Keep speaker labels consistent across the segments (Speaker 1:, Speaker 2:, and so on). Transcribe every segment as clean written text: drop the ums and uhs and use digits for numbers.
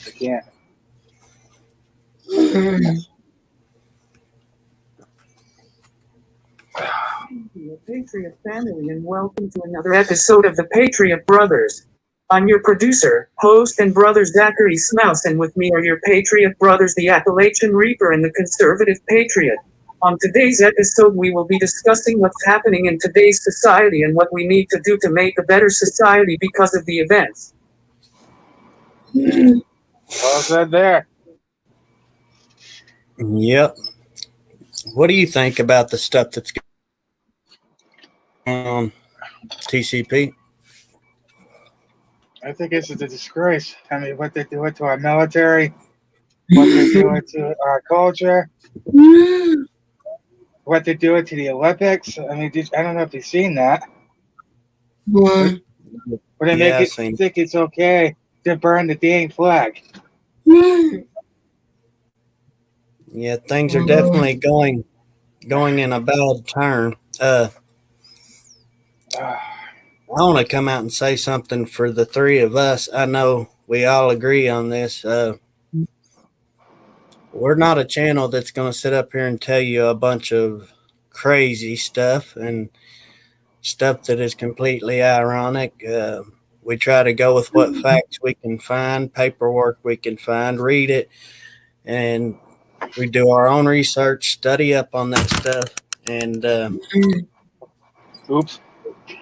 Speaker 1: I can't.
Speaker 2: Patriot family, and welcome to another episode of the Patriot Brothers. I'm your producer, host, and brother Zachary Smouse, and with me are your Patriot brothers, the Appalachian Reaper and the Conservative Patriot. On today's episode, we will be discussing what's happening in today's society and what we need to do to make a better society because of the events.
Speaker 1: Well said there.
Speaker 3: Yep. What do you think about the stuff that's going on TCP?
Speaker 1: I think this is a disgrace. I mean, what they do it to our military, what they do it to our culture, what they do it to the Olympics. I mean, I don't know if you've seen that. But they make it think it's okay to burn the dang flag.
Speaker 3: Yeah, things are definitely going in a bad turn. I want to come out and say something for the three of us. I know we all agree on this. We're not a channel that's going to sit up here and tell you a bunch of crazy stuff and stuff that is completely ironic. We try to go with what facts we can find, paperwork we can find, read it, and we do our own research, study up on that stuff, and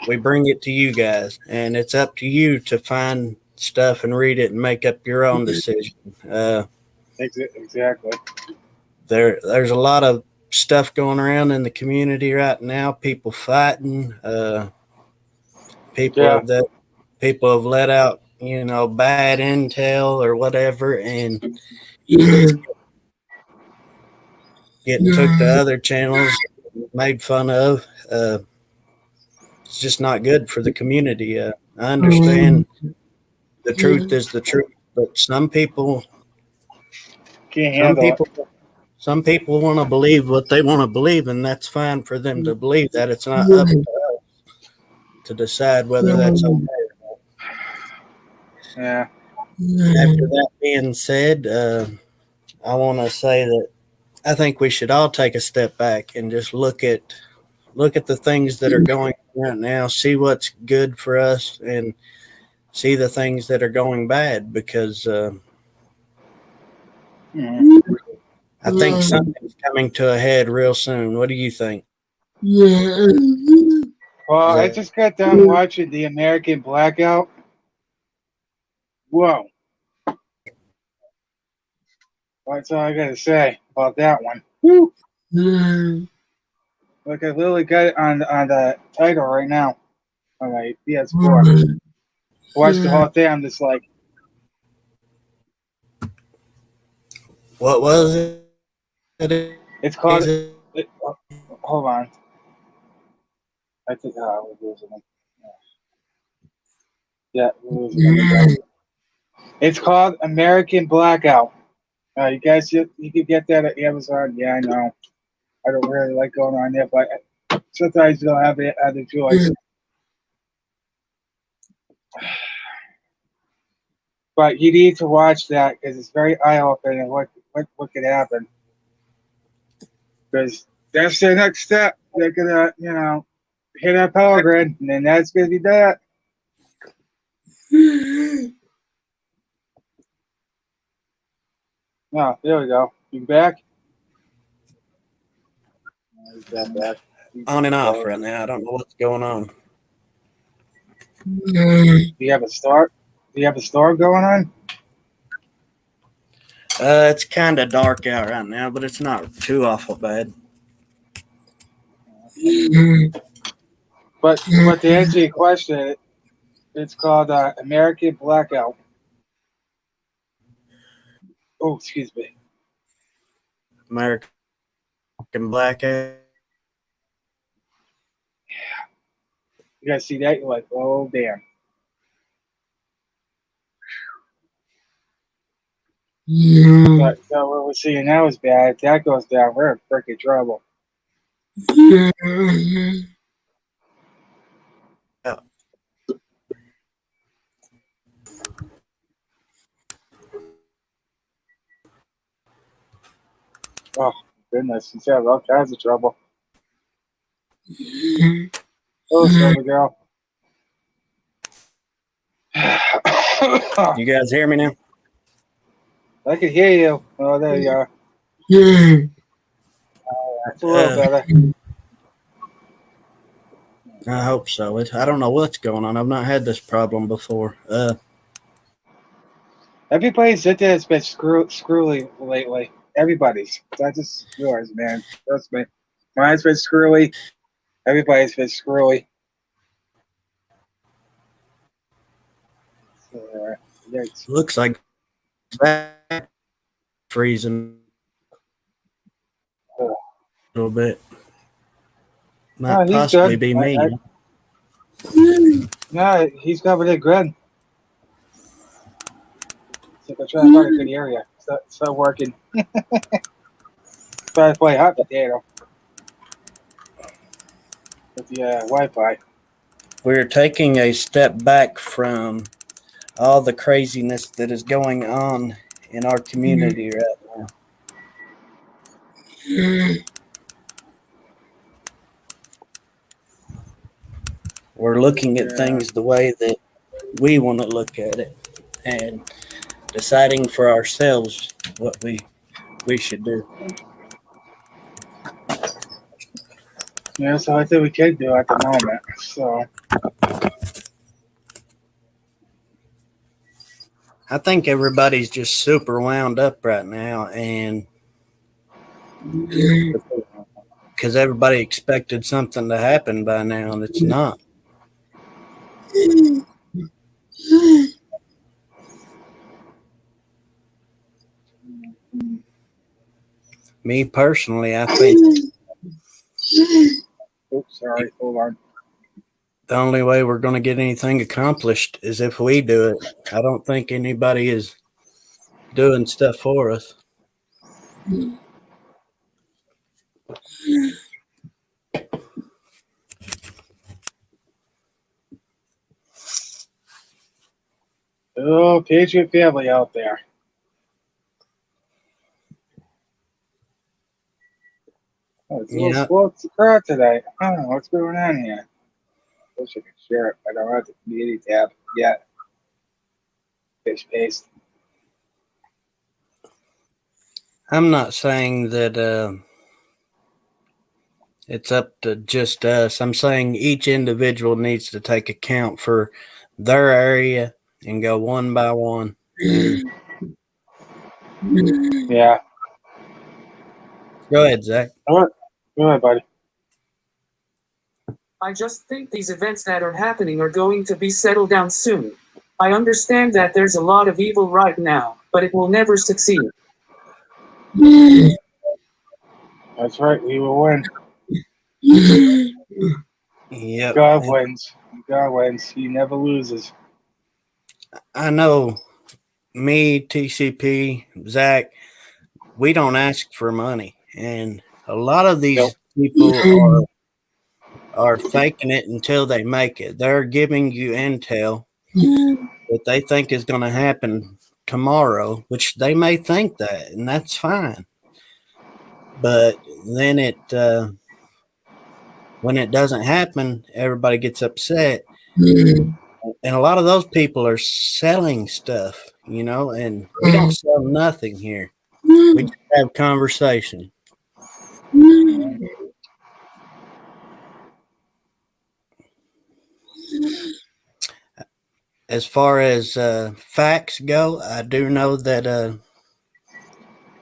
Speaker 3: we bring it to you guys. And it's up to you to find stuff and read it and make up your own decision.
Speaker 1: Exactly.
Speaker 3: There's a lot of stuff going around in the community right now. People fighting. People have let out, bad intel or whatever, and getting took to other channels, made fun of. It's just not good for the community. I understand the truth is the truth, but some people
Speaker 1: can't handle it.
Speaker 3: Some people want to believe what they want to believe, and that's fine for them to believe that. It's not up to us to decide whether that's okay or not.
Speaker 1: Yeah.
Speaker 3: After that being said, I want to say that I think we should all take a step back and just look at the things that are going on right now, see what's good for us, and see the things that are going bad, because I think something's coming to a head real soon. What do you think?
Speaker 1: Well, I just got done watching the American Blackout. Whoa. That's all I got to say about that one. Woo. Look, I literally got it on the title right now on my PS4. Watch the whole thing. I'm just like,
Speaker 3: what was it?
Speaker 1: It's called. Hold on. I think we're losing it. Yeah, we're losing it. It's called American Blackout. You guys, you can get that at Amazon. Yeah, I know. I don't really like going on there, but sometimes you don't have the other choice. But you need to watch that because it's very eye-opening what could happen. Because that's the next step. They're gonna, hit our power grid, and then that's gonna be that. Oh, there we go. You back? Back.
Speaker 3: On and off right now. I don't know what's going on.
Speaker 1: Do you have a storm? Do you have a storm going on?
Speaker 3: It's kind of dark out right now, but it's not too awful bad.
Speaker 1: But to answer your question, it's called American Blackout. Oh, excuse me.
Speaker 3: American Blackout.
Speaker 1: Yeah. You guys see that? You're like, oh, damn. So what we're seeing now is bad. If that goes down, we're in freaking trouble. Oh, goodness. He's having all kinds of trouble. Oh, Silver Girl.
Speaker 3: You guys hear me now?
Speaker 1: I can hear you. Oh, there you are. That's a little better.
Speaker 3: I hope so. I don't know what's going on. I've not had this problem before.
Speaker 1: Everybody's at there has been screwy lately. Everybody's. It's not just yours, man. Trust me. Mine's been screwy. Everybody's been screwy. Yikes.
Speaker 3: Looks like that freezing a little bit. Might
Speaker 1: He's
Speaker 3: possibly
Speaker 1: good.
Speaker 3: be me.
Speaker 1: No, he's covered it good. So I'm trying to find a good area. It's not working. Trying to play hot potato with the Wi-Fi.
Speaker 3: We're taking a step back from all the craziness that is going on in our community right now. We're looking at things the way that we want to look at it and deciding for ourselves what we should do.
Speaker 1: Yeah, so I think we can do at the moment. So
Speaker 3: I think everybody's just super wound up right now, and because everybody expected something to happen by now, and it's not. Me personally, I think
Speaker 1: oops, sorry, hold on.
Speaker 3: the only way we're going to get anything accomplished is if we do it. I don't think anybody is doing stuff for us.
Speaker 1: Oh, Patriot family out there. Oh, it's a little slow to the crowd today. I don't know what's going on here. I wish I could share it. I don't have the community tab yet. Fish paste.
Speaker 3: I'm not saying that it's up to just us. I'm saying each individual needs to take account for their area and go one by one.
Speaker 1: Yeah.
Speaker 3: Go ahead, Zach.
Speaker 1: All right. Go ahead, buddy.
Speaker 2: I just think these events that are happening are going to be settled down soon. I understand that there's a lot of evil right now, but it will never succeed.
Speaker 1: That's right. We will win.
Speaker 3: Yep.
Speaker 1: God wins. God wins. He never loses.
Speaker 3: I know me, TCP, Zach, we don't ask for money. And a lot of these people are faking it until they make it. They're giving you intel that they think is going to happen tomorrow, which they may think that, and that's fine. But then when it doesn't happen, everybody gets upset. And a lot of those people are selling stuff, and we don't sell nothing here. We just have conversation. As far as facts go, I do know that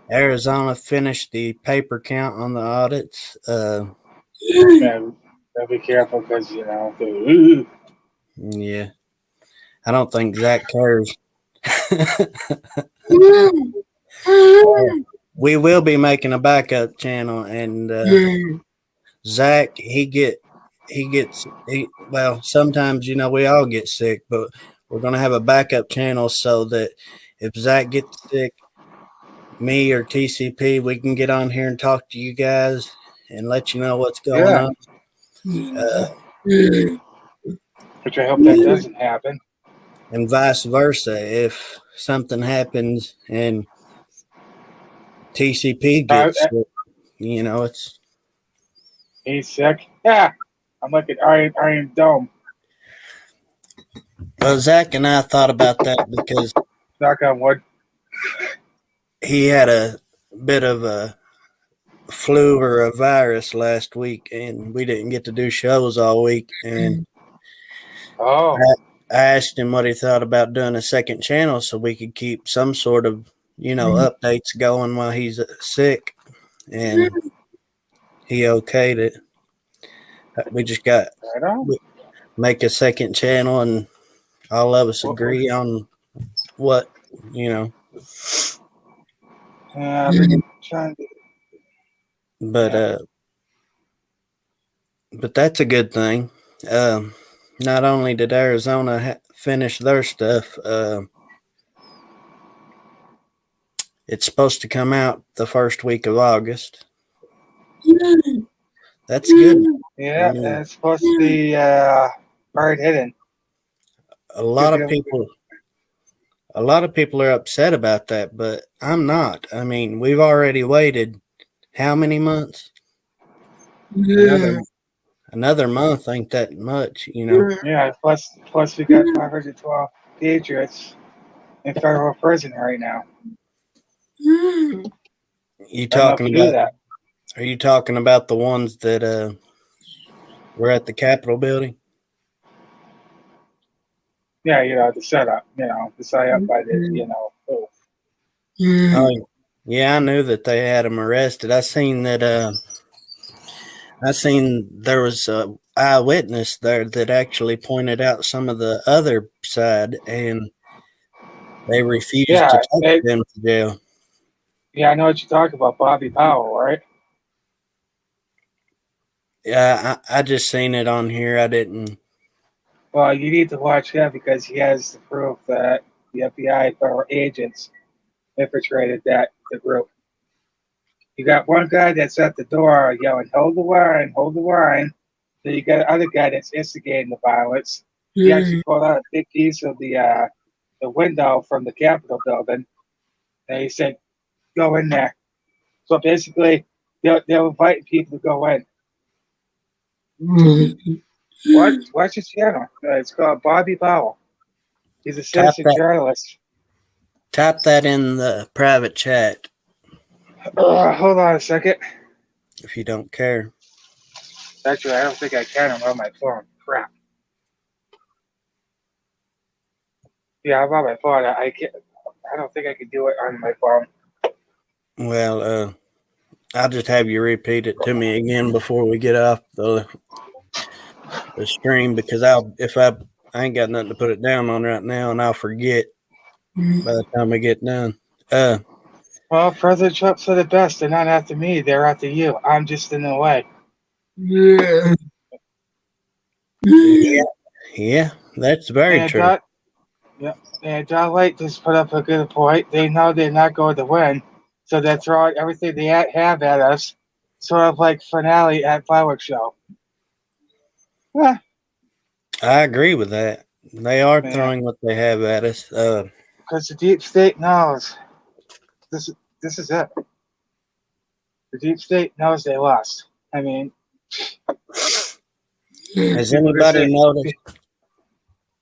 Speaker 3: Arizona finished the paper count on the audits.
Speaker 1: Yeah, gotta be careful because,
Speaker 3: Yeah. I don't think Zach cares. We will be making a backup channel, and Zach, well, sometimes, we all get sick, but we're going to have a backup channel so that if Zach gets sick, me or TCP, we can get on here and talk to you guys and let you know what's going on.
Speaker 1: Which I hope that doesn't happen.
Speaker 3: And vice versa. If something happens and TCP gets, you know, it's.
Speaker 1: He's sick. Yeah, I'm like an Iron Dome.
Speaker 3: Well, Zach and I thought about that because
Speaker 1: Knock on wood.
Speaker 3: he had a bit of a flu or a virus last week, and we didn't get to do shows all week. And
Speaker 1: Oh,
Speaker 3: I asked him what he thought about doing a second channel so we could keep some sort of, you know, updates going while he's sick. And he okayed it. We just got
Speaker 1: right on.
Speaker 3: make a second channel, and all of us agree on what, you know.
Speaker 1: I've been trying to.
Speaker 3: But but that's a good thing. Not only did Arizona finish their stuff, it's supposed to come out the first week of August. That's good.
Speaker 1: Yeah, it's supposed to be hard hitting.
Speaker 3: A lot of people are upset about that, but I'm not. I mean, we've already waited how many months? Another month ain't that much, you know.
Speaker 1: Yeah, plus we got 512 Patriots in federal prison right now.
Speaker 3: You talking about?
Speaker 1: That.
Speaker 3: Are you talking about the ones that were at the Capitol building?
Speaker 1: Yeah, you know, the setup, you know, the sign up by the, you know. Oh.
Speaker 3: Oh, yeah, I knew that they had him arrested. I seen that. I seen there was a eyewitness there that actually pointed out some of the other side, and they refused to take them to jail.
Speaker 1: Yeah, I know what you're talking about, Bobby Powell, right?
Speaker 3: Yeah, I just seen it on here. I didn't.
Speaker 1: Well, you need to watch that because he has the proof that the FBI federal agents infiltrated the group. You got one guy that's at the door yelling, "Hold the line, hold the line." Then you got another guy that's instigating the violence. He actually pulled out a big piece of the window from the Capitol building, and he said, "Go in there." So basically, they're inviting people to go in. Watch his channel. It's called Bobby Powell. He's a citizen journalist.
Speaker 3: Type that in the private chat.
Speaker 1: Hold on a second.
Speaker 3: If you don't care.
Speaker 1: Actually, I don't think I can. I'm on my phone. Crap. Yeah, I'm on my phone. I can't. I don't think I can do it on my phone.
Speaker 3: Well, I'll just have you repeat it to me again before we get off the stream, because if I ain't got nothing to put it down on right now, and I'll forget by the time I get done.
Speaker 1: Well, President Trump said it best. They're not after me. They're after you. I'm just in the way.
Speaker 3: Yeah, that's very true.
Speaker 1: And John Lake just put up a good point. They know they're not going to win, so they're throwing everything they have at us, sort of like finale at fireworks show.
Speaker 3: I agree with that. They are throwing what they have at us.
Speaker 1: Because the deep state knows this is it. The deep state knows they lost. I mean,
Speaker 3: has anybody noticed?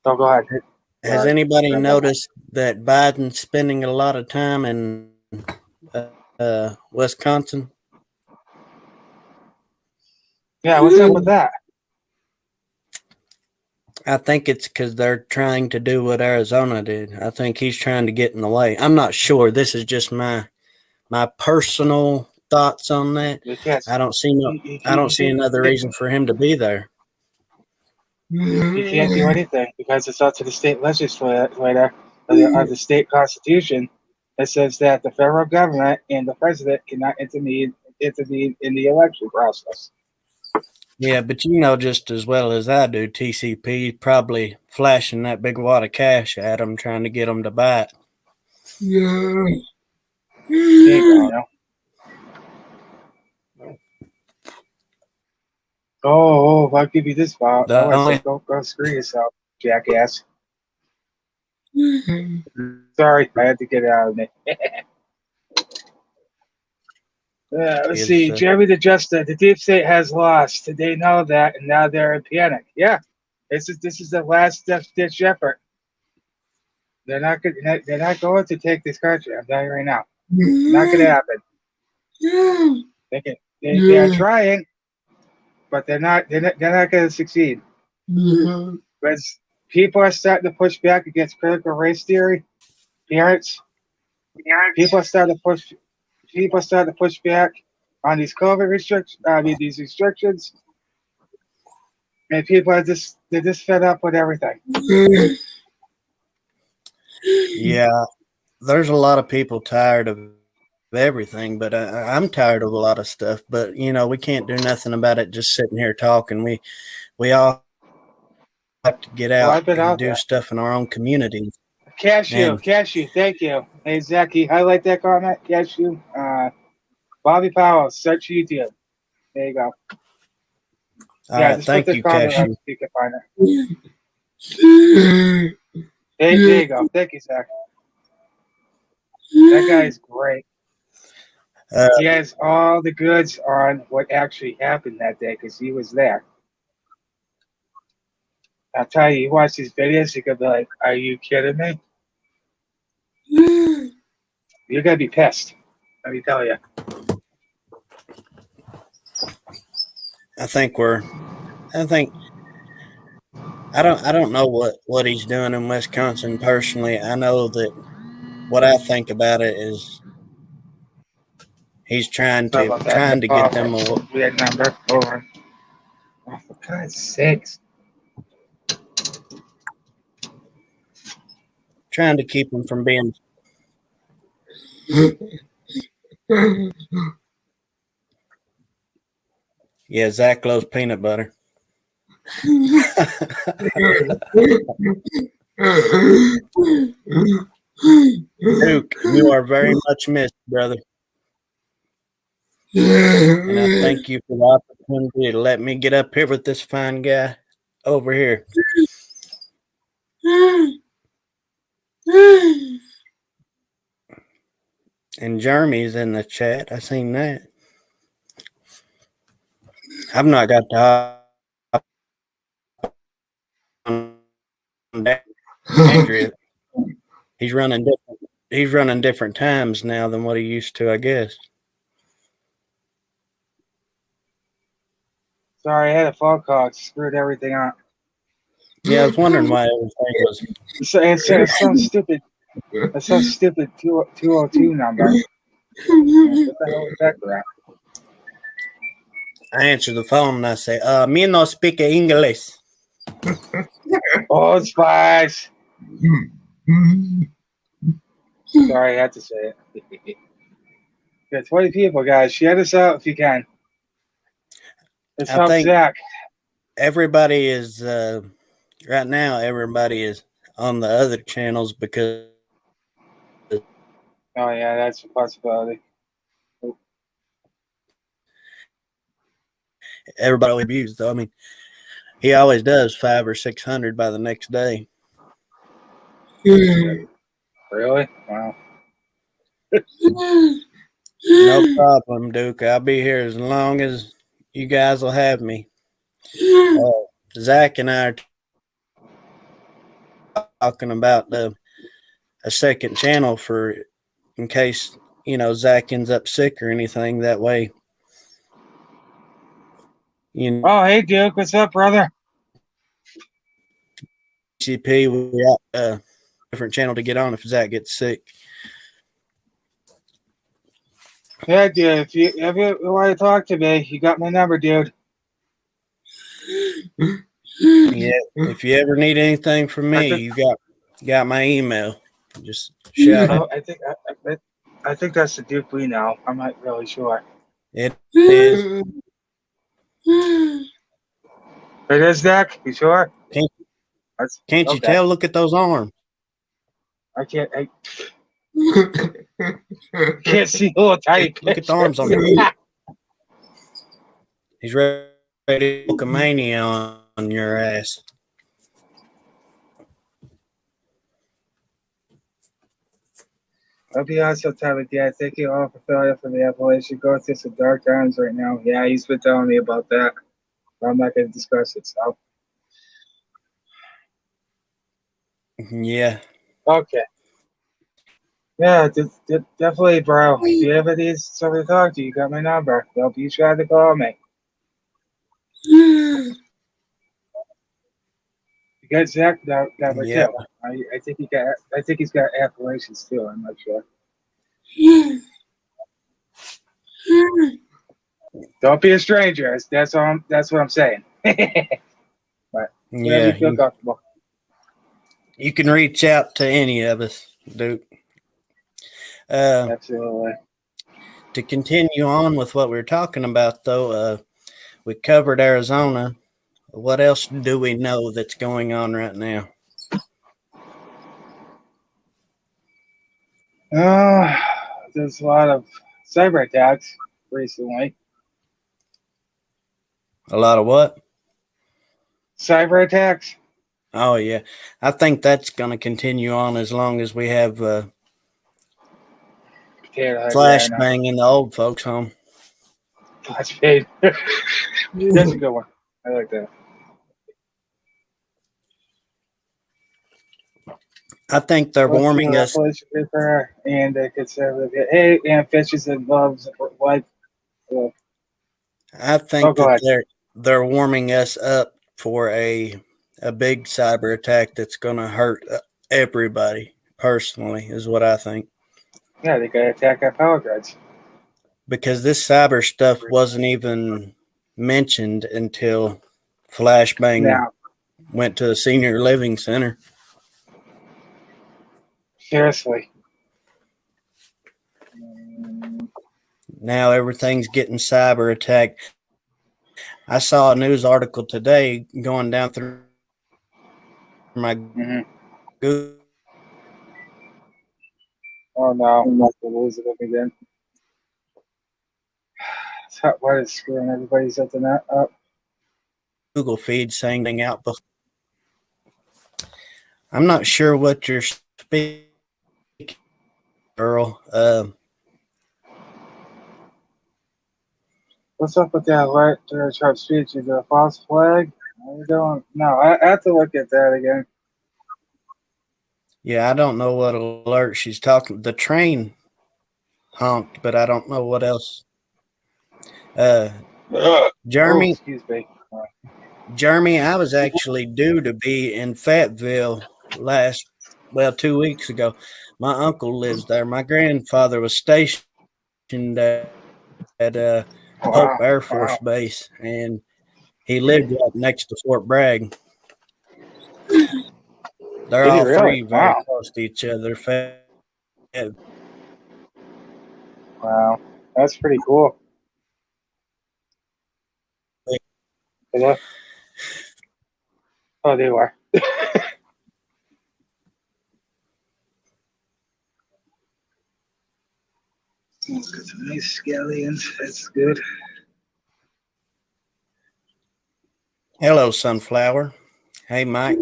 Speaker 1: Oh, go ahead.
Speaker 3: Has anybody noticed that Biden's spending a lot of time in Wisconsin?
Speaker 1: Yeah, what's up with that?
Speaker 3: I think it's because they're trying to do what Arizona did. I think he's trying to get in the way. I'm not sure. This is just my personal thoughts on that. I don't see another reason for him to be there.
Speaker 1: You can't do anything because it's up to the state legislator or the state constitution that says that the federal government and the president cannot intervene in the election process.
Speaker 3: Yeah, but you know just as well as I do, TCP probably flashing that big wad of cash at them, trying to get them to buy it.
Speaker 1: Yeah. Oh, I'll give you this, Bob. Go screw yourself, jackass. Sorry, I had to get it out of me. Let's see. Jeremy the Jester, the deep state has lost. They know that, and now they're in panic. Yeah, this is the last ditch effort. They're not going. They're not going to take this country. I'm telling you right now. Not going to happen. They are trying, but they're not. They're not going to succeed. Because people are starting to push back against critical race theory. Parents, people are starting to push. People are starting to push back on these COVID restrictions. I mean, these restrictions, and people are they're just fed up with everything.
Speaker 3: Yeah, there's a lot of people tired of everything, but I'm tired of a lot of stuff. But we can't do nothing about it. Just sitting here talking. We all have to get out and do stuff in our own communities.
Speaker 1: Cashew, thank you. Hey, Zachy, highlight that comment. Cashew, Bobby Powell, search YouTube. There you go.
Speaker 3: All right, thank you, Cashew.
Speaker 1: You can find it. There you go. Thank you, Zach. That guy is great. He has all the goods on what actually happened that day because he was there. I'll tell you, you watch these videos, you could be like, are you kidding me? You're going to be pissed. Let me tell you.
Speaker 3: I don't know what he's doing in Wisconsin personally. I know that what I think about it is he's trying to get them a
Speaker 1: weird number. Hold on. Oh, for God's sakes.
Speaker 3: Trying to keep them from being Yeah, Zach loves peanut butter. Duke, you are very much missed, brother. And I thank you for the opportunity to let me get up here with this fine guy over here. And Jeremy's in the chat. I seen that. I've not got to Andrea. He's running different times now than what he used to, I guess.
Speaker 1: Sorry, I had a phone call. It screwed everything up.
Speaker 3: Yeah, I was wondering why everything was.
Speaker 1: It's some stupid. It's some stupid 202 number. What the hell is that crap?
Speaker 3: I answer the phone and I say, me no speak English.
Speaker 1: Oh, spies. Sorry, I had to say it. Got 20 people, guys. Share this out if you can. Let's help Zach.
Speaker 3: Everybody is right now. Everybody is on the other channels because.
Speaker 1: Oh yeah, that's a possibility.
Speaker 3: Everybody abused though. I mean, he always does 500 or 600 by the next day.
Speaker 1: Really? Wow.
Speaker 3: No problem, Duke. I'll be here as long as you guys will have me. Zach and I are talking about a second channel for in case Zach ends up sick or anything. That way,
Speaker 1: Oh, hey Duke, what's up, brother?
Speaker 3: CP, we got a different channel to get on if Zach gets sick.
Speaker 1: Yeah, dude. If you ever want to talk to me, you got my number, dude.
Speaker 3: Yeah. If you ever need anything from me, you got my email. Just shout out.
Speaker 1: I think that's the Duke we know. I'm not really sure.
Speaker 3: It is.
Speaker 1: It is, Zach? You sure?
Speaker 3: Can't you tell? Look at those arms.
Speaker 1: I can't. Can't see a little tiny picture.
Speaker 3: Look at the arms on him. He's ready to book a mania on your ass.
Speaker 1: I'll be honest sometime with Dad. Thank you all for filling in for the Appalachian. Going through some dark times right now. Yeah, he's been telling me about that. But I'm not going to discuss it. So
Speaker 3: Yeah.
Speaker 1: okay. Yeah, definitely, bro. If you ever need somebody to talk to, you got my number. Don't be shy to call me. You got Zach number
Speaker 3: Yeah.
Speaker 1: too. I think he got. I think he's got Appalachians too. I'm not sure. Don't be a stranger. That's all. That's what I'm saying. But whenever you
Speaker 3: Yeah.
Speaker 1: feel comfortable.
Speaker 3: You can reach out to any of us, Duke.
Speaker 1: Absolutely.
Speaker 3: To continue on with what we were talking about, though, we covered Arizona. What else do we know that's going on right now?
Speaker 1: There's a lot of cyber attacks recently.
Speaker 3: A lot of what?
Speaker 1: Cyber attacks.
Speaker 3: Oh, yeah. I think that's going to continue on as long as we have flashbang in the old folks' home.
Speaker 1: Flashbang. That's a good one. I like that.
Speaker 3: I think they're warming us.
Speaker 1: And conservative. Hey, and fishes and loves life.
Speaker 3: I think that they're warming us up for a big cyber attack that's going to hurt everybody. Personally, is what I think.
Speaker 1: Yeah, they got to attack our power grids.
Speaker 3: Because this cyber stuff wasn't even mentioned until flashbang went to a senior living center.
Speaker 1: Seriously.
Speaker 3: Now everything's getting cyber attacked. I saw a news article today going down through my Google.
Speaker 1: Oh no, I'm not losing it again. What is screwing everybody's up?
Speaker 3: Google feed saying out before. I'm not sure what you're speaking, Earl.
Speaker 1: What's up with that alert during Trump's speech? Is it a false flag? How are you doing? No, I have to look at that again.
Speaker 3: Yeah, I don't know what alert she's talking. The train honked, but I don't know what else. Jeremy,
Speaker 1: excuse me.
Speaker 3: Jeremy, I was actually due to be in Fayetteville 2 weeks ago. My uncle lives there. My grandfather was stationed at Pope Air Force Base, and he lived right next to Fort Bragg. They're all three very close to each other.
Speaker 1: Wow, that's pretty cool. Hello? Oh, they were. Got some nice scallions. That's good.
Speaker 3: Hello, Sunflower. Hey, Mike.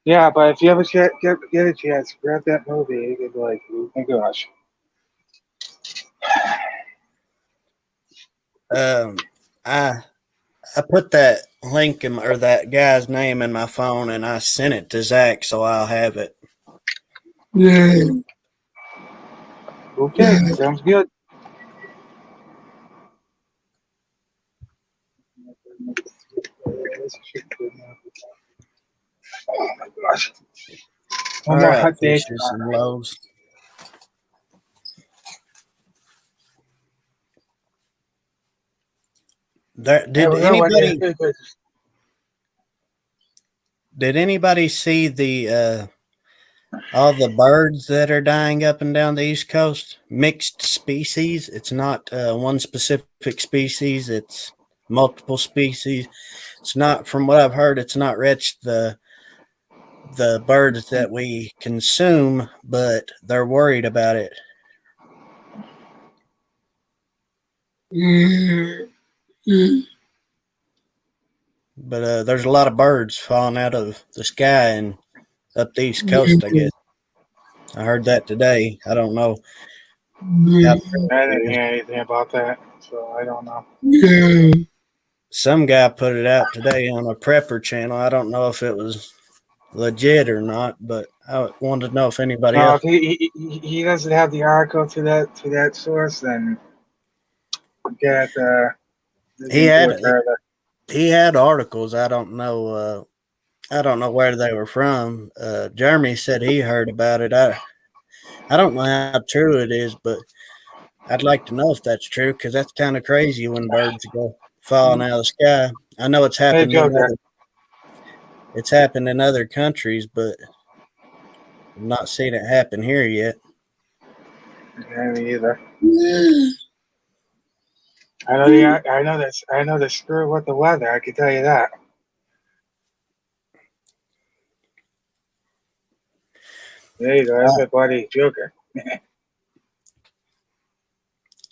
Speaker 1: Yeah, but if you ever get a chance, grab that movie. You'd be like, oh my gosh.
Speaker 3: I put that link or that guy's name in my phone, and I sent it to Zach, so I'll have it.
Speaker 1: Yeah. Okay, sounds good. Oh my gosh.
Speaker 3: All right, fishes and loaves. Did anybody see the all the birds that are dying up and down the East Coast? Mixed species. It's not one specific species. It's multiple species. It's not, from what I've heard, it's not rich the birds that we consume, but they're worried about it. But there's a lot of birds falling out of the sky and up the East Coast, I guess. I heard that today. I don't know how true
Speaker 1: I
Speaker 3: it
Speaker 1: didn't
Speaker 3: is.
Speaker 1: hear anything about that, so I don't know.
Speaker 3: Some guy put it out today on a prepper channel. I don't know if it was legit or not, but I wanted to know if anybody
Speaker 1: Well,
Speaker 3: else.
Speaker 1: if he doesn't have the article to that source, then get look
Speaker 3: He
Speaker 1: into
Speaker 3: had
Speaker 1: it further.
Speaker 3: he had articles. I don't know where they were from. Jeremy said he heard about it. I don't know how true it is, but I'd like to know if that's true because that's kind of crazy when birds go falling out of the sky. I know
Speaker 1: Hey, Joker.
Speaker 3: it's happened in other countries, but I've not seen it happen here yet.
Speaker 1: Yeah, me either. I know they're screwed with the weather. I can tell you that. There you go. That's my buddy Joker.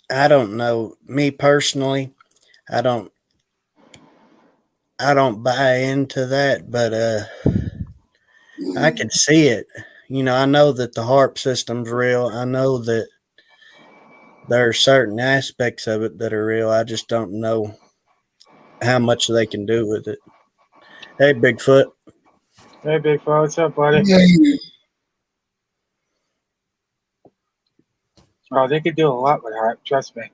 Speaker 3: I don't know. Me personally, I don't I don't buy into that, but I can see it. I know that the harp system's real. I know that there are certain aspects of it that are real. I just don't know how much they can do with it. Hey, Bigfoot.
Speaker 1: Hey, Big Fo, what's up, buddy? Oh, they could do a lot with heart. Trust me.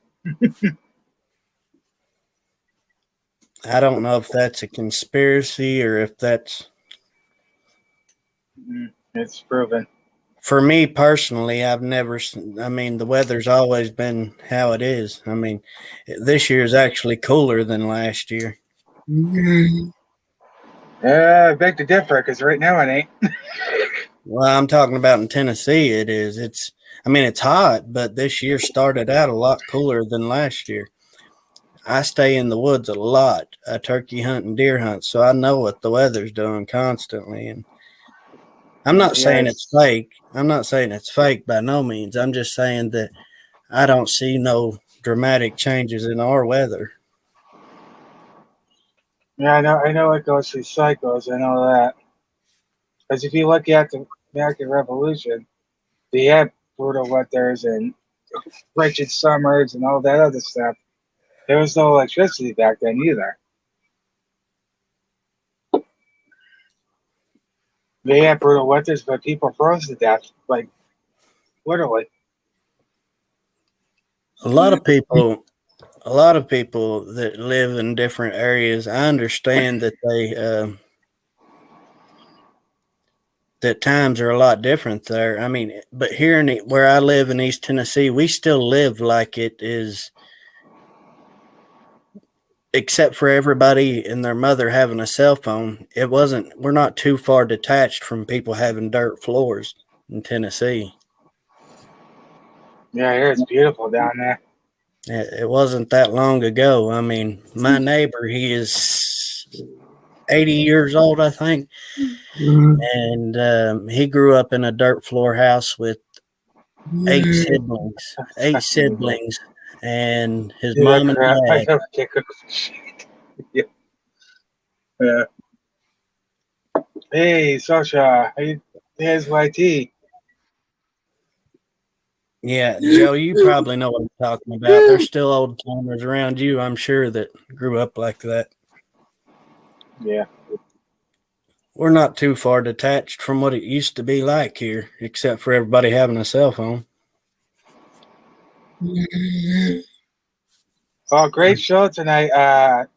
Speaker 3: I don't know if that's a conspiracy or if that's
Speaker 1: It's proven.
Speaker 3: for me personally. I mean, the weather's always been how it is. I mean, this year is actually cooler than last year.
Speaker 1: I beg to differ, because right now it ain't.
Speaker 3: Well, I'm talking about in Tennessee. It is. I mean, it's hot, but this year started out a lot cooler than last year. I stay in the woods a lot. I turkey hunt and deer hunt, so I know what the weather's doing constantly. And I'm not saying it's
Speaker 1: Yes.
Speaker 3: fake. I'm not saying it's fake by no means. I'm just saying that I don't see no dramatic changes in our weather.
Speaker 1: Yeah, I know it goes through cycles. I know that. Because if you look at the American Revolution, they had brutal winters and frigid summers and all that other stuff. There was no electricity back then either. They had brutal winters, but people froze to death, like literally.
Speaker 3: A lot of people, a lot of people that live in different areas, I understand that that times are a lot different there. I mean, but here where I live in East Tennessee, we still live like it is, except for everybody and their mother having a cell phone. We're not too far detached from people having dirt floors in Tennessee.
Speaker 1: Yeah, here it's beautiful down there.
Speaker 3: It wasn't that long ago. I mean, my neighbor, he is 80 years old, I think. And he grew up in a dirt floor house with eight siblings, and his
Speaker 1: Dude, that
Speaker 3: mom and
Speaker 1: crap. I
Speaker 3: dad.
Speaker 1: don't kick of shit. Yeah. Yeah. Hey, Sasha. Hey, there's YT.
Speaker 3: Yeah, Joe, you probably know what I'm talking about. There's still old timers around you, I'm sure, that grew up like that.
Speaker 1: Yeah.
Speaker 3: We're not too far detached from what it used to be like here, except for everybody having a cell phone.
Speaker 1: Oh, great show tonight,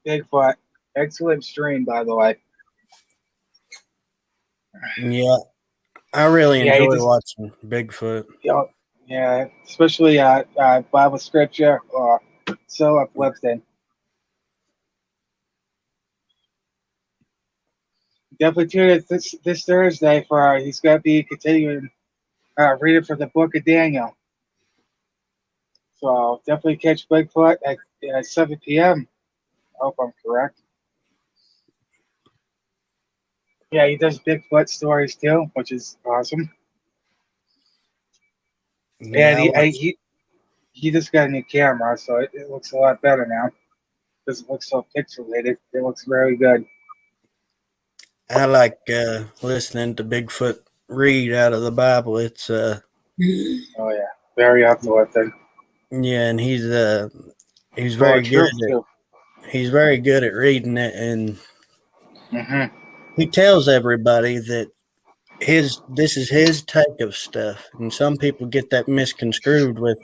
Speaker 1: Bigfoot. Excellent stream, by the way.
Speaker 3: Yeah, I really
Speaker 1: Yeah, he
Speaker 3: enjoy
Speaker 1: just,
Speaker 3: watching Bigfoot.
Speaker 1: yeah, especially Bible scripture or so uplifting. Definitely tune in this Thursday for he's going to be continuing reading from the book of Daniel. So definitely catch Bigfoot at 7 p.m. I hope I'm correct. Yeah, he does Bigfoot stories too, which is awesome. And
Speaker 3: Yeah, I watched.
Speaker 1: he just got a new camera, so it looks a lot better now. Doesn't look so pixelated. It looks very good.
Speaker 3: I like listening to Bigfoot read out of the Bible. It's
Speaker 1: Oh yeah, very uplifting.
Speaker 3: yeah, and he's
Speaker 1: Full
Speaker 3: very
Speaker 1: of
Speaker 3: good
Speaker 1: truth too.
Speaker 3: he's very good at reading it, and
Speaker 1: Mm-hmm.
Speaker 3: he tells everybody that this is his take of stuff, and some people get that misconstrued with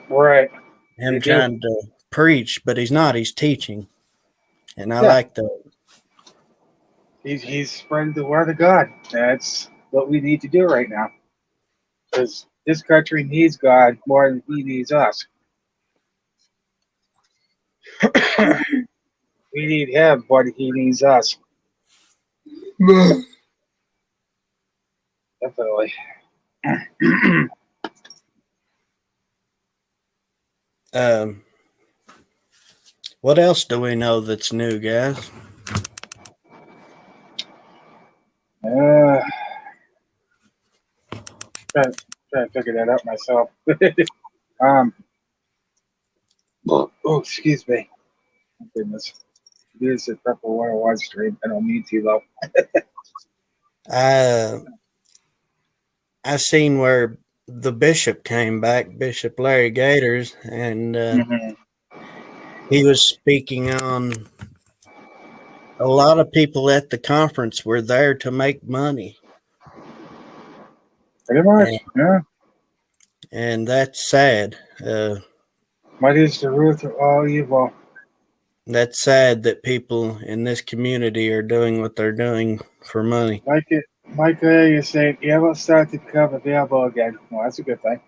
Speaker 1: Right. They
Speaker 3: him
Speaker 1: do.
Speaker 3: trying to preach, but he's not. He's teaching, and I
Speaker 1: Yeah.
Speaker 3: like that.
Speaker 1: He's spreading the word of God. That's what we need to do right now. Because this country needs God more than he needs us. We need him more than he needs us. Definitely.
Speaker 3: Um, what else do we know that's new, guys?
Speaker 1: uh, trying to figure that out myself. um. Oh, excuse me. Oh, goodness. This is a Purple 101 stream. I don't mean to, though.
Speaker 3: I seen where the bishop came back, Bishop Larry Gators, and
Speaker 1: Mm-hmm.
Speaker 3: he was speaking on. A lot of people at the conference were there to make money,
Speaker 1: Pretty much.
Speaker 3: and,
Speaker 1: Yeah.
Speaker 3: and that's sad.
Speaker 1: What is the root of all evil?
Speaker 3: That's sad that people in this community are doing what they're doing for money.
Speaker 1: Micah, you say, Evo started to become available again. Well, that's a good thing.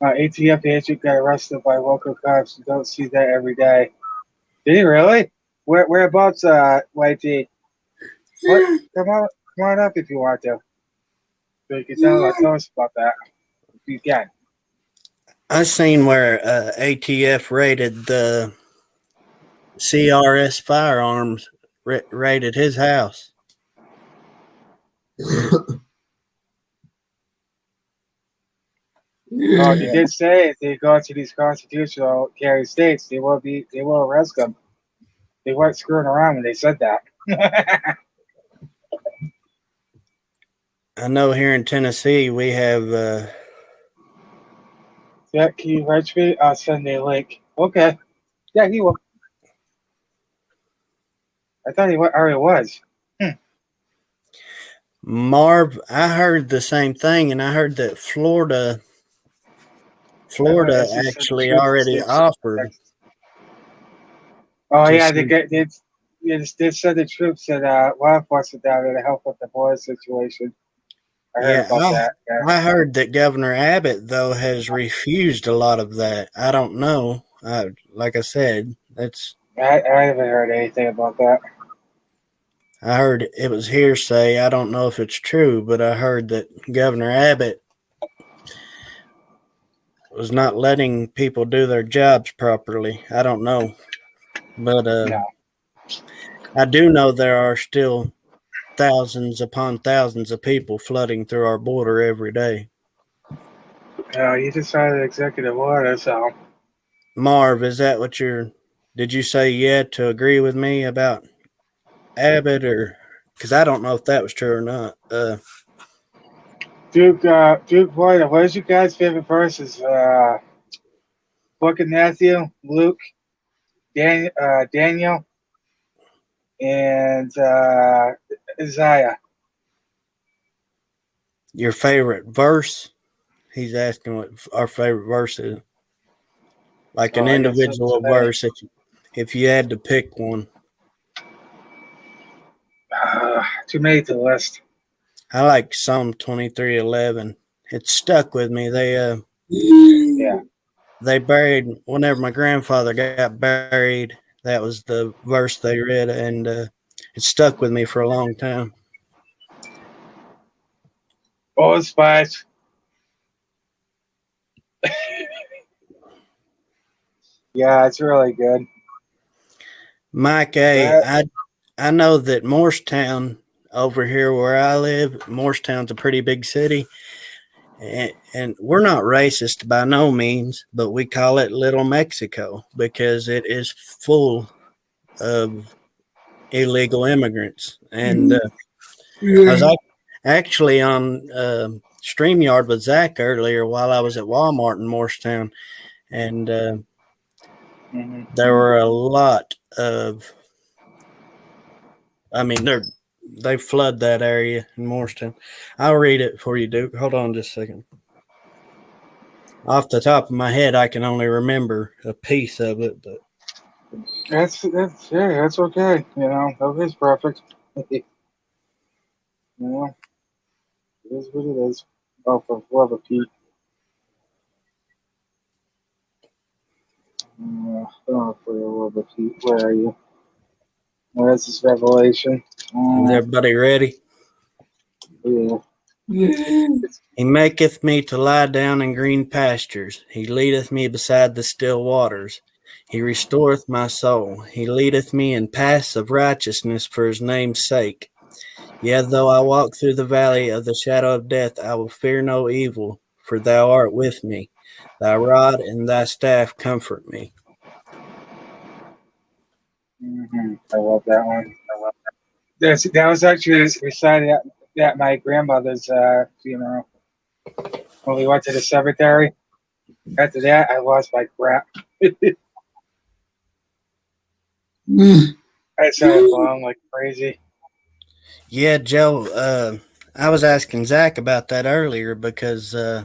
Speaker 1: ATF agent got arrested by local cops. You don't see that every day. Did he really? Whereabouts, YT? What? Come on up if you want to. So you can tell us about that if you can.
Speaker 3: I seen where ATF raided the CRS firearms, raided his house.
Speaker 1: Oh, they did say if they go to these constitutional carry states, they will arrest them. They weren't screwing around when they said that.
Speaker 3: I know here in Tennessee we have
Speaker 1: Yeah, can you write me? I'll send a link. Okay. Yeah, he will. I thought he already was.
Speaker 3: Marv. I heard the same thing, and I heard that Florida
Speaker 1: That's just the
Speaker 3: actually
Speaker 1: truth.
Speaker 3: already offered
Speaker 1: Oh
Speaker 3: to
Speaker 1: yeah,
Speaker 3: send.
Speaker 1: they said the troops and law enforcement down there to help with the border situation. I heard
Speaker 3: Yeah,
Speaker 1: about that. Yeah.
Speaker 3: I heard that Governor Abbott though has refused a lot of that. I don't know. Like I said, that's
Speaker 1: I haven't heard anything about that.
Speaker 3: I heard it was hearsay. I don't know if it's true, but I heard that Governor Abbott was not letting people do their jobs properly. I don't know, but
Speaker 1: No.
Speaker 3: I do know there are still thousands upon thousands of people flooding through our border every day.
Speaker 1: You just signed an executive order, so
Speaker 3: Marv, is that what you're? Did you say yeah to agree with me about Abbott, or because I don't know if that was true or not?
Speaker 1: Duke Boyd, what is your guys' favorite verses? Book of Matthew, Luke, Daniel, and Isaiah.
Speaker 3: Your favorite verse? He's asking what our favorite verse is. Like an
Speaker 1: Oh, I guess so
Speaker 3: individual
Speaker 1: today.
Speaker 3: verse, if you had to pick one.
Speaker 1: Too many to list.
Speaker 3: I like Psalm 23:11. It stuck with me.
Speaker 1: Yeah.
Speaker 3: They buried whenever my grandfather got buried. That was the verse they read, and it stuck with me for a long time.
Speaker 1: Old Spice. Yeah, it's really good.
Speaker 3: Mike,
Speaker 1: That,
Speaker 3: I know that Morristown over here where I live, Morristown's a pretty big city, and we're not racist by no means, but we call it Little Mexico because it is full of illegal immigrants. And I was actually on StreamYard with Zach earlier while I was at Walmart in Morristown, and there were a lot of. I mean, they flood that area in Morristown. I'll read it for you, Duke. Hold on just a second. Off the top of my head, I can only remember a piece of it, but
Speaker 1: That's okay. You know, nobody's perfect. You know, it is what it is. Oh, for love of Pete. Oh, for the love of Pete, where are you? Oh, this is Revelation.
Speaker 3: is everybody ready?
Speaker 1: Yeah.
Speaker 3: He maketh me to lie down in green pastures. He leadeth me beside the still waters. He restoreth my soul. He leadeth me in paths of righteousness for his name's sake. Yet though I walk through the valley of the shadow of death, I will fear no evil, for thou art with me. Thy rod and thy staff comfort me.
Speaker 1: I love that one. That was actually recited at my grandmother's funeral. When we went to the cemetery. After that, I lost my crap. I started bawling like crazy.
Speaker 3: Yeah, Joe, I was asking Zach about that earlier because I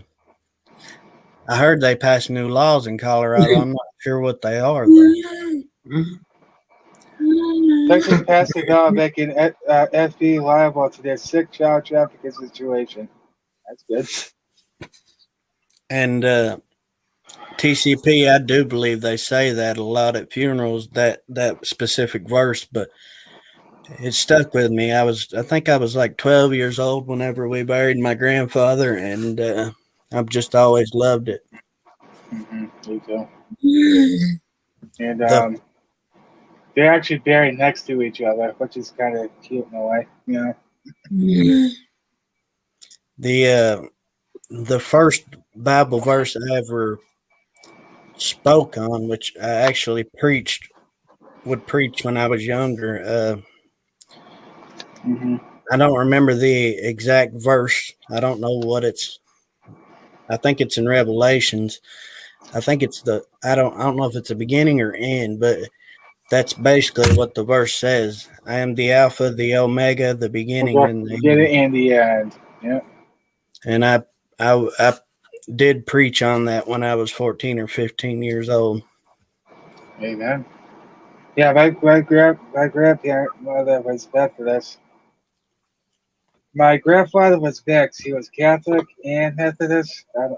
Speaker 3: heard they passed new laws in Colorado. I'm not sure what they are, though.
Speaker 1: Texas passed a law making FB liable to their sick child trafficking situation. That's good.
Speaker 3: And TCP, I do believe they say that a lot at funerals, that specific verse, but it stuck with me. I think I was like 12 years old whenever we buried my grandfather, and I've just always loved it.
Speaker 1: Me too. And
Speaker 3: The
Speaker 1: they're actually buried next to each other, which is kind of cute in a way, you know.
Speaker 3: the first Bible verse I ever spoke on, which I actually would preach when I was younger. I don't remember the exact verse. I don't know what it's. I think it's in Revelations. I think it's I don't know if it's the beginning or end, but that's basically what the verse says. I am the Alpha, the Omega, the beginning and the
Speaker 1: Get
Speaker 3: end.
Speaker 1: it in the end. Yeah.
Speaker 3: And I did preach on that when I was 14 or 15 years old.
Speaker 1: Amen. Yeah, my grandparent mother was Methodist. My grandfather was mixed. He was Catholic and Methodist. I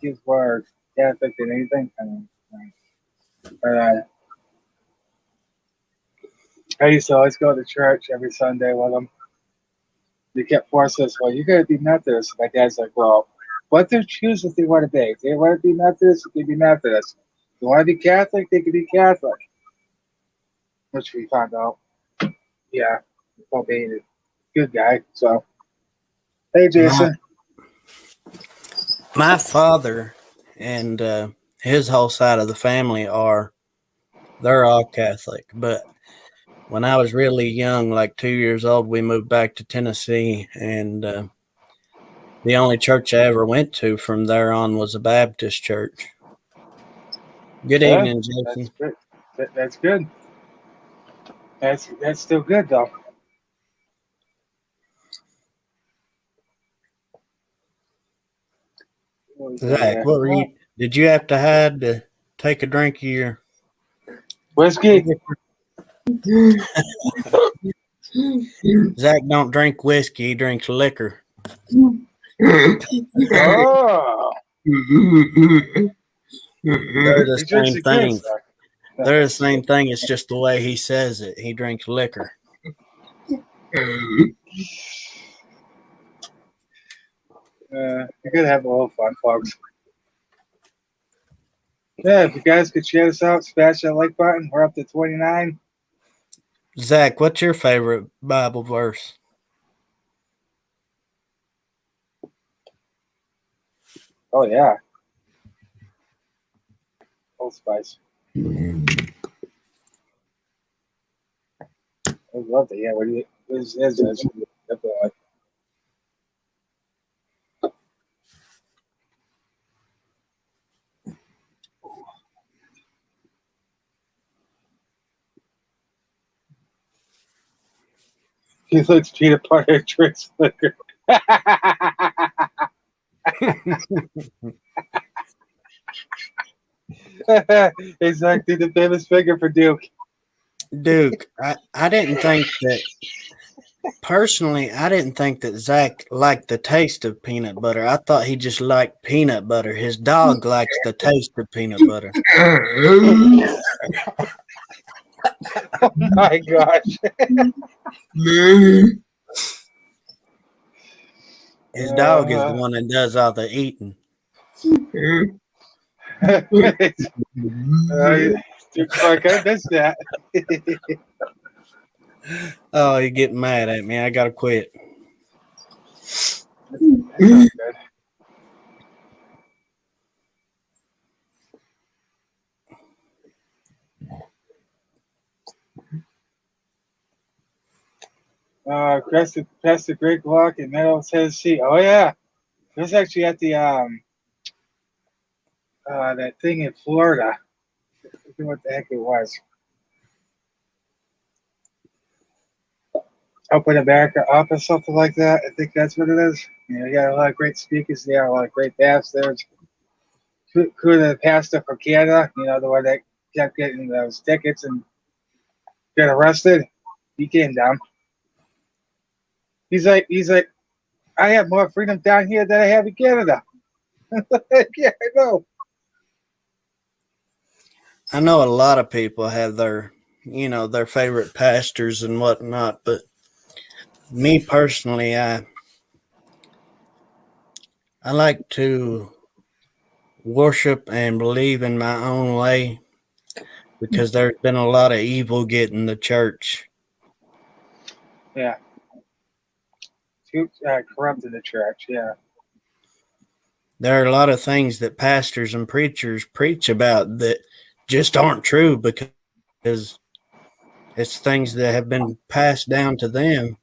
Speaker 1: use more Catholic than anything. I don't know. But I used to always go to church every Sunday with him. They kept forcing us, well, you got to be Methodist. My dad's like, well, let them choose what they want to be. If they want to be Methodist, they can be Methodist. If they want to be Catholic, they can be Catholic. Which we found out. Yeah, Paul being a good guy. So, hey, Jason.
Speaker 3: My father and his whole side of the family they're all Catholic. But when I was really young, like 2 years old, we moved back to Tennessee, and the only church I ever went to from there on was a Baptist church. Good evening, Jason.
Speaker 1: That's good. That's good. That's still good though.
Speaker 3: Zach, what were you? Did you have to hide to take a drink of your
Speaker 1: whiskey?
Speaker 3: Zach don't drink whiskey; he drinks liquor.
Speaker 1: Oh,
Speaker 3: They're the same thing.
Speaker 1: Good,
Speaker 3: They're the same thing. It's just the way he says it. He drinks liquor.
Speaker 1: You're gonna have a little fun, folks. Yeah, if you guys could share this out, smash that like button. We're up to 29.
Speaker 3: Zach, what's your favorite Bible verse?
Speaker 1: Oh yeah, Old Spice. I'd love to hear what his is. Definitely. He looks peanut butter drinks liquor. Exactly, the famous figure for Duke.
Speaker 3: Duke, I didn't think that, personally, I didn't think that Zach liked the taste of peanut butter. I thought he just liked peanut butter. His dog likes the taste of peanut butter.
Speaker 1: Oh my gosh.
Speaker 3: His dog is the one that does all the eating.
Speaker 1: Duke's like, I missed that.
Speaker 3: Oh, you're getting mad at me. I gotta quit.
Speaker 1: That's not good. Past the Great Walk in Middle Tennessee. Oh yeah, it was actually at the that thing in Florida. I forget what the heck it was. Open America Up or something like that. I think that's what it is. You know, you got a lot of great speakers there, a lot of great pastors. Who the pastor from Canada, you know, the one that kept getting those tickets and got arrested. He came down. He's like, I have more freedom down here than I have in Canada. Yeah, I know.
Speaker 3: I know a lot of people have their, their favorite pastors and whatnot, but me personally, I like to worship and believe in my own way because there's been a lot of evil getting the church.
Speaker 1: Yeah. Too corrupt in the church, yeah.
Speaker 3: There are a lot of things that pastors and preachers preach about that just aren't true because it's things that have been passed down to them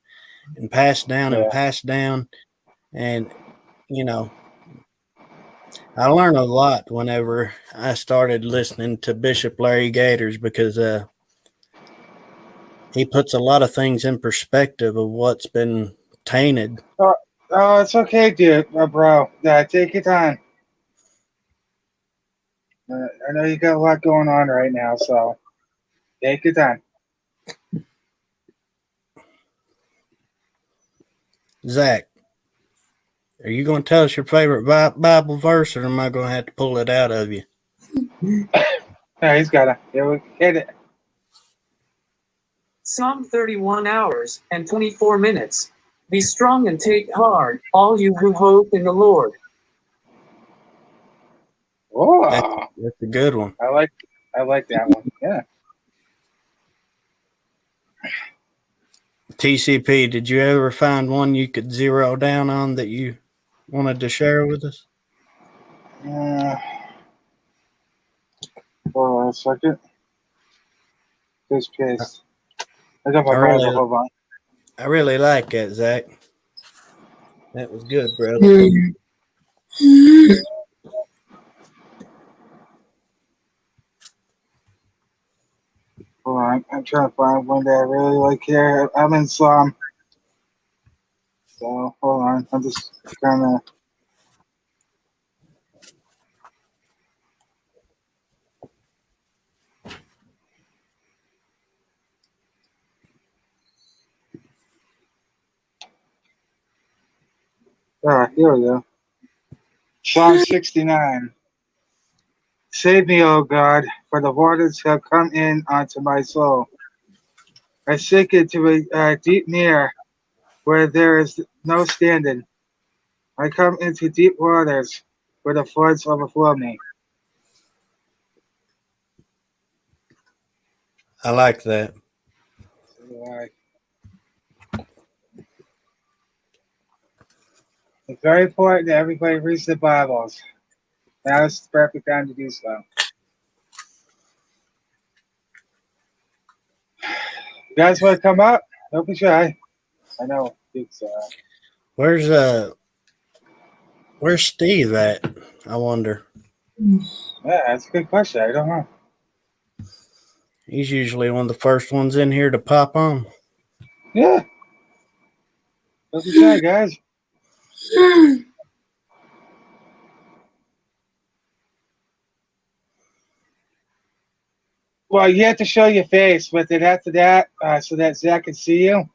Speaker 3: and passed down and passed down. And, I learned a lot whenever I started listening to Bishop Larry Gators because he puts a lot of things in perspective of what's been tainted.
Speaker 1: Oh, it's okay, dude, bro. Take your time. I know you got a lot going on right now, so take your time.
Speaker 3: Zach, are you going to tell us your favorite Bible verse, or am I going to have to pull it out of you?
Speaker 1: Yeah, he's got to hit it.
Speaker 2: Psalm 31 hours and 24 minutes. Be strong and take heart, all you who hope in the Lord.
Speaker 1: Oh,
Speaker 3: that's a good one.
Speaker 1: I like that one. Yeah.
Speaker 3: TCP, did you ever find one you could zero down on that you wanted to share with us?
Speaker 1: Hold on a second. This paste. I got my Bible. Hold on.
Speaker 3: I really like that, Zach. That was good, brother.
Speaker 1: Hold on. I'm trying to find one that I really like here. I'm in Psalm. So, hold on. I'm just trying to. Here we go. Psalm 69. Save me, O God, for the waters have come in onto my soul. I sink into a deep mere where there is no standing. I come into deep waters where the floods overflow me.
Speaker 3: I like that.
Speaker 1: It's very important that everybody reads the Bibles. Now is the perfect time to do so. You guys want to come up? Don't be shy. I know it's
Speaker 3: Where's Steve at? I wonder.
Speaker 1: yeah, that's a good question. I don't know.
Speaker 3: He's usually one of the first ones in here to pop on.
Speaker 1: Yeah. Don't be shy, guys. Well, you have to show your face with it after that, so that Zach can see you.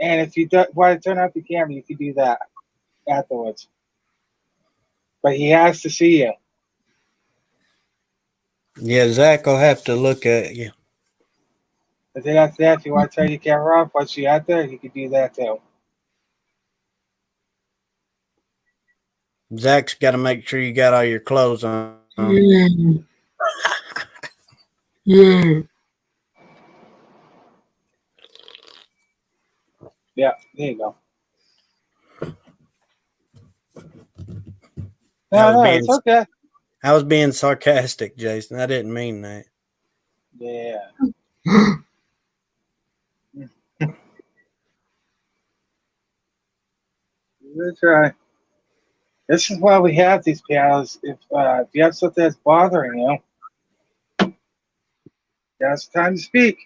Speaker 1: And if you want to turn off the camera, you can do that afterwards. But he has to see you.
Speaker 3: Yeah, Zach will have to look at you.
Speaker 1: But then after that, if you want to turn your camera off once you're out there, you can do that too.
Speaker 3: Zach's got to make sure you got all your clothes on.
Speaker 1: Yeah, there you go. No, it's okay.
Speaker 3: I was being sarcastic, Jason. I didn't mean that.
Speaker 1: Yeah. That's right. This is why we have these panels. If you have something that's bothering you, now's the time to speak.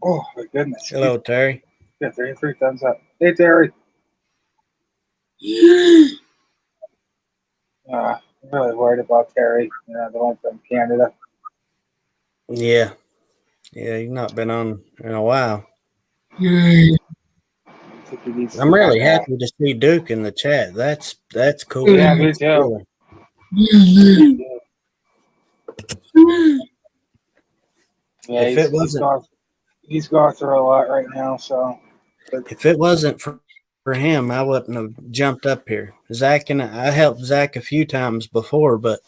Speaker 1: Oh my goodness.
Speaker 3: Hello, Terry.
Speaker 1: Yeah, 33 thumbs up. Hey, Terry. I'm really worried about Terry, the one from Canada.
Speaker 3: Yeah. Yeah, you've not been on in a while. I'm really happy to see Duke in the chat. That's cool.
Speaker 1: Yeah, me too. Yeah,
Speaker 3: If it wasn't,
Speaker 1: he's going through a lot right now. So,
Speaker 3: if it wasn't for him, I wouldn't have jumped up here. Zach and I helped Zach a few times before, but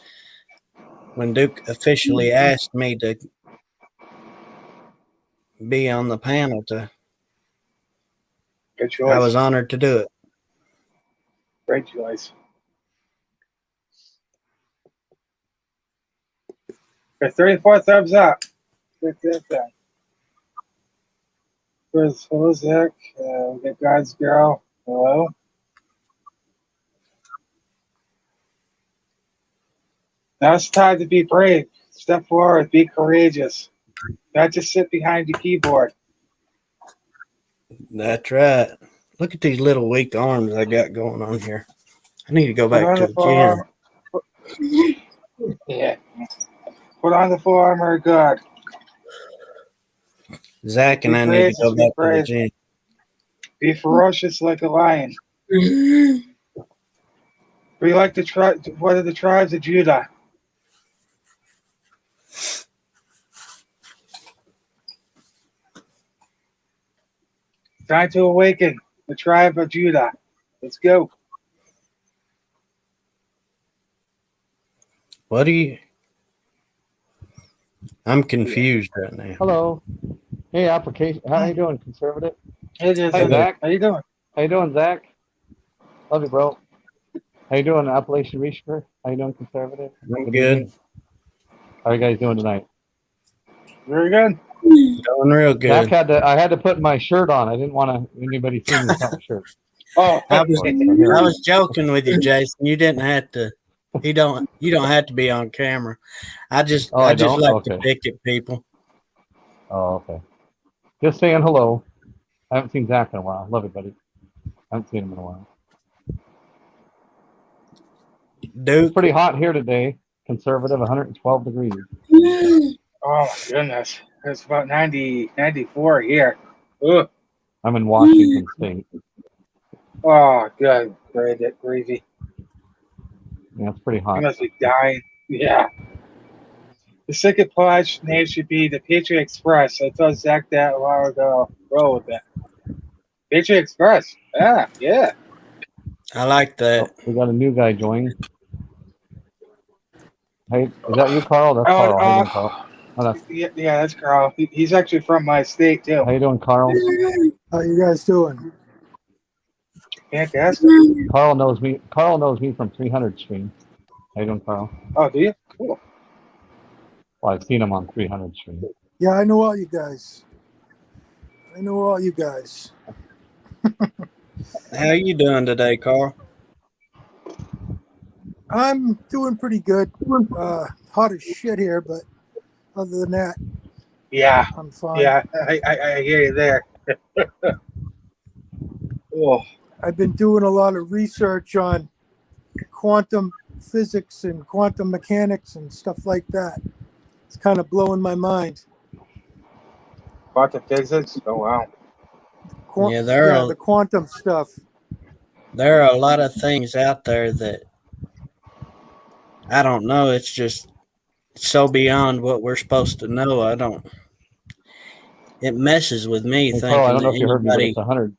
Speaker 3: when Duke officially asked me to be on the panel,
Speaker 1: good choice.
Speaker 3: I was honored to do it.
Speaker 1: Great choice. Okay, 34 thumbs up. Hello, Zach. We got God's girl. Hello. Now it's time to be brave. Step forward. Be courageous. Not just sit behind your keyboard.
Speaker 3: That's right. Look at these little weak arms I got going on here. I need to go back to the
Speaker 1: gym. Yeah. Put on the full armor of God.
Speaker 3: Zach and I need to go back to the gym.
Speaker 1: Be ferocious like a lion. Be like one of the tribes of Judah. Time to awaken the tribe of Judah. Let's go.
Speaker 3: I'm confused right now.
Speaker 4: Hello. Hey, application. How you doing, conservative?
Speaker 1: Hey,
Speaker 4: Zach.
Speaker 1: How you doing?
Speaker 4: How you doing, Zach? Love you, bro. How you doing, Appalachian Reacher? How you doing, conservative?
Speaker 3: I'm good.
Speaker 4: How are you guys doing tonight?
Speaker 1: Very good.
Speaker 3: Doing real good.
Speaker 4: Zach I had to put my shirt on. I didn't want anybody see me without my shirt.
Speaker 1: Oh,
Speaker 3: I was joking with you, Jason. You didn't have to. You don't have to be on camera. I just like to pick at people.
Speaker 4: Oh, okay. Just saying hello. I haven't seen Zach in a while. Love you, buddy. I haven't seen him in a while.
Speaker 3: Dude,
Speaker 4: it's pretty hot here today. Conservative, 112 degrees.
Speaker 1: Oh my goodness. It's about 90, 94 here. Ugh.
Speaker 4: I'm in Washington State.
Speaker 1: Oh, good. Gravy.
Speaker 4: Yeah, it's pretty hot.
Speaker 1: You must be dying. Yeah. The second pledge name should be the Patriot Express. I told Zach that a while ago. Roll with that. Bitchute Express. Yeah.
Speaker 3: I like that.
Speaker 4: Oh, we got a new guy joining. Hey, is that you, Carl? That's Carl. How you doing, Carl?
Speaker 1: Yeah, that's Carl. He's actually from my state too.
Speaker 4: How you doing, Carl?
Speaker 5: How you guys doing?
Speaker 1: Fantastic.
Speaker 4: Carl knows me. Carl knows me from 300 stream. How you doing, Carl?
Speaker 1: Oh, do you? Cool.
Speaker 4: Well, I've seen him on 300 stream.
Speaker 5: Yeah, I know all you guys. I know all you guys.
Speaker 3: How you doing today, Carl?
Speaker 5: I'm doing pretty good. Hot as shit here, but other than that,
Speaker 1: Yeah,
Speaker 5: I'm fine.
Speaker 1: yeah, I hear you there. Oh,
Speaker 5: I've been doing a lot of research on quantum physics and quantum mechanics and stuff like that. It's kind of blowing my mind.
Speaker 1: quantum physics? Oh, wow.
Speaker 3: Yeah,
Speaker 5: The quantum stuff.
Speaker 3: there are a lot of things out there that I don't know. It's just so beyond what we're supposed to know. I don't. It messes with me
Speaker 4: And Carl, I
Speaker 3: thinking
Speaker 4: don't know
Speaker 3: that
Speaker 4: if you heard me, but
Speaker 3: anybody.
Speaker 4: it's 100.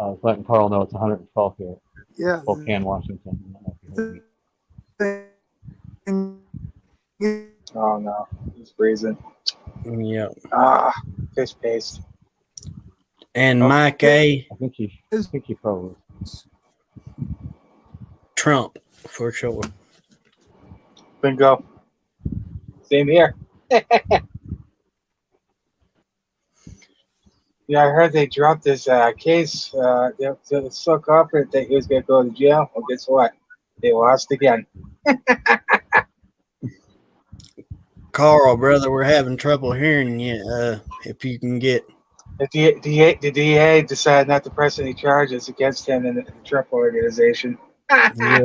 Speaker 4: I was letting Carl know it's 112 here,
Speaker 5: Yeah.
Speaker 4: Spokane, Washington. I don't know if you heard me.
Speaker 1: Oh, no. He's freezing.
Speaker 3: Yeah,
Speaker 1: Ah, fish paste.
Speaker 3: and
Speaker 1: Oh.
Speaker 3: Mike A.
Speaker 4: I think he froze.
Speaker 3: Trump for sure.
Speaker 1: Bingo. Same here. Yeah, I heard they dropped this case. They're so confident that he was going to go to jail. Well, guess what? They lost again.
Speaker 3: Carl, brother, we're having trouble hearing you. If you can get.
Speaker 1: The DA decided not to press any charges against him in the Trump organization.
Speaker 3: Yeah,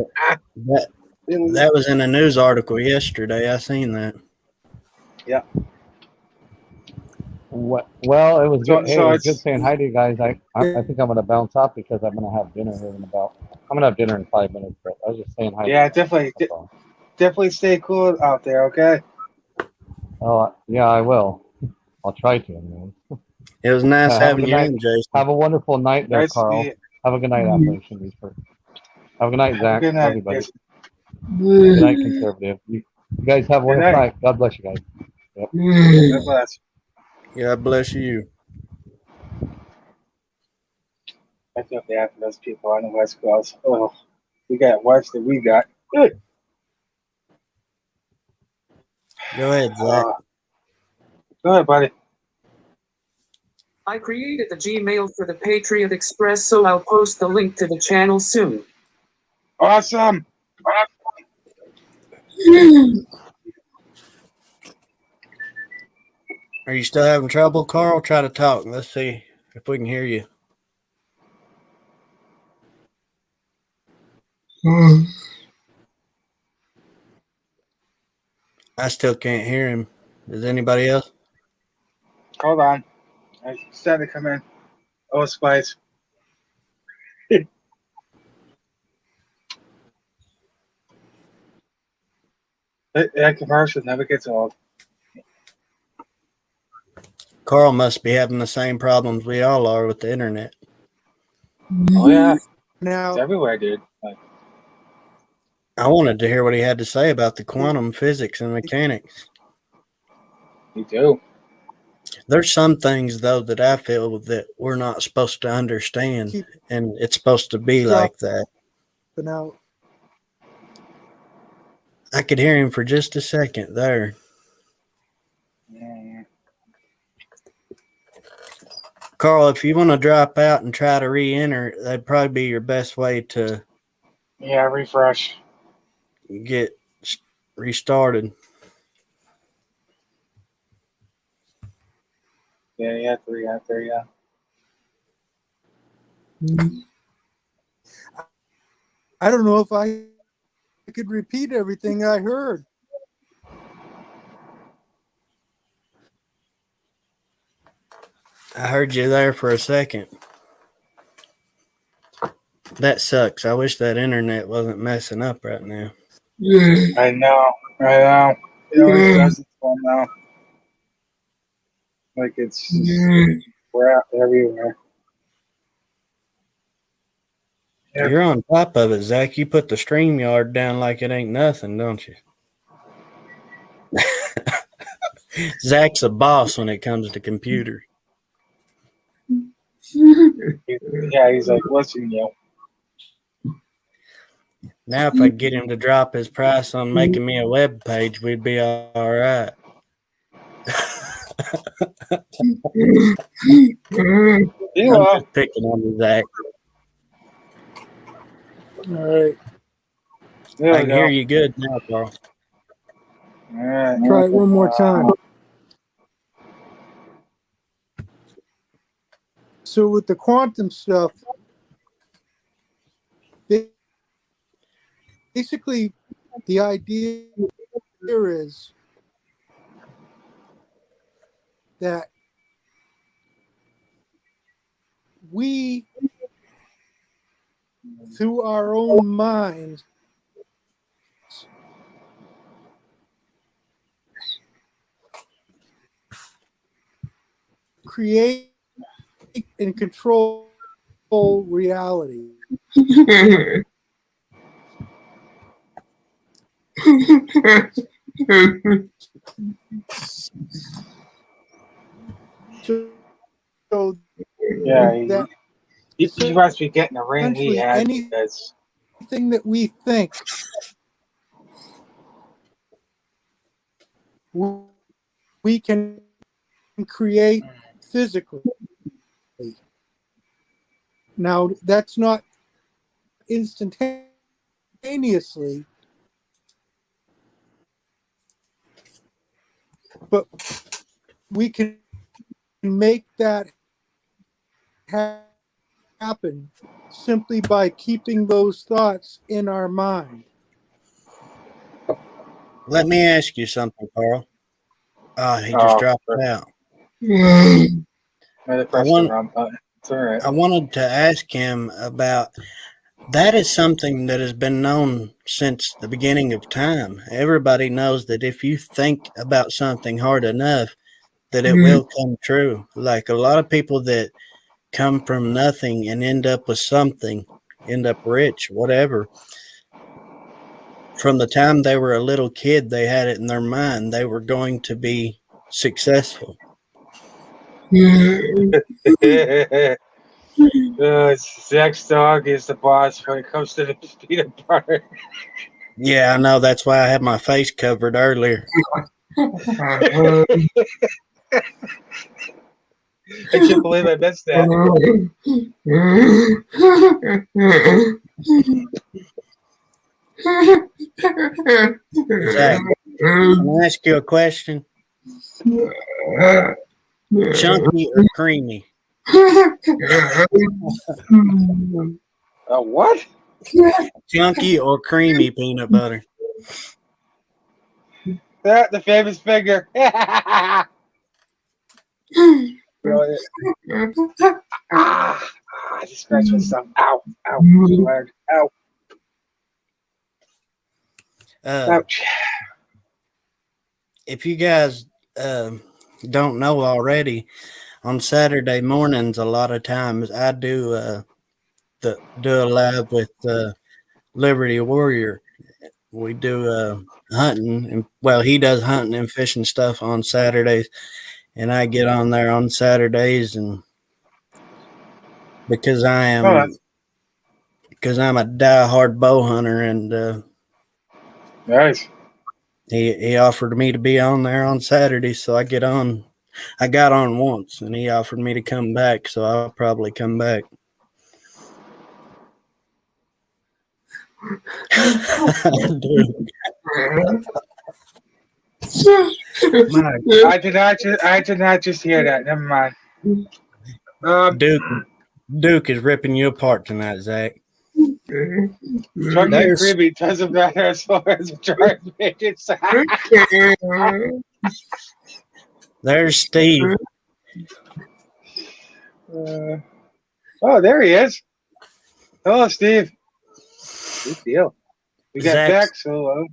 Speaker 3: that was in a news article yesterday. I seen that.
Speaker 1: Yeah.
Speaker 4: Well, it was
Speaker 1: So-
Speaker 4: good. Hey,
Speaker 1: so
Speaker 4: it was
Speaker 1: it's-
Speaker 4: good saying hi to you guys. I think I'm gonna bounce off because I'm gonna have dinner here in about. I'm gonna have dinner in 5 minutes, but I was just saying hi.
Speaker 1: Yeah,
Speaker 4: to you guys,
Speaker 1: definitely.
Speaker 4: that's all.
Speaker 1: Definitely stay cool out there, okay?
Speaker 4: Oh, yeah, I will. I'll try to. Anyways.
Speaker 3: It was nice
Speaker 4: Have a
Speaker 3: having
Speaker 4: good
Speaker 3: you
Speaker 4: night.
Speaker 3: in, Jason.
Speaker 4: Have a wonderful night there,
Speaker 1: Nice to
Speaker 4: Carl.
Speaker 1: meet you.
Speaker 4: Have a good night, Operation Reaper. Have a good night,
Speaker 1: Have a
Speaker 4: Zach.
Speaker 1: good night,
Speaker 4: Everybody.
Speaker 1: Jason.
Speaker 4: Good night, Conservative. You guys have a
Speaker 1: Good
Speaker 4: wonderful
Speaker 1: night.
Speaker 4: night. God bless you guys.
Speaker 1: God bless.
Speaker 3: God bless you.
Speaker 1: I feel bad for those people on the West Coast. Oh, we got worse than we got. Good.
Speaker 3: Go ahead, Zach.
Speaker 1: Go ahead, buddy.
Speaker 2: I created the Gmail for the Patriot Express, so I'll post the link to the channel soon.
Speaker 1: Awesome.
Speaker 3: Are you still having trouble, Carl? Try to talk. Let's see if we can hear you. I still can't hear him. Does anybody else?
Speaker 1: Hold on. I started to come in. Oh, Spice. That commercial never gets old.
Speaker 3: Carl must be having the same problems we all are with the internet.
Speaker 1: Oh, yeah. It's
Speaker 5: Now,
Speaker 1: everywhere, dude. Like,
Speaker 3: I wanted to hear what he had to say about the quantum physics and mechanics.
Speaker 1: you do.
Speaker 3: There's some things, though, that I feel that we're not supposed to understand,
Speaker 5: keep
Speaker 3: and it's supposed to be like that.
Speaker 5: dropping out.
Speaker 3: I could hear him for just a second there.
Speaker 1: Yeah.
Speaker 3: Carl, if you want to drop out and try to re-enter, that'd probably be your best way to
Speaker 1: Yeah, refresh.
Speaker 3: get restarted.
Speaker 1: Yeah, you have to re-out there, yeah.
Speaker 5: I don't know if I could repeat everything I heard.
Speaker 3: I heard you there for a second. That sucks. I wish that internet wasn't messing up right now.
Speaker 1: I know. It always does it for now. Like it's just, we're out everywhere. Yeah.
Speaker 3: You're on top of it, Zach. You put the StreamYard down like it ain't nothing, don't you? Zach's a boss when it comes to computers.
Speaker 1: Yeah, he's like, listen, you.
Speaker 3: Now, if I get him to drop his price on making me a web page, we'd be all right.
Speaker 1: You
Speaker 3: I'm
Speaker 1: are.
Speaker 3: just picking on you, Zach.
Speaker 5: All right.
Speaker 1: There
Speaker 3: I
Speaker 1: we
Speaker 3: can
Speaker 1: go.
Speaker 3: hear you good now, Carl.
Speaker 1: All right.
Speaker 5: Try it one more time. So with the quantum stuff, basically the idea here is that we, through our own minds, create and control reality. So
Speaker 1: Yeah,
Speaker 5: that
Speaker 1: he must be getting the ring he
Speaker 5: essentially
Speaker 1: had
Speaker 5: anything
Speaker 1: because
Speaker 5: that we think we can create physically. Now, that's not instantaneously, but we can make that happen simply by keeping those thoughts in our mind.
Speaker 3: Let me ask you something, Carl. He just dropped out.
Speaker 1: I pressed the wrong button. It's all right.
Speaker 3: I wanted to ask him about that. Is something that has been known since the beginning of time. Everybody knows that if you think about something hard enough, that it will come true. Like a lot of people that come from nothing and end up with something, end up rich, whatever. From the time they were a little kid, they had it in their mind they were going to be successful.
Speaker 1: Zach's dog is the boss when it comes to the peanut butter.
Speaker 3: Yeah, I know. That's why I had my face covered earlier.
Speaker 1: I can't believe I missed that.
Speaker 3: Zach, can I ask you a question? Chunky or creamy?
Speaker 1: What?
Speaker 3: Chunky or creamy peanut butter?
Speaker 1: The famous finger. I just scratched myself. Ow. Ow. Ow. Ouch.
Speaker 3: If you guys don't know already, on Saturday mornings, a lot of times I do do a live with Liberty Warrior. We do hunting, and well, he does hunting and fishing stuff on Saturdays, and I get on there on Saturdays, and because I'm a diehard bow hunter, and
Speaker 1: Nice.
Speaker 3: he offered me to be on there on Saturday, so I get on. I got on once, and he offered me to come back, so I'll probably come back.
Speaker 1: I did not just hear that. Never mind.
Speaker 3: Duke is ripping you apart tonight, Zach.
Speaker 1: Chunky and creamy doesn't matter as far as jar midgets.
Speaker 3: There's Steve.
Speaker 1: Oh, there he is. Hello, Steve. Good deal. We got Bex. Hello.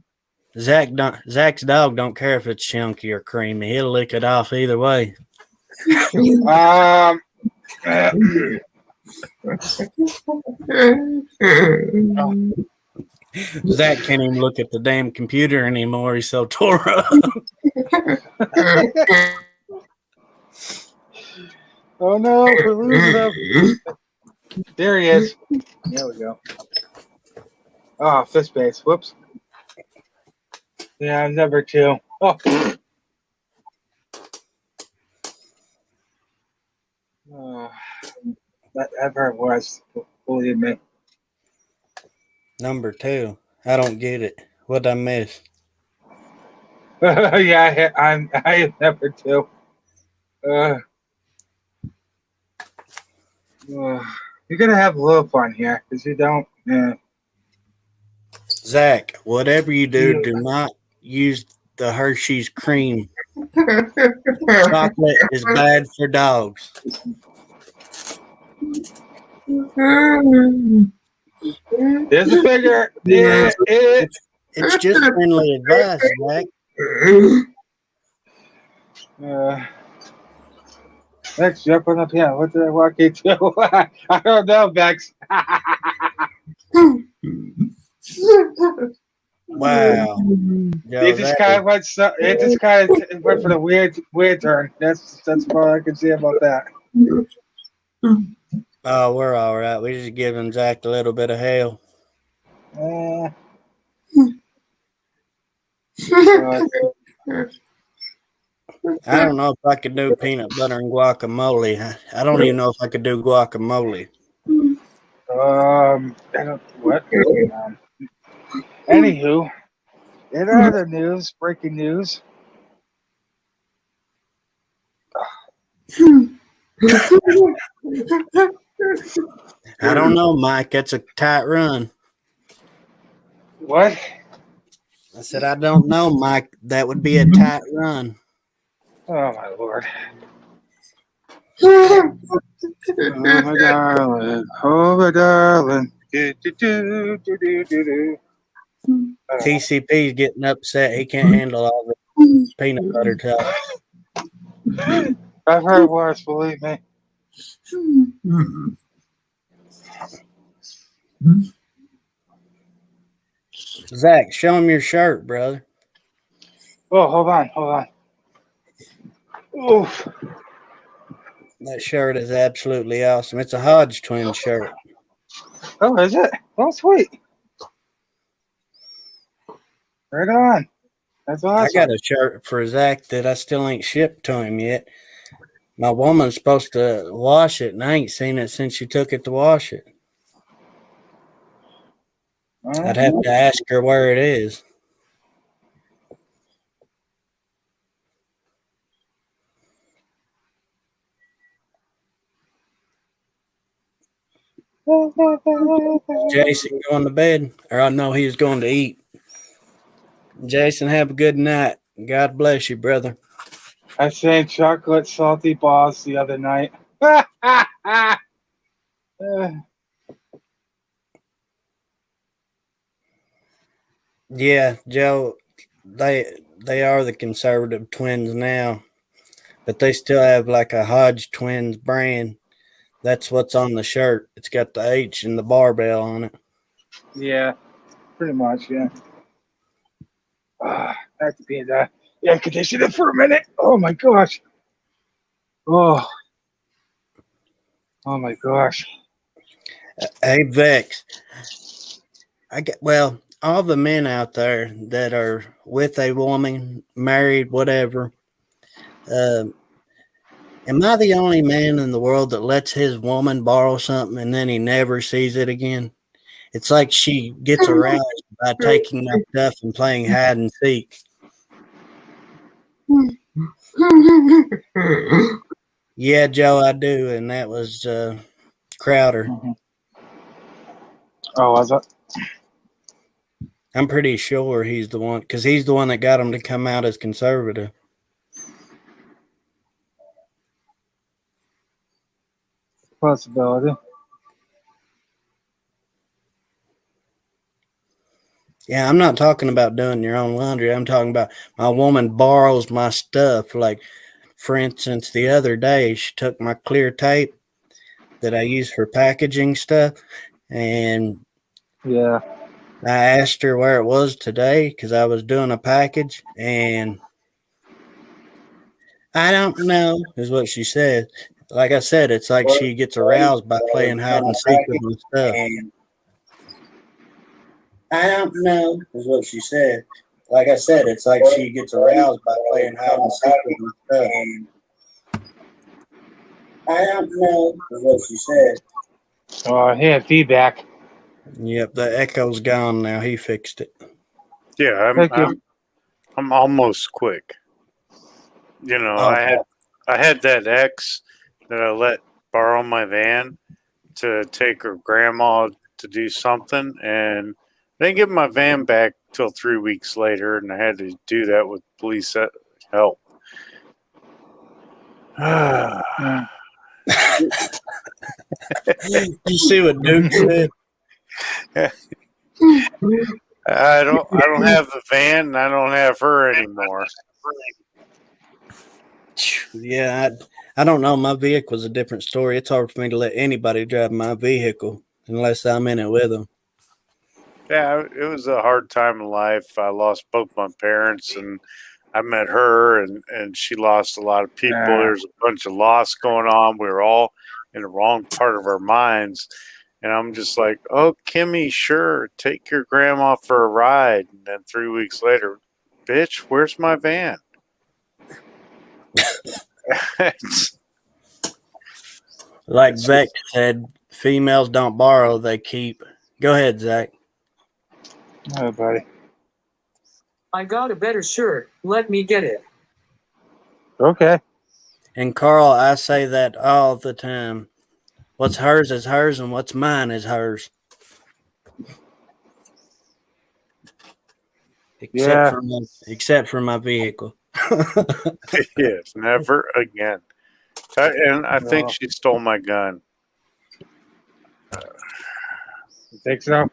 Speaker 3: Zach's dog don't care if it's chunky or creamy. He'll lick it off either way. Zach can't even look at the damn computer anymore. He's so tore up.
Speaker 1: Oh no, we're losing him. There he is. There we go. Oh, fist base. Whoops. Yeah, number 2. Oh. I've heard worse. Believe me.
Speaker 3: Number 2. I don't get it. What'd I miss?
Speaker 1: Yeah, I am number 2. You're gonna have a little fun here, because you don't.
Speaker 3: Zach, whatever you do not use the Hershey's cream. Chocolate is bad for dogs.
Speaker 1: There's a figure.
Speaker 3: It's just friendly advice, Zach.
Speaker 1: Vex jumping up here. What did I walk into? I don't know, Vex.
Speaker 3: Wow.
Speaker 1: It just kind of went. It just kind of went for the weird turn. That's all I can say about that.
Speaker 3: Oh, we're all right. We just giving Zach a little bit of hell. I don't know if I could do peanut butter and guacamole. I don't even know if I could do guacamole.
Speaker 1: I don't what. Anywho, in other news, breaking news.
Speaker 3: I don't know, Mike. That's a tight run.
Speaker 1: What?
Speaker 3: I said, I don't know, Mike. That would be a tight run.
Speaker 1: Oh, my Lord. Oh, my darling. Oh, my darling.
Speaker 3: TCP's getting upset. He can't handle all the peanut butter talk.
Speaker 1: I've heard worse, believe me.
Speaker 3: Zach, show him your shirt, brother.
Speaker 1: Oh, hold on. Oof.
Speaker 3: That shirt is absolutely awesome. It's a Hodge twin shirt.
Speaker 1: Oh, is it? Oh, sweet. Right on. That's awesome.
Speaker 3: I got a shirt for Zach that I still ain't shipped to him yet. My woman's supposed to wash it, and I ain't seen it since she took it to wash it. I'd have to ask her where it is. Jason going to bed, or I know he's going to eat. Jason, have a good night. God bless you, brother.
Speaker 1: I sang chocolate salty balls the other night.
Speaker 3: Yeah, Joe, they are the conservative twins now, but they still have like a Hodge Twins brand. That's what's on the shirt. It's got the H and the barbell on it.
Speaker 1: Yeah, pretty much, yeah. I have to be in the air conditioner for a minute. Oh my gosh. Oh my gosh.
Speaker 3: Hey, Vex. All the men out there that are with a woman, married, whatever. Am I the only man in the world that lets his woman borrow something and then he never sees it again? It's like she gets aroused by taking my stuff and playing hide and seek. Yeah, Joe, I do, and that was Crowder.
Speaker 1: Mm-hmm. Oh, was it?
Speaker 3: I'm pretty sure he's the one, because he's the one that got him to come out as conservative.
Speaker 1: Possibility.
Speaker 3: Yeah, I'm not talking about doing your own laundry. I'm talking about my woman borrows my stuff. Like, for instance, the other day, she took my clear tape that I use for packaging stuff, and
Speaker 1: yeah,
Speaker 3: I asked her where it was today because I was doing a package, and I don't know, is what she said. Like I said, it's like she gets aroused by playing hide and seek with my stuff. I don't know, is what she said. Like I said, it's like she gets aroused by playing hide and seek with her stuff. I don't know, is what she said.
Speaker 1: Oh, he had feedback.
Speaker 3: Yep, the echo's gone now. He fixed it.
Speaker 6: Yeah,
Speaker 1: Thank you.
Speaker 6: I'm almost quick. You know,
Speaker 3: Oh.
Speaker 6: I had that ex that I let borrow my van to take her grandma to do something, and I didn't get my van back till 3 weeks later, and I had to do that with police help.
Speaker 1: Yeah.
Speaker 3: You see what Duke said?
Speaker 6: I don't have the van, and I don't have her anymore.
Speaker 3: Yeah, I don't know. My vehicle's a different story. It's hard for me to let anybody drive my vehicle unless I'm in it with them.
Speaker 6: Yeah, it was a hard time in life. I lost both my parents, and I met her, and she lost a lot of people.
Speaker 1: Yeah.
Speaker 6: There's a bunch of loss going on. We were all in the wrong part of our minds. And I'm just like, oh, Kimmy, sure, take your grandma for a ride. And then 3 weeks later, bitch, where's my van?
Speaker 3: Like Zach said, females don't borrow, they keep. Go ahead, Zach.
Speaker 1: Oh, buddy.
Speaker 2: I got a better shirt. Let me get it.
Speaker 1: Okay.
Speaker 3: And Carl, I say that all the time. What's hers is hers, and what's mine is hers. Except for my vehicle.
Speaker 6: Yes, never again. And I think she stole my gun.
Speaker 1: You think so?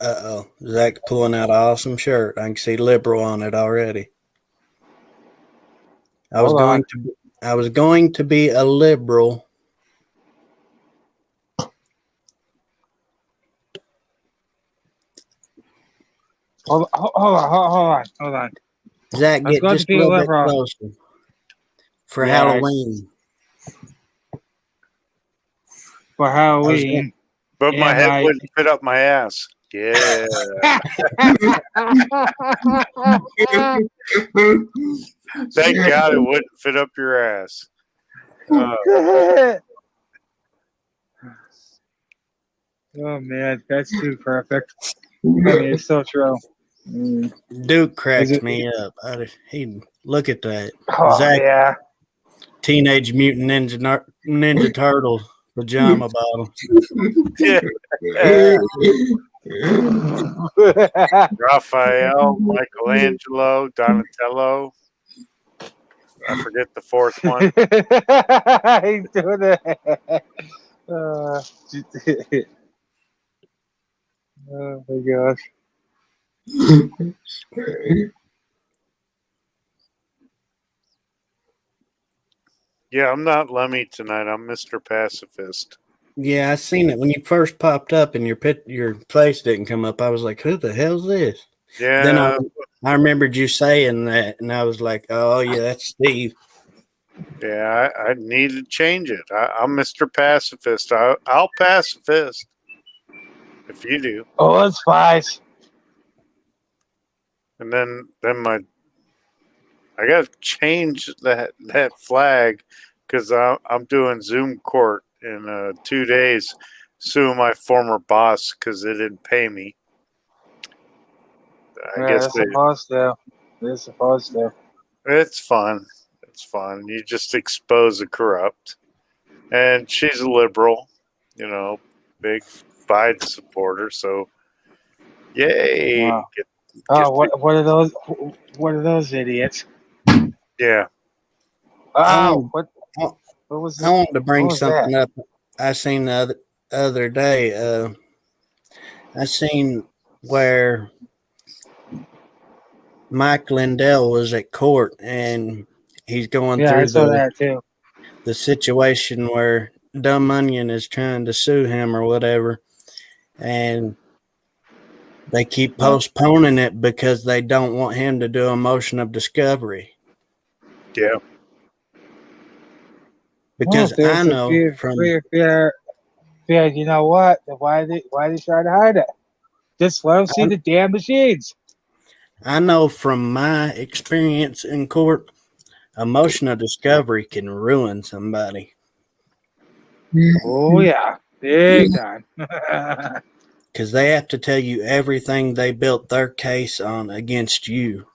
Speaker 3: Uh-oh. Zach pulling out an awesome shirt. I can see liberal on it already. I was going to be a liberal.
Speaker 1: Hold on.
Speaker 3: Zach, get just a little bit closer for Halloween.
Speaker 1: For Halloween.
Speaker 6: But my head wouldn't fit up my ass. Yeah. Thank God it wouldn't fit up your ass.
Speaker 1: Oh man, that's too perfect. I mean, it's so true.
Speaker 3: Duke cracked me up. Look at that.
Speaker 1: Oh,
Speaker 3: Zach,
Speaker 1: yeah.
Speaker 3: Teenage Mutant Ninja Turtle pajama bottom.
Speaker 6: Raphael, Michelangelo, Donatello. I forget the fourth one.
Speaker 1: He's doing it. Oh my gosh.
Speaker 6: Yeah, I'm not Lemmy tonight. I'm Mr. Pacifist.
Speaker 3: Yeah, I seen it when you first popped up and your face didn't come up. I was like, "Who the hell's this?"
Speaker 6: Yeah.
Speaker 3: Then I remembered you saying that, and I was like, "Oh yeah, that's Steve."
Speaker 6: Yeah, I need to change it. I'm Mr. Pacifist. I'll pacifist if you do.
Speaker 1: Oh, that's spies.
Speaker 6: And then I got to change that flag because I'm doing Zoom court in 2 days, suing my former boss because they didn't pay me. I guess
Speaker 1: they're supposed to. They're supposed to.
Speaker 6: It's fun. It's fun. You just expose the corrupt. And she's a liberal, big Biden supporter. So, yay!
Speaker 1: Wow. What are those? What are those idiots?
Speaker 6: Yeah.
Speaker 1: Oh, what was it?
Speaker 3: I wanted to bring something up. I seen the other day. I seen where Mike Lindell was at court and he's going through the situation where Dumb Onion is trying to sue him or whatever, and they keep postponing it because they don't want him to do a motion of discovery.
Speaker 6: Yeah.
Speaker 3: Because I know
Speaker 1: figured, you know what? Then why they try to hide it? Just let them see the damn machines.
Speaker 3: I know from my experience in court, emotional discovery can ruin somebody
Speaker 1: Oh yeah, big time.
Speaker 3: because they have to tell you everything they built their case on against you.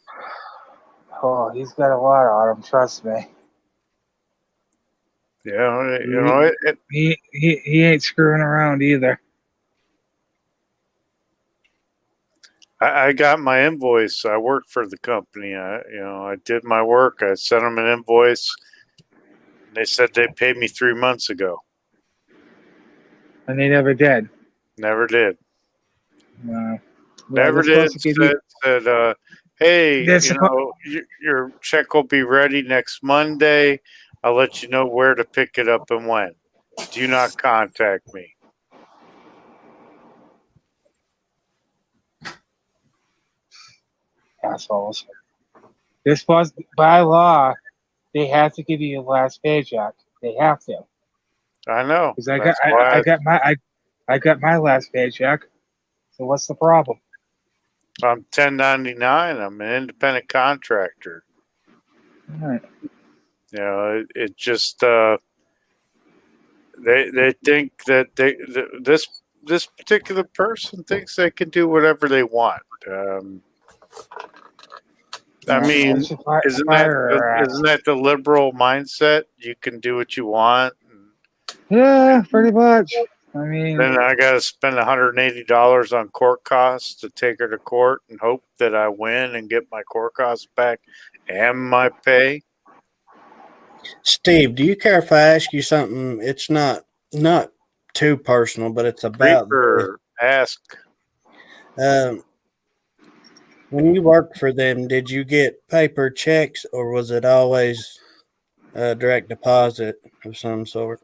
Speaker 1: Oh, he's got a lot on him. Trust me.
Speaker 6: Yeah, you know,
Speaker 1: He ain't screwing around either.
Speaker 6: I got my invoice. I worked for the company. I did my work. I sent them an invoice. And they said they paid me 3 months ago.
Speaker 1: And they never did.
Speaker 6: Never did.
Speaker 1: Well,
Speaker 6: Never
Speaker 1: they're
Speaker 6: did.
Speaker 1: supposed to give you.
Speaker 6: Said, hey,
Speaker 1: They're supposed.
Speaker 6: your check will be ready next Monday. I'll let you know where to pick it up and when. Do not contact me.
Speaker 1: Assholes. They're supposed by law. They have to give you your last paycheck. They have to.
Speaker 6: I know.
Speaker 1: Because
Speaker 6: That's why
Speaker 1: I got my last paycheck. So what's the problem?
Speaker 6: I'm 1099. I'm an independent contractor.
Speaker 1: All right.
Speaker 6: You know, it just they think that this particular person thinks they can do whatever they want. I
Speaker 1: They
Speaker 6: mean,
Speaker 1: should
Speaker 6: isn't
Speaker 1: fire her ass.
Speaker 6: that the liberal mindset? You can do what you want.
Speaker 1: Yeah, pretty much. I mean,
Speaker 6: Then I got to spend $180 on court costs to take her to court and hope that I win and get my court costs back and my pay.
Speaker 3: Steve, do you care if I ask you something? It's not too personal, but it's about this.
Speaker 6: Reaper, ask.
Speaker 3: Um, when you worked for them, did you get paper checks or was it always a direct deposit of some sort?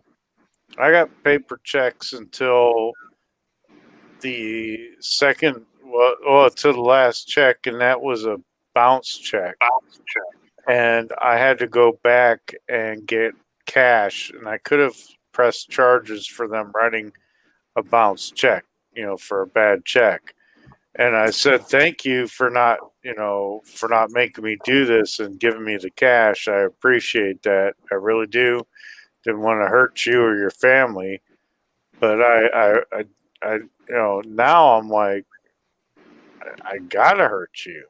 Speaker 6: I got paper checks until the second, to the last check, and that was a bounce check. And I had to go back and get cash, and I could have pressed charges for them writing a bounce check, for a bad check. And I said, thank you for not making me do this and giving me the cash. I appreciate that. I really do. Didn't want to hurt you or your family. But now I'm like, I gotta hurt you.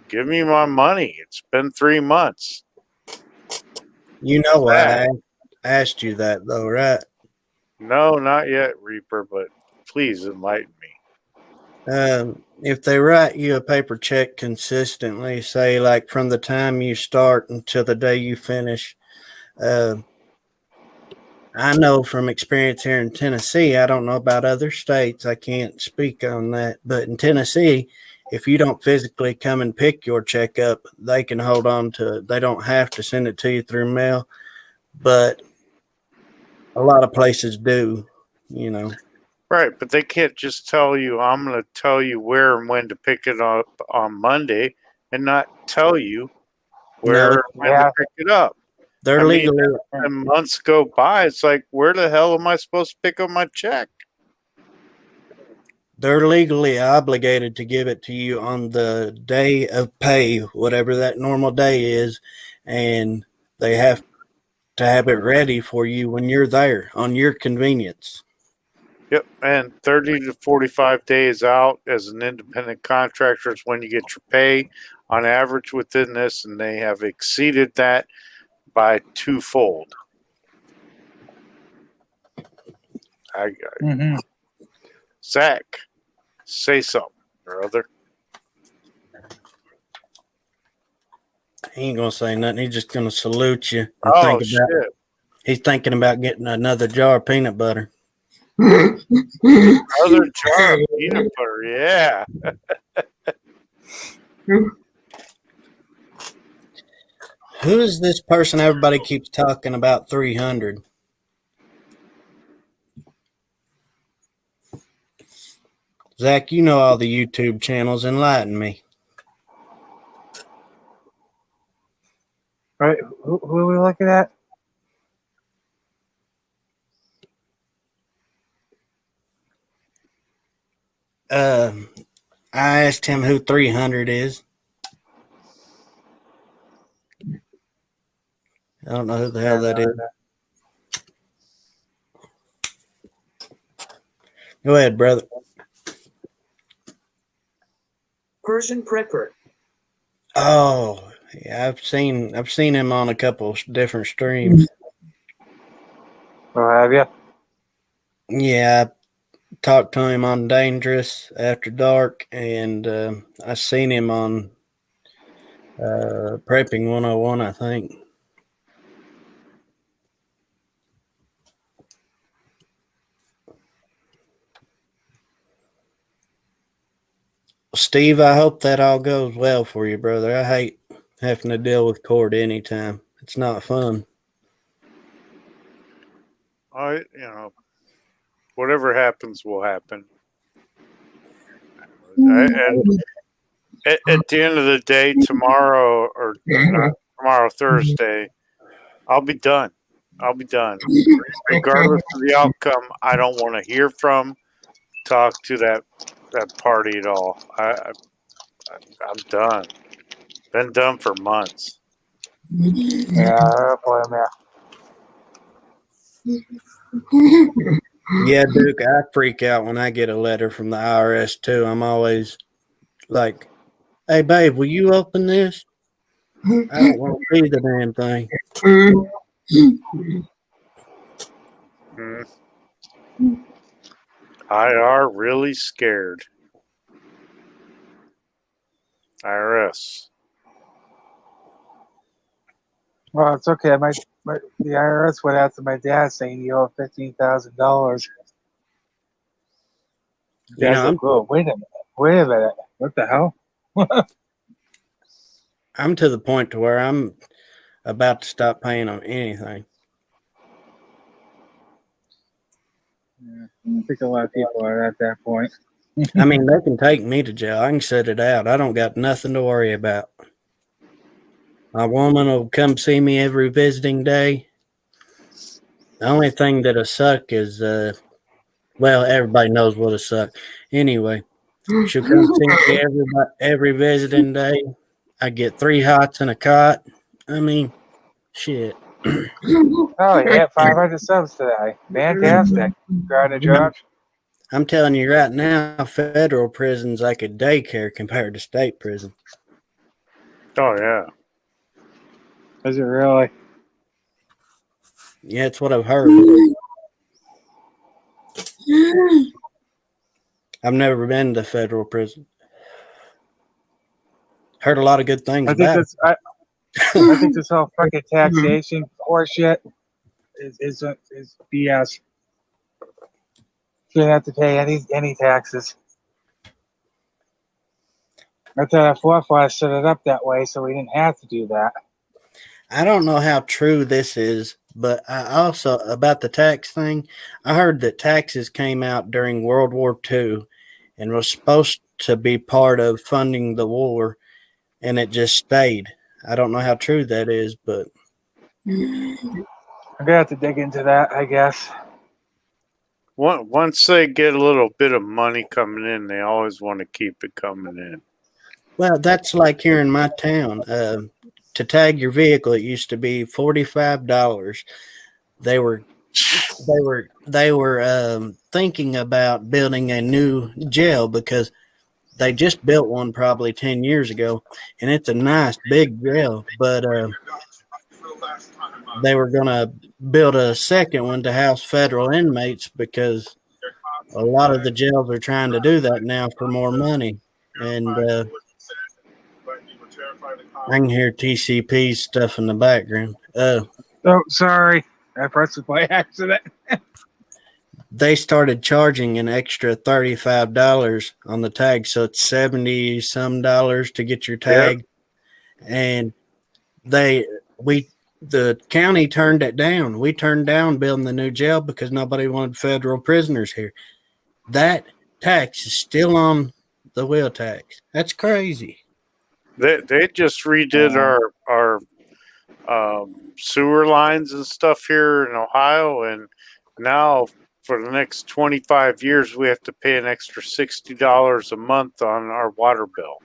Speaker 6: Give me my money. It's been 3 months.
Speaker 3: You know why I asked you that, though, right?
Speaker 6: No, not yet, Reaper, but please enlighten me.
Speaker 3: If they write you a paper check consistently, say like from the time you start until the day you finish, uh, I know from experience here in Tennessee, I don't know about other states, I can't speak on that, but in Tennessee, if you don't physically come and pick your check up, they can hold on to it. They don't have to send it to you through mail, but a lot of places do, you know.
Speaker 6: Right, but they can't just tell you, I'm going to tell you where and when to pick it up on Monday and not tell you where
Speaker 3: No,
Speaker 6: and when to pick it up.
Speaker 3: they're
Speaker 6: I mean,
Speaker 3: legally
Speaker 6: and months go by, it's like, where the hell am I supposed to pick up my check?
Speaker 3: they're legally obligated to give it to you on the day of pay, whatever that normal day is, and they have to have it ready for you when you're there on your convenience.
Speaker 6: Yep, and 30 to 45 days out as an independent contractor is when you get your pay on average within this, and they have exceeded that by twofold. Zach, say something, brother.
Speaker 3: He ain't gonna say nothing. He's just gonna salute you and
Speaker 6: Oh, shit.
Speaker 3: He's thinking about getting another jar of peanut butter.
Speaker 6: Another jar of peanut butter, yeah.
Speaker 3: Who is this person everybody keeps talking about 300? Zach, you know all the YouTube channels. Enlighten me.
Speaker 1: Right? Who are we looking at?
Speaker 3: I asked him who 300 is. I don't know who the hell that is. Go ahead, brother.
Speaker 2: Persian Prepper.
Speaker 3: Oh, yeah, I've seen him on a couple different streams.
Speaker 1: Oh, have you?
Speaker 3: Yeah, I talked to him on Dangerous After Dark, and I seen him on Prepping 101, I think. Steve, I hope that all goes well for you, brother. I hate having to deal with court anytime. It's not fun.
Speaker 6: Whatever happens will happen. And at the end of the day, tomorrow or not tomorrow, Thursday, I'll be done. Regardless of the outcome, I don't want to hear from, talk to that party at all. I'm done. Been done for months.
Speaker 1: Yeah, boy, man.
Speaker 3: Yeah, Duke, I freak out when I get a letter from the IRS too. I'm always like, "Hey, babe, will you open this? I don't want to see the damn thing."
Speaker 6: I are really scared. IRS.
Speaker 1: Well, it's okay. The IRS went out to my dad saying you owe $15,000.
Speaker 3: You know,
Speaker 1: Wait a minute. What the hell?
Speaker 3: I'm to the point to where I'm about to stop paying on anything.
Speaker 1: Yeah, I think a lot of people are at that point.
Speaker 3: I mean, they can take me to jail. I can sit it out. I don't got nothing to worry about. My woman will come see me every visiting day. The only thing that'll suck is, well, everybody knows what'll suck. Anyway, she'll come see me every visiting day. I get 3 hots and a cot. I mean, shit.
Speaker 1: Oh, you had 500 subs today. Fantastic. Congrats, George.
Speaker 3: I'm telling you right now, federal prison's like a daycare compared to state prison.
Speaker 6: Oh yeah.
Speaker 1: Is it really?
Speaker 3: Yeah, it's what I've heard. I've never been to federal prison. Heard a lot of good things about it.
Speaker 1: I think this whole fucking taxation horseshit is BS. Shouldn't have to pay any taxes. I thought our forefathers set it up that way so we didn't have to do that.
Speaker 3: I don't know how true this is, but I also, about the tax thing, I heard that taxes came out during World War II and was supposed to be part of funding the war, and it just stayed. I don't know how true that is, but
Speaker 1: I'm gonna have to dig into that, I guess.
Speaker 6: Once they get a little bit of money coming in, they always want to keep it coming in.
Speaker 3: well, that's like here in my town. To tag your vehicle, it used to be $45. They were thinking about building a new jail because they just built one probably 10 years ago, and it's a nice big jail, but they were going to build a second one to house federal inmates because a lot of the jails are trying to do that now for more money. And I can hear TCP's stuff in the background.
Speaker 1: Oh, sorry. I pressed it by accident.
Speaker 3: They started charging an extra $35 on the tag, so it's $70 some dollars to get your tag. Yep. And the county turned it down. We turned down building the new jail because nobody wanted federal prisoners here. That tax is still on the wheel tax. That's crazy.
Speaker 6: They just redid our sewer lines and stuff here in Ohio, and now for the next 25 years, we have to pay an extra $60 a month on our water bill.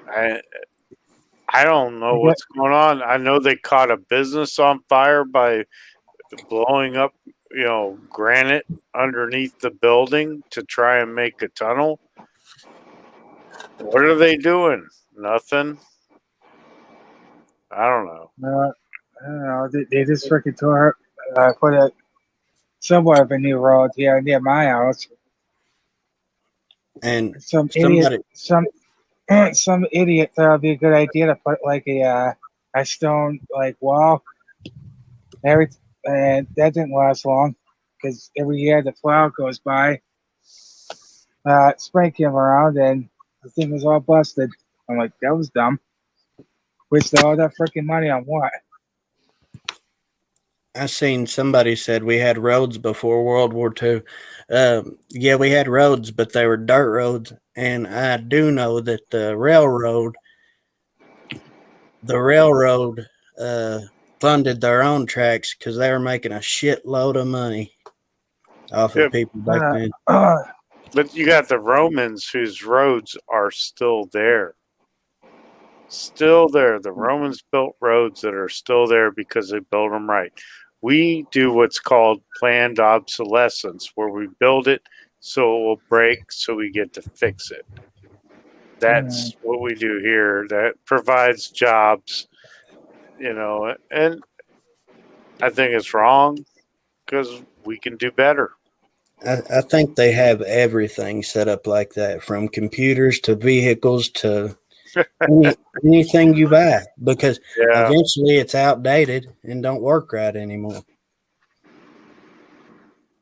Speaker 6: I don't know what's going on. I know they caught a business on fire by blowing up, granite underneath the building to try and make a tunnel. What are they doing? Nothing. I don't know.
Speaker 1: I don't know. They just freaking put a somewhat of a new road here near my house.
Speaker 3: And
Speaker 1: Some
Speaker 3: somebody,
Speaker 1: idiot, some idiot thought it'd be a good idea to put like a stone like wall. And that didn't last long because every year the plow goes by, spring came around and the thing was all busted. I'm like, that was dumb. Wasted all that freaking money on what?
Speaker 3: I seen somebody said we had roads before World War II. Yeah, we had roads, but they were dirt roads. And I do know that the railroad funded their own tracks because they were making a shitload of money off of people back then.
Speaker 6: But you got the Romans whose roads are still there. Still there. The Romans built roads that are still there because they built them right. We do what's called planned obsolescence, where we build it so it will break so we get to fix it. That's what we do here. That provides jobs, and I think it's wrong because we can do better.
Speaker 3: I think they have everything set up like that, from computers to vehicles to anything you buy, because eventually it's outdated and don't work right anymore.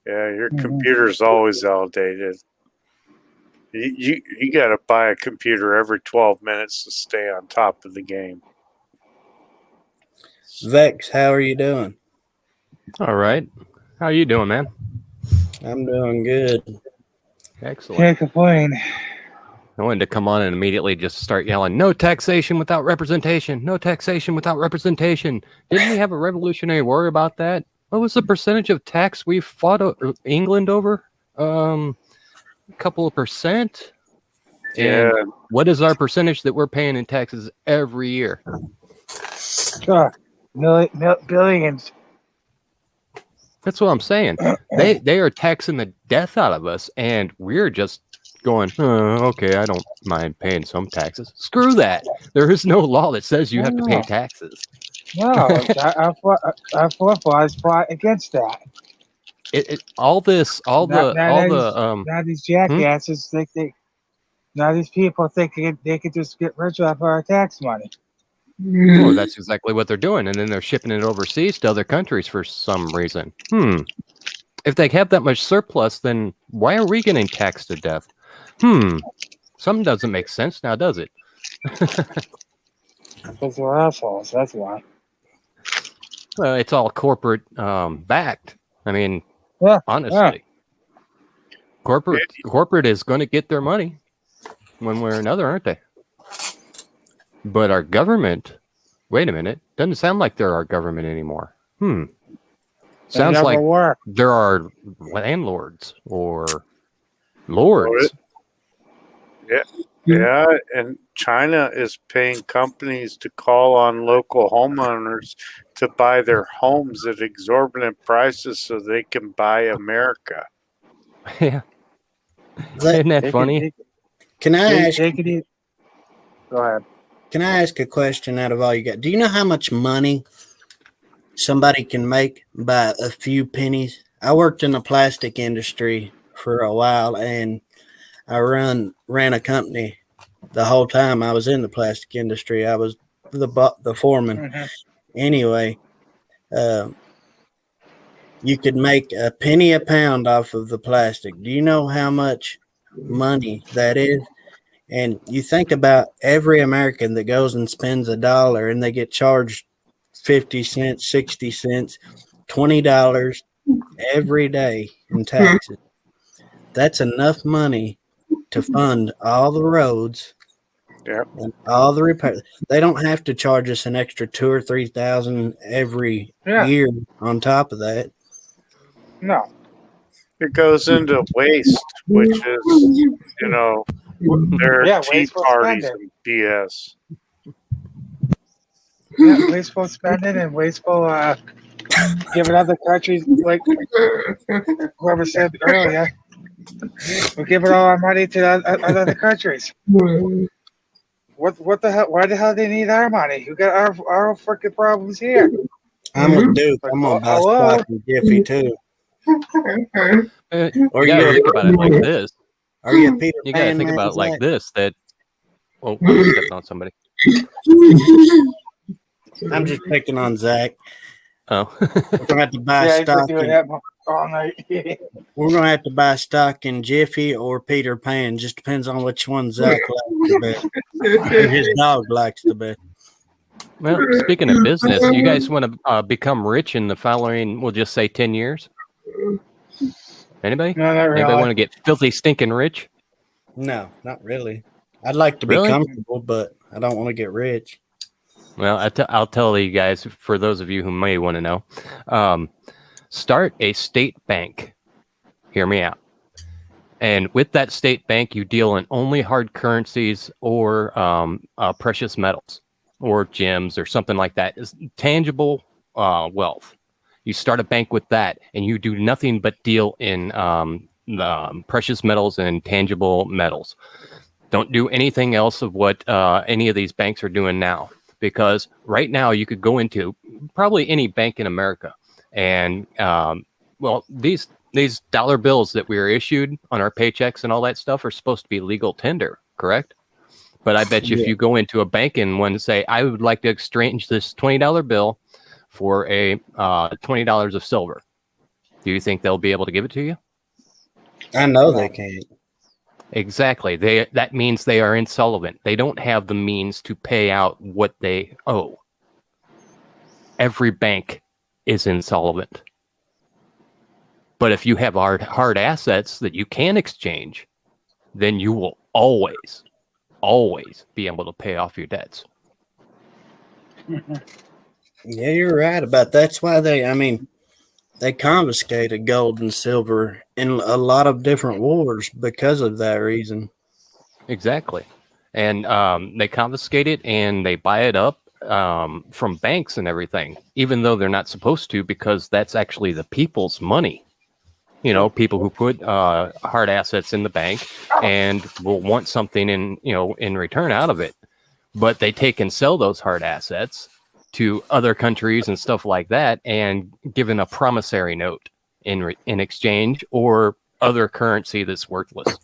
Speaker 6: Yeah, your computer's always outdated. You got to buy a computer every 12 minutes to stay on top of the game.
Speaker 3: Vex, how are you doing?
Speaker 7: All right. How are you doing, man?
Speaker 3: I'm doing good.
Speaker 7: Excellent.
Speaker 1: Can't complain.
Speaker 7: I wanted to come on and immediately just start yelling, no taxation without representation. No taxation without representation. Didn't we have a Revolutionary War about that? What was the percentage of tax we fought England over? A couple of percent. And what is our percentage that we're paying in taxes every year?
Speaker 1: Billions.
Speaker 7: That's what I'm saying. They are taxing the death out of us, and we're just going, okay, I don't mind paying some taxes. Screw that. There is no law that says you have to pay taxes.
Speaker 1: No, our forefathers fought against that.
Speaker 7: All these
Speaker 1: jackasses think these people think they could just get rich off our tax money.
Speaker 7: Well, that's exactly what they're doing, and then they're shipping it overseas to other countries for some reason. If they have that much surplus, then why are we getting taxed to death? Something doesn't make sense now, does it?
Speaker 1: Because we're assholes, that's why.
Speaker 7: Well, it's all corporate backed. I mean, honestly. Corporate is going to get their money one way or another, aren't they? But our government, wait a minute, doesn't sound like they're our government anymore. Sounds like there are landlords or lords.
Speaker 6: Yeah, and China is paying companies to call on local homeowners to buy their homes at exorbitant prices so they can buy America.
Speaker 7: Yeah. Isn't that funny?
Speaker 3: Can I ask?
Speaker 1: Go ahead.
Speaker 3: Can I ask a question out of all you got? Do you know how much money somebody can make by a few pennies? I worked in the plastic industry for a while, and I ran a company the whole time I was in the plastic industry. I was the foreman. Anyway, you could make a penny a pound off of the plastic. Do you know how much money that is? And you think about every American that goes and spends $1 and they get charged 50 cents, 60 cents, $20 every day in taxes. That's enough money to fund all the roads and all the repairs. They don't have to charge us an extra $2,000 or $3,000 every year on top of that.
Speaker 1: No.
Speaker 6: It goes into waste, which is, their
Speaker 1: Yeah,
Speaker 6: tea
Speaker 1: wasteful
Speaker 6: parties
Speaker 1: spending.
Speaker 6: and BS.
Speaker 1: Yeah, wasteful spending and wasteful giving other countries, like whoever said earlier, we're giving all our money to other countries. What the hell? Why the hell do they need our money? We got our freaking problems here.
Speaker 3: I'm a Duke.
Speaker 1: Like,
Speaker 3: I'm gonna buy
Speaker 1: hello?
Speaker 3: stock in Jiffy too.
Speaker 7: You
Speaker 3: Or
Speaker 7: gotta
Speaker 3: you,
Speaker 7: think about it like this.
Speaker 3: are you a Peter
Speaker 7: You gotta
Speaker 3: Pan
Speaker 7: think
Speaker 3: man,
Speaker 7: about it like
Speaker 3: Zach?
Speaker 7: this. That I stepped on somebody.
Speaker 3: I'm just picking on Zach.
Speaker 7: Oh,
Speaker 3: We're gonna have to buy
Speaker 1: Yeah, he's been
Speaker 3: stock
Speaker 1: doing
Speaker 3: in.
Speaker 1: that all night.
Speaker 3: We're gonna have to buy stock in Jiffy or Peter Pan. Just depends on which one Zach likes the best, and his dog likes the best.
Speaker 7: well, speaking of business, you guys want to become rich in the following, we'll just say 10 years? Anybody?
Speaker 1: No, not
Speaker 7: Anybody
Speaker 1: really.
Speaker 7: want to get filthy, stinking rich?
Speaker 3: No, not really. I'd like to be
Speaker 7: Really?
Speaker 3: comfortable, but I don't want to get rich.
Speaker 7: Well, I'll tell you guys, for those of you who may want to know, start a state bank. Hear me out. And with that state bank, you deal in only hard currencies or precious metals or gems or something like that. It's tangible wealth. You start a bank with that, and you do nothing but deal in precious metals and tangible metals. Don't do anything else of what any of these banks are doing now. Because right now you could go into probably any bank in America, and these dollar bills that we are issued on our paychecks and all that stuff are supposed to be legal tender, correct? But I bet you if you go into a bank and one say, I would like to exchange this $20 bill for a $20 of silver, do you think they'll be able to give it to you?
Speaker 3: I know they can't.
Speaker 7: Exactly. That means they are insolvent. They don't have the means to pay out what they owe. Every bank is insolvent. But if you have hard assets that you can exchange, then you will always be able to pay off your debts.
Speaker 3: Yeah, you're right about that. That's why they confiscated gold and silver in a lot of different wars because of that reason.
Speaker 7: Exactly. And they confiscate it and they buy it up from banks and everything, even though they're not supposed to, because that's actually the people's money. People who put hard assets in the bank and will want something in return out of it. But they take and sell those hard assets to other countries and stuff like that, and given a promissory note in exchange or other currency that's worthless.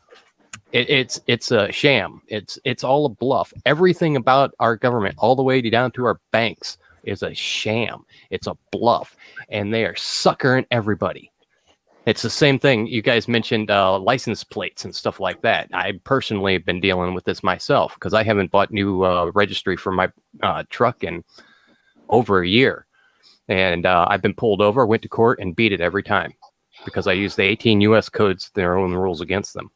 Speaker 7: It's a sham. It's all a bluff. Everything about our government, all the way down to our banks, is a sham. It's a bluff, and they are suckering everybody. It's the same thing. You guys mentioned license plates and stuff like that. I personally have been dealing with this myself because I haven't bought new registry for my truck in over a year. And I've been pulled over, went to court, and beat it every time because I used the 18 U.S. codes, their own rules against them.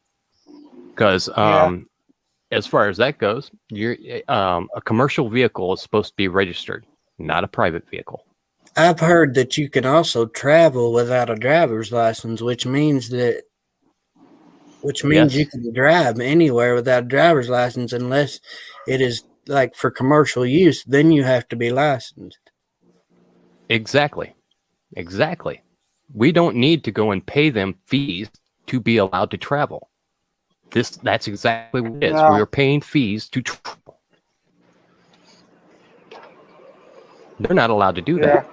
Speaker 7: Because as far as that goes, a commercial vehicle is supposed to be registered, not a private vehicle.
Speaker 3: I've heard that you can also travel without a driver's license, which means
Speaker 7: Yes.
Speaker 3: you can drive anywhere without a driver's license unless it is like for commercial use. Then you have to be licensed.
Speaker 7: Exactly. We don't need to go and pay them fees to be allowed to travel. That's exactly what it is.
Speaker 1: No.
Speaker 7: We are paying fees to travel. They're not allowed to do that.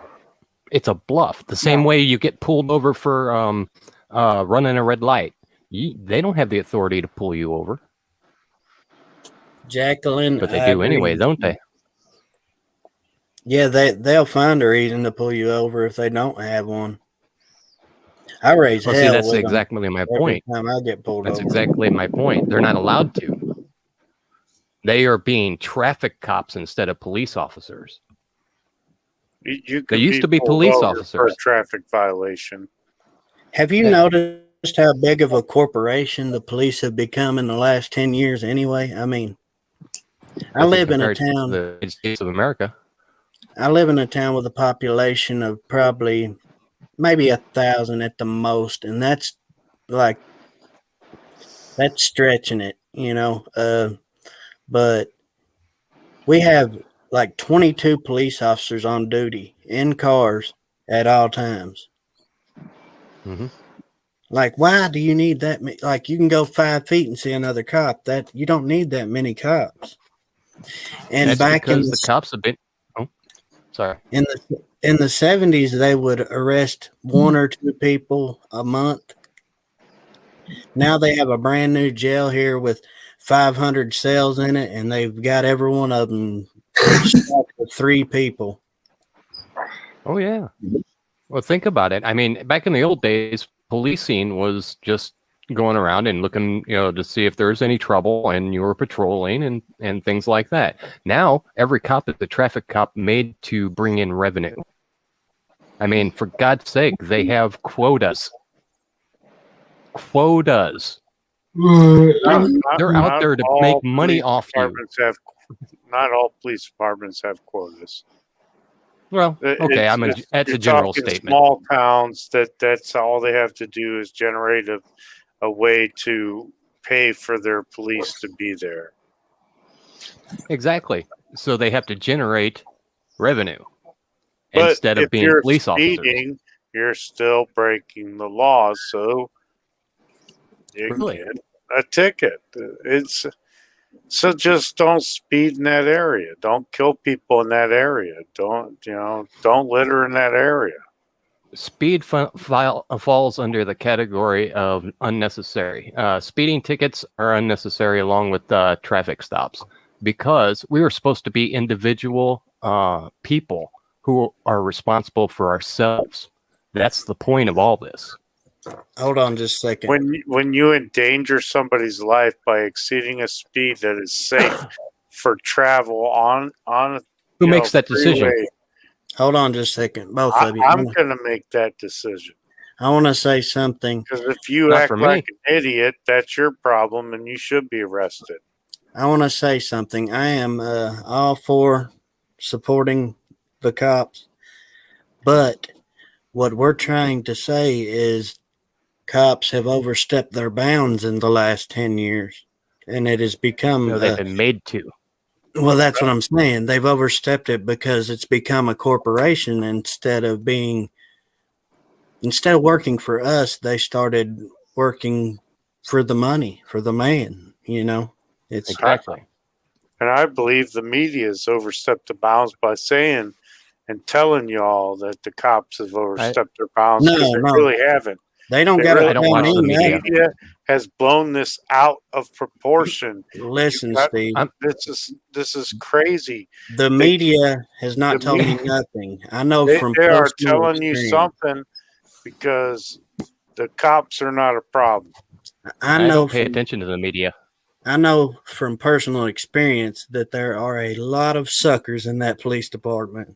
Speaker 7: It's a bluff. The same way you get pulled over for running a red light. They don't have the authority to pull you over.
Speaker 3: Jacqueline,
Speaker 7: But they do anyway, don't they?
Speaker 3: Yeah, they'll find a reason to pull you over if they don't have one. I raise hell.
Speaker 7: See, that's
Speaker 3: with
Speaker 7: exactly my
Speaker 3: every
Speaker 7: point.
Speaker 3: time I get pulled
Speaker 7: That's
Speaker 3: over.
Speaker 7: exactly my point. They're not allowed to. They are being traffic cops instead of police officers. They used to be police officers
Speaker 6: for a traffic violation.
Speaker 3: Have you noticed how big of a corporation the police have become in the last 10 years anyway? I mean, I live in a town.
Speaker 7: The United States of America.
Speaker 3: I live in a town with a population of probably maybe 1,000 at the most, and that's like that's stretching it, you know. But we have like 22 police officers on duty in cars at all times.
Speaker 7: Mm-hmm.
Speaker 3: Like, why do you need that? Like, you can go 5 feet and see another cop. That you don't need that many cops. And
Speaker 7: That's
Speaker 3: back in
Speaker 7: because the cops have been. Oh, sorry.
Speaker 3: in the 70s, they would arrest 1 or 2 people a month. Now they have a brand new jail here with 500 cells in it, and they've got every one of them stacked with 3 people.
Speaker 7: Oh yeah. Well, think about it. I mean, back in the old days, policing was just going around and looking, to see if there's any trouble, and you were patrolling and things like that. Now, every cop is a traffic cop made to bring in revenue. I mean, for God's sake, they have quotas. Quotas. They're out there to make money off you.
Speaker 6: Not all police departments have quotas.
Speaker 7: Well, okay, that's a general statement.
Speaker 6: Small towns, that's all they have to do is generate a way to pay for their police to be there.
Speaker 7: Exactly. So they have to generate revenue
Speaker 6: but
Speaker 7: instead of being police
Speaker 6: speeding, officers. You're still breaking the law, so you get a ticket. So just don't speed in that area. Don't kill people in that area. Don't litter in that area.
Speaker 7: Speed falls under the category of unnecessary. Speeding tickets are unnecessary along with traffic stops because we were supposed to be individual people who are responsible for ourselves. That's the point of all this.
Speaker 3: Hold on just a second.
Speaker 6: When you endanger somebody's life by exceeding a speed that is safe for travel on
Speaker 7: who makes that decision?
Speaker 3: Hold on just a second, both of you.
Speaker 6: I'm going to make that decision.
Speaker 3: I want to say something.
Speaker 6: Because if you act like an idiot, that's your problem, and you should be arrested.
Speaker 3: I want to say something. I am all for supporting the cops, but what we're trying to say is cops have overstepped their bounds in the last 10 years, and it has become...
Speaker 7: No, they've been made to.
Speaker 3: Well, that's what I'm saying. They've overstepped it because it's become a corporation instead of working for us. They started working for the money, for the man, It's
Speaker 7: exactly.
Speaker 6: And I believe the media has overstepped the bounds by saying and telling y'all that the cops have overstepped their bounds.
Speaker 3: No,
Speaker 6: they really haven't.
Speaker 3: They don't get
Speaker 7: I don't watch the media.
Speaker 6: The media has blown this out of proportion.
Speaker 3: Listen, Steve.
Speaker 6: This is crazy.
Speaker 3: The media has not told me nothing. I know they
Speaker 6: are telling you something because the cops are not a problem.
Speaker 7: I don't pay attention to the media.
Speaker 3: I know from personal experience that there are a lot of suckers in that police department.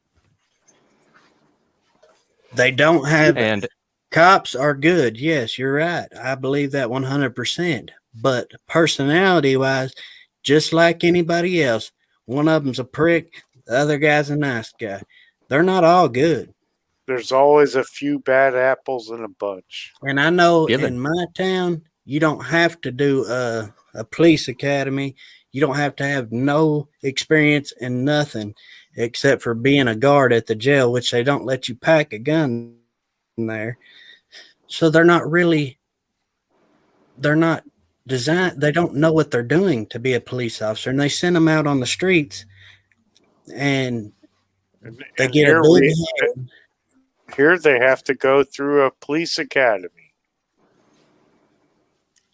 Speaker 3: They don't have cops are good. Yes, you're right. I believe that 100%. But personality-wise, just like anybody else, one of them's a prick, the other guy's a nice guy. They're not all good.
Speaker 6: There's always a few bad apples in a bunch.
Speaker 3: And I know in my town, you don't have to do a police academy. You don't have to have no experience in nothing except for being a guard at the jail, which they don't let you pack a gun in there. So they're not designed. They don't know what they're doing to be a police officer, and they send them out on the streets, and they get a big hand.
Speaker 6: Here they have to go through a police academy.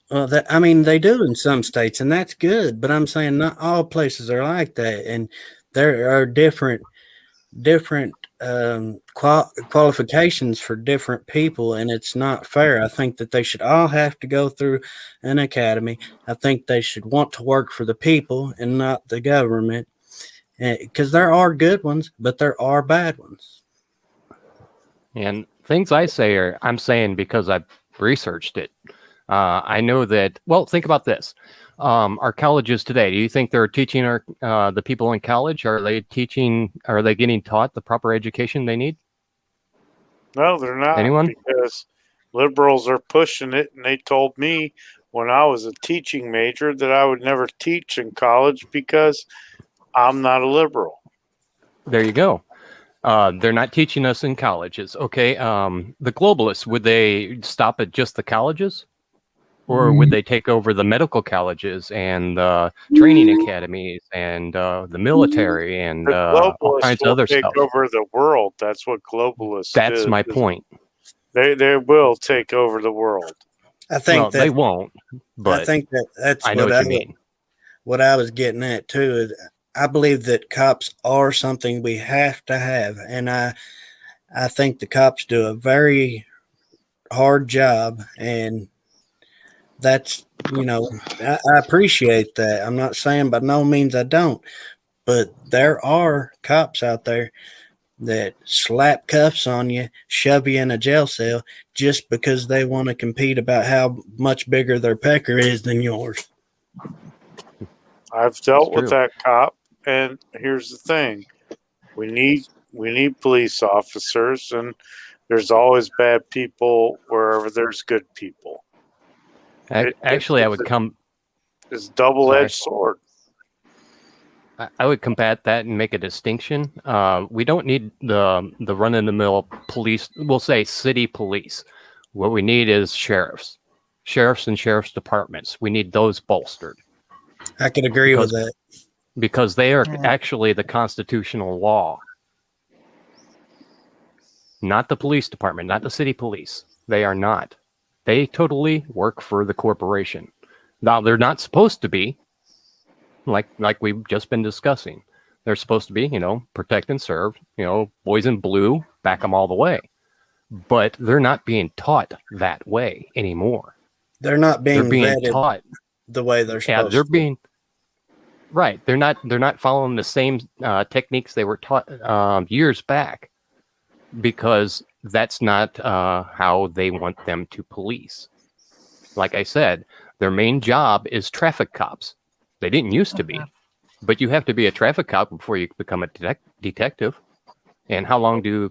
Speaker 3: Well, they do in some states, and that's good. But I'm saying not all places are like that, and there are different qualifications for different people, and it's not fair. I think that they should all have to go through an academy. I think they should want to work for the people and not the government, because there are good ones, but there are bad ones.
Speaker 7: And things I'm saying because I've researched it. I know that. Well, think about this. Our colleges today. Do you think they're teaching the people in college? Are they getting taught the proper education they need?
Speaker 6: No, they're not.
Speaker 7: Anyone?
Speaker 6: Because liberals are pushing it, and they told me when I was a teaching major that I would never teach in college because I'm not a liberal.
Speaker 7: There you go. They're not teaching us in colleges. Okay. The globalists, would they stop at just the colleges? Or would they take over the medical colleges and training academies and the military and
Speaker 6: The
Speaker 7: all
Speaker 6: globalists
Speaker 7: kinds of
Speaker 6: will
Speaker 7: other
Speaker 6: take
Speaker 7: stuff?
Speaker 6: over the world. That's what globalists
Speaker 7: That's
Speaker 6: do.
Speaker 7: my point.
Speaker 6: They will take over the world.
Speaker 3: I think
Speaker 7: Well, they won't,
Speaker 3: I
Speaker 7: but
Speaker 3: think that's
Speaker 7: I know what you mean.
Speaker 3: what I was getting at too. Is I believe that cops are something we have to have, and I think the cops do a very hard job, and that's I appreciate that. I'm not saying by no means I don't, but there are cops out there that slap cuffs on you, shove you in a jail cell just because they want to compete about how much bigger their pecker is than yours.
Speaker 6: I've dealt
Speaker 7: It's
Speaker 6: with
Speaker 7: true.
Speaker 6: that cop, and here's the thing: we need police officers, and there's always bad people wherever there's good people.
Speaker 7: Actually, I would come.
Speaker 6: It's a double-edged sword.
Speaker 7: I would combat that and make a distinction. We don't need the run-of-the-mill police. We'll say city police. What we need is sheriffs and sheriff's departments. We need those bolstered.
Speaker 3: I could agree with that.
Speaker 7: Because they are actually the constitutional law. Not the police department, not the city police. They are not. They totally work for the corporation. Now, they're not supposed to be, like we've just been discussing. They're supposed to be, protect and serve, boys in blue, back them all the way. But they're not being taught that way anymore.
Speaker 3: They're not being vetted
Speaker 7: taught
Speaker 3: the way they're supposed to.
Speaker 7: They're being right. They're not following the same techniques they were taught years back, because that's not how they want them to police. Like I said, their main job is traffic cops. They didn't used to be, but you have to be a traffic cop before you become a detective. And how long are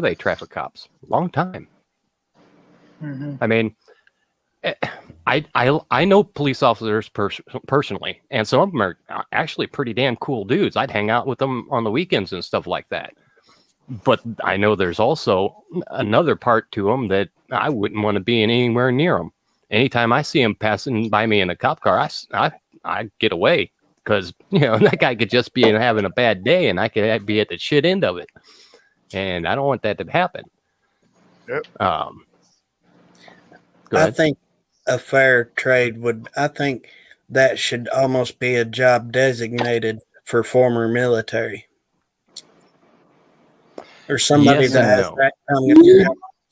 Speaker 7: they traffic cops? Long time.
Speaker 1: Mm-hmm.
Speaker 7: I mean, I know police officers personally, and some of them are actually pretty damn cool dudes. I'd hang out with them on the weekends and stuff like that. But I know there's also another part to them that I wouldn't want to be anywhere near them. Anytime I see them passing by me in a cop car, I get away, because that guy could just be having a bad day, and I could be at the shit end of it, and I don't want that to happen.
Speaker 6: Yep.
Speaker 3: I think a fair trade I think that should almost be a job designated for former military. Or somebody
Speaker 7: Yes
Speaker 3: that
Speaker 7: and
Speaker 3: has
Speaker 7: no.
Speaker 3: that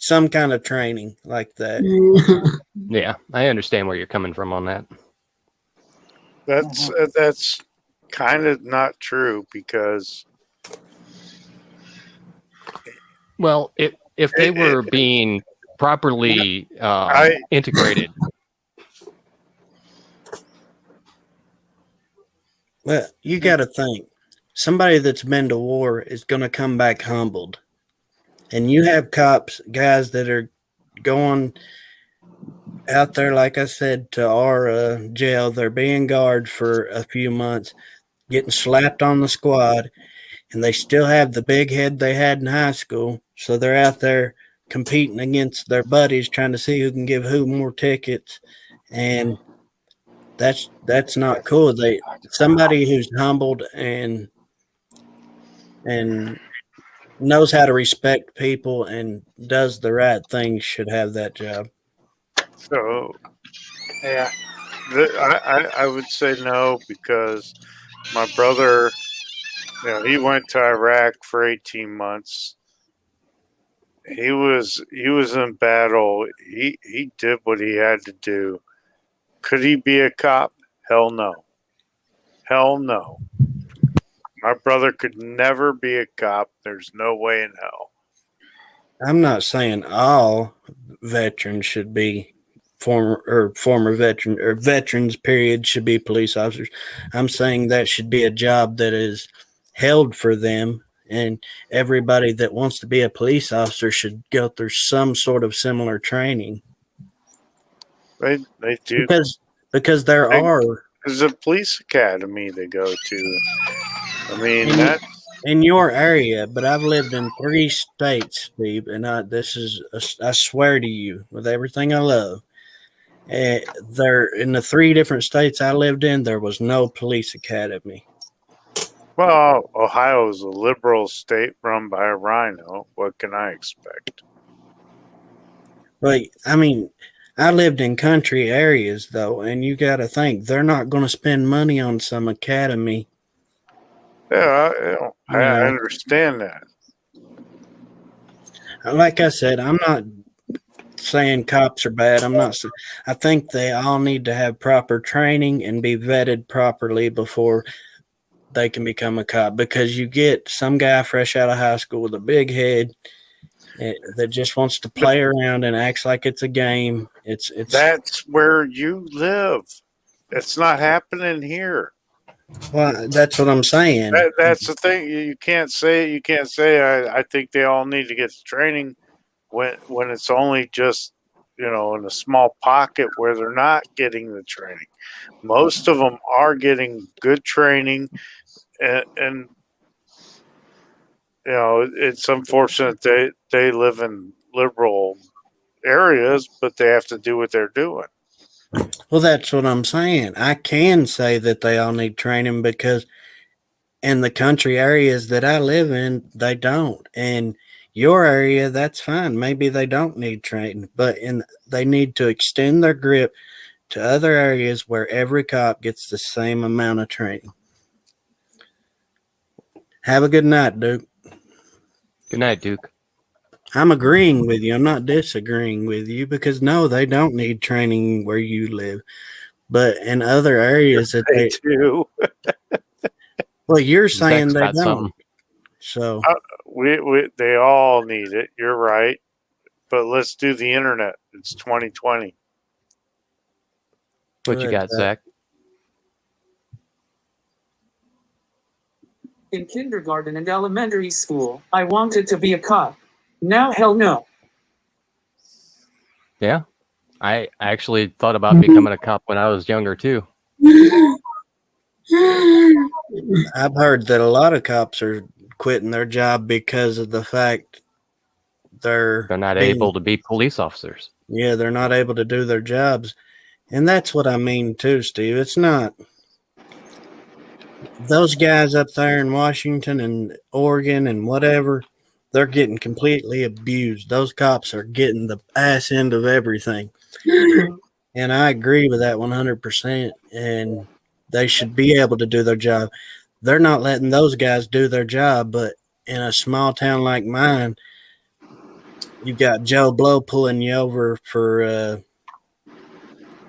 Speaker 3: some kind of training like that.
Speaker 7: Yeah, I understand where you're coming from on that.
Speaker 6: That's kind of not true, because
Speaker 7: well, if they were being properly integrated.
Speaker 3: Well, you got to think. Somebody that's been to war is going to come back humbled. And you have guys that are going out there, like I said, to our jail. They're being guarded for a few months, getting slapped on the squad, and they still have the big head they had in high school. So they're out there competing against their buddies, trying to see who can give who more tickets. And that's not cool. Somebody who's humbled and knows how to respect people and does the right thing should have that job.
Speaker 6: So, yeah, I would say no, because my brother, he went to Iraq for 18 months. He was in battle. He did what he had to do. Could he be a cop? Hell no. Hell no. My brother could never be a cop. There's no way in hell.
Speaker 3: I'm not saying all veterans should be former veteran or veterans period should be police officers. I'm saying that should be a job that is held for them And everybody that wants to be a police officer should go through some sort of similar training.
Speaker 6: They do.
Speaker 3: Because there are.
Speaker 6: There's a police academy they go to. I mean,
Speaker 3: in your area, but I've lived in 3 states, Steve, and I swear to you, with everything I love, there in the 3 different states I lived in, there was no police academy.
Speaker 6: well, Ohio is a liberal state run by a rhino. What can I expect?
Speaker 3: But I mean, I lived in country areas though, and you got to think they're not going to spend money on some academy.
Speaker 6: Yeah, I understand that.
Speaker 3: Like I said, I'm not saying cops are bad. I think they all need to have proper training and be vetted properly before they can become a cop, because you get some guy fresh out of high school with a big head that just wants to play around and acts like it's a game.
Speaker 6: That's where you live. It's not happening here.
Speaker 3: Well, that's what I'm saying.
Speaker 6: That's the thing. You can't say. I think they all need to get the training when it's only just in a small pocket where they're not getting the training. Most of them are getting good training, and it's unfortunate they live in liberal areas, but they have to do what they're doing.
Speaker 3: Well, that's what I'm saying. I can say that they all need training because in the country areas that I live in, they don't. And your area, that's fine. Maybe they don't need training, but they need to extend their grip to other areas where every cop gets the same amount of training. Have a good night, Duke.
Speaker 7: Good night, Duke.
Speaker 3: I'm agreeing with you. I'm not disagreeing with you, because no, they don't need training where you live. But in other areas that
Speaker 6: they do.
Speaker 3: Well, you're saying they don't.
Speaker 7: Something.
Speaker 3: So
Speaker 6: they all need it. You're right. But let's do the internet. It's 2020.
Speaker 7: What you got, Zach?
Speaker 2: In kindergarten and elementary school, I wanted to be a cop. Now, hell no.
Speaker 7: Yeah. I actually thought about becoming a cop when I was younger, too.
Speaker 3: I've heard that a lot of cops are quitting their job because of the fact they're
Speaker 7: not able to be police officers.
Speaker 3: Yeah, they're not able to do their jobs. And that's what I mean, too, Steve. It's not those guys up there in Washington and Oregon and whatever, they're getting completely abused. Those cops are getting the ass end of everything. And I agree with that 100%. And they should be able to do their job. They're not letting those guys do their job, but in a small town like mine, you got Joe Blow pulling you over for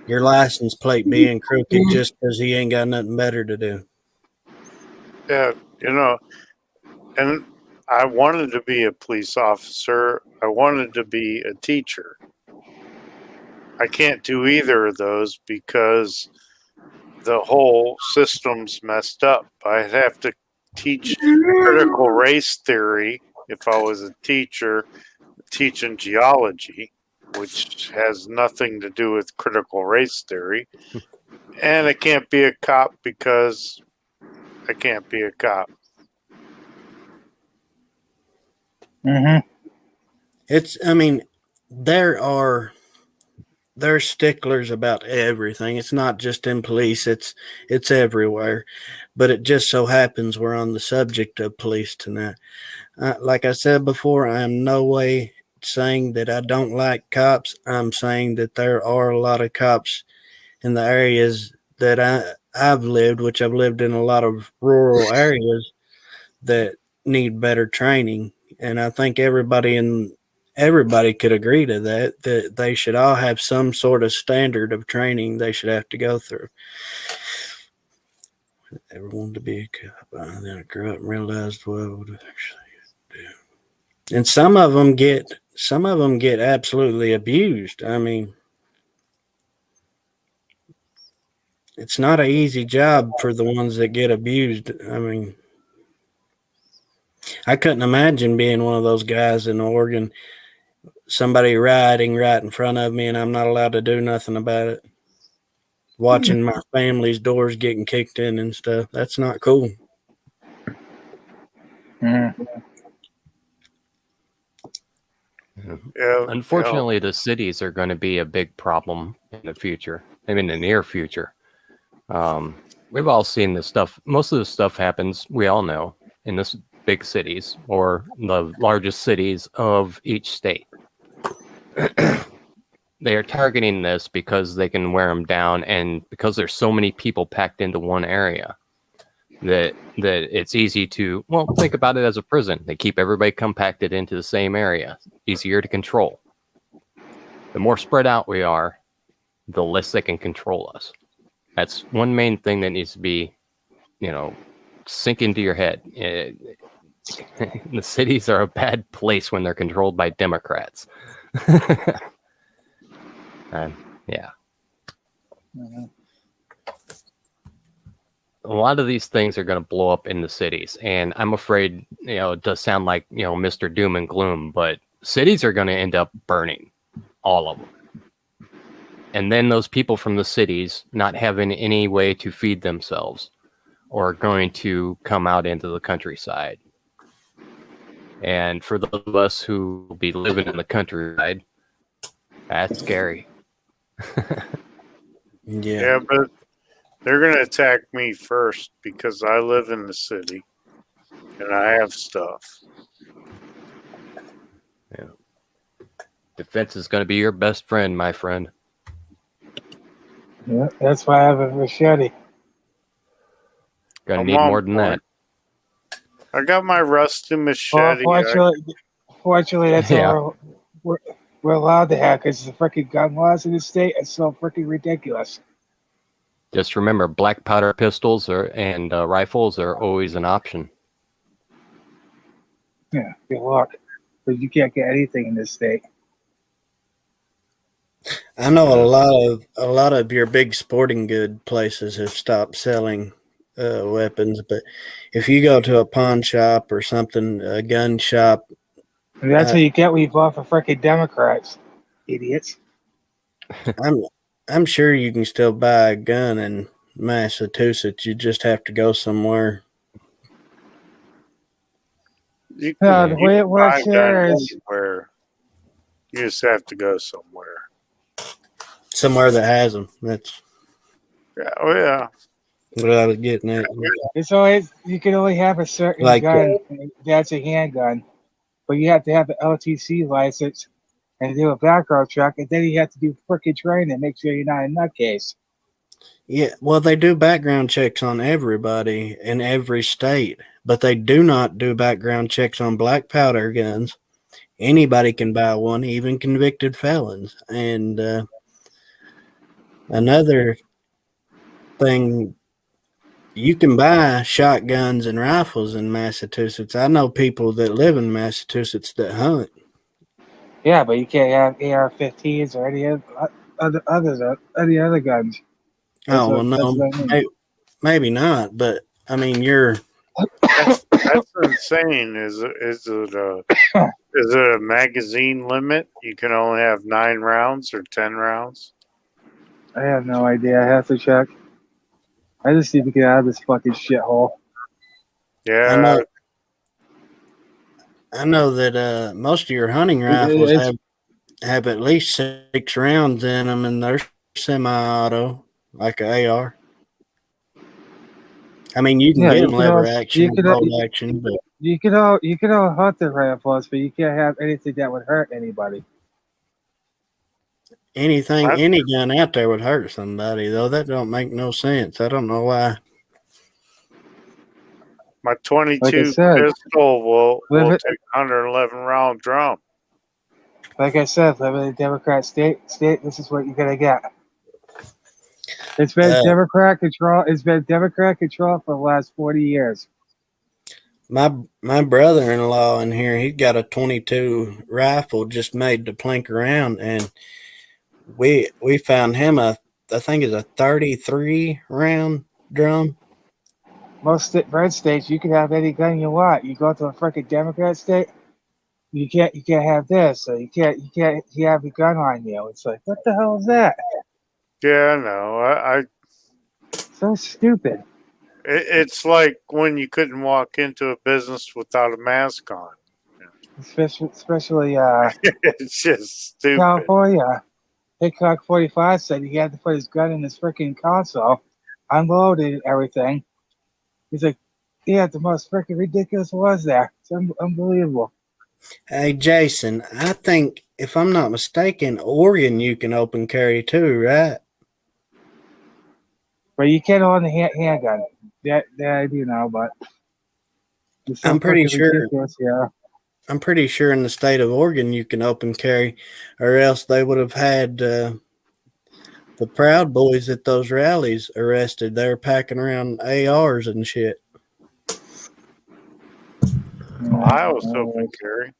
Speaker 3: your license plate being crooked just because he ain't got nothing better to do.
Speaker 6: Yeah, and I wanted to be a police officer. I wanted to be a teacher. I can't do either of those because the whole system's messed up. I'd have to teach critical race theory if I was a teacher teaching geology, which has nothing to do with critical race theory. And I can't be a cop because I can't be a cop.
Speaker 1: Mm-hmm.
Speaker 3: There's sticklers about everything. It's not just in police, it's everywhere. But it just so happens we're on the subject of police tonight. Like I said before, I am no way saying that I don't like cops. I'm saying that there are a lot of cops in the areas that I've lived, which I've lived in a lot of rural areas that need better training. And I think everybody could agree to that they should all have some sort of standard of training they should have to go through. I never wanted to be a cop. Then I grew up and realized what I would actually do. And some of them get absolutely abused. I mean, it's not an easy job for the ones that get abused. I mean, I couldn't imagine being one of those guys in Oregon. Somebody riding right in front of me, and I'm not allowed to do nothing about it. Watching my family's doors getting kicked in and stuff. That's not cool.
Speaker 6: Yeah,
Speaker 7: Unfortunately, the cities are going to be a big problem in the future. I mean, the near future. We've all seen this stuff. Most of this stuff happens, we all know, in this big cities or the largest cities of each state. They are targeting this because they can wear them down, and because there's so many people packed into one area that it's easy to, well, think about it as a prison. They keep everybody compacted into the same area. Easier to control. The more spread out we are, the less they can control us. That's one main thing that needs to be, sink into your head. The cities are a bad place when they're controlled by Democrats. Yeah. A lot of these things are going to blow up in the cities, and I'm afraid, it does sound like, Mr. Doom and Gloom, but cities are going to end up burning, all of them. And then those people from the cities not having any way to feed themselves are going to come out into the countryside. And for those of us who will be living in the countryside, that's scary.
Speaker 6: Yeah, but they're going to attack me first because I live in the city and I have stuff.
Speaker 7: Yeah. Defense is going to be your best friend, my friend.
Speaker 1: Yeah, that's why I have a machete.
Speaker 7: Gonna need more than that.
Speaker 6: I got my rusty machete.
Speaker 1: Fortunately, that's
Speaker 7: Yeah.
Speaker 1: all we're allowed to have because the freaking gun laws in the state are so freaking ridiculous.
Speaker 7: Just remember, black powder pistols and rifles are always an option.
Speaker 1: Yeah, good luck. Because you can't get anything in this state.
Speaker 3: I know a lot of your big sporting good places have stopped selling weapons, but if you go to a pawn shop or something, a gun shop,
Speaker 1: And that's what you get when you vote for freaking Democrats, idiots.
Speaker 3: I'm sure you can still buy a gun in Massachusetts. You just have to go somewhere.
Speaker 6: The
Speaker 1: way it works here is
Speaker 6: where you just have to go somewhere.
Speaker 3: Somewhere that has them. That's
Speaker 6: Yeah, oh yeah.
Speaker 3: what I was getting at.
Speaker 1: it's always you can only have a certain gun. That's a handgun, but you have to have the LTC license and do a background check, and then you have to do freaking training and make sure you're not a nutcase.
Speaker 3: Yeah, well, they do background checks on everybody in every state, but they do not do background checks on black powder guns. Anybody can buy one, even convicted felons. And another thing, you can buy shotguns and rifles in Massachusetts. I know people that live in Massachusetts that hunt.
Speaker 1: Yeah, but you can't have AR-15s or any other guns.
Speaker 3: Maybe not, but I mean,
Speaker 6: that's insane. Is it a magazine limit? You can only have 9 rounds or 10 rounds?
Speaker 1: I have no idea. I have to check. I just need to get out of this fucking shithole.
Speaker 6: Yeah.
Speaker 3: I know that most of your hunting rifles have at least 6 rounds in them, and they're semi-auto, like an AR. I mean, you can get them lever action, bolt action, but
Speaker 1: you can all hunt the rifles, but you can't have anything that would hurt anybody.
Speaker 3: any gun out there would hurt somebody, though. That don't make no sense. I don't know why.
Speaker 6: My 22 pistol will take 111 round drum.
Speaker 1: Like I said, living in a Democrat state, this is what you're gonna get. It's been Democrat control. It's been Democrat control for the last 40 years.
Speaker 3: My brother-in-law in here, he's got a 22 rifle just made to plink around, and we found him I think it's a 33 round drum.
Speaker 1: most red states, you can have any gun you want. You go to a freaking Democrat state, you can't have this, so you have a gun on you. It's like, what the hell is that?
Speaker 6: Yeah, no,
Speaker 1: So stupid.
Speaker 6: it's like when you couldn't walk into a business without a mask on.
Speaker 1: Especially
Speaker 6: It's just stupid.
Speaker 1: California. Hickok 45 said he had to put his gun in his freaking console, unloaded everything. He's like, yeah, the most freaking ridiculous was there. It's unbelievable.
Speaker 3: Hey, Jason, I think, if I'm not mistaken, Oregon you can open carry too, right?
Speaker 1: But you can't own the handgun. That I do know, but it's so
Speaker 3: I'm pretty
Speaker 1: freaking
Speaker 3: sure.
Speaker 1: ridiculous, yeah.
Speaker 3: I'm pretty sure in the state of Oregon you can open carry, or else they would have had the Proud Boys at those rallies arrested. They were packing around ARs and shit.
Speaker 6: Ohio's open carry.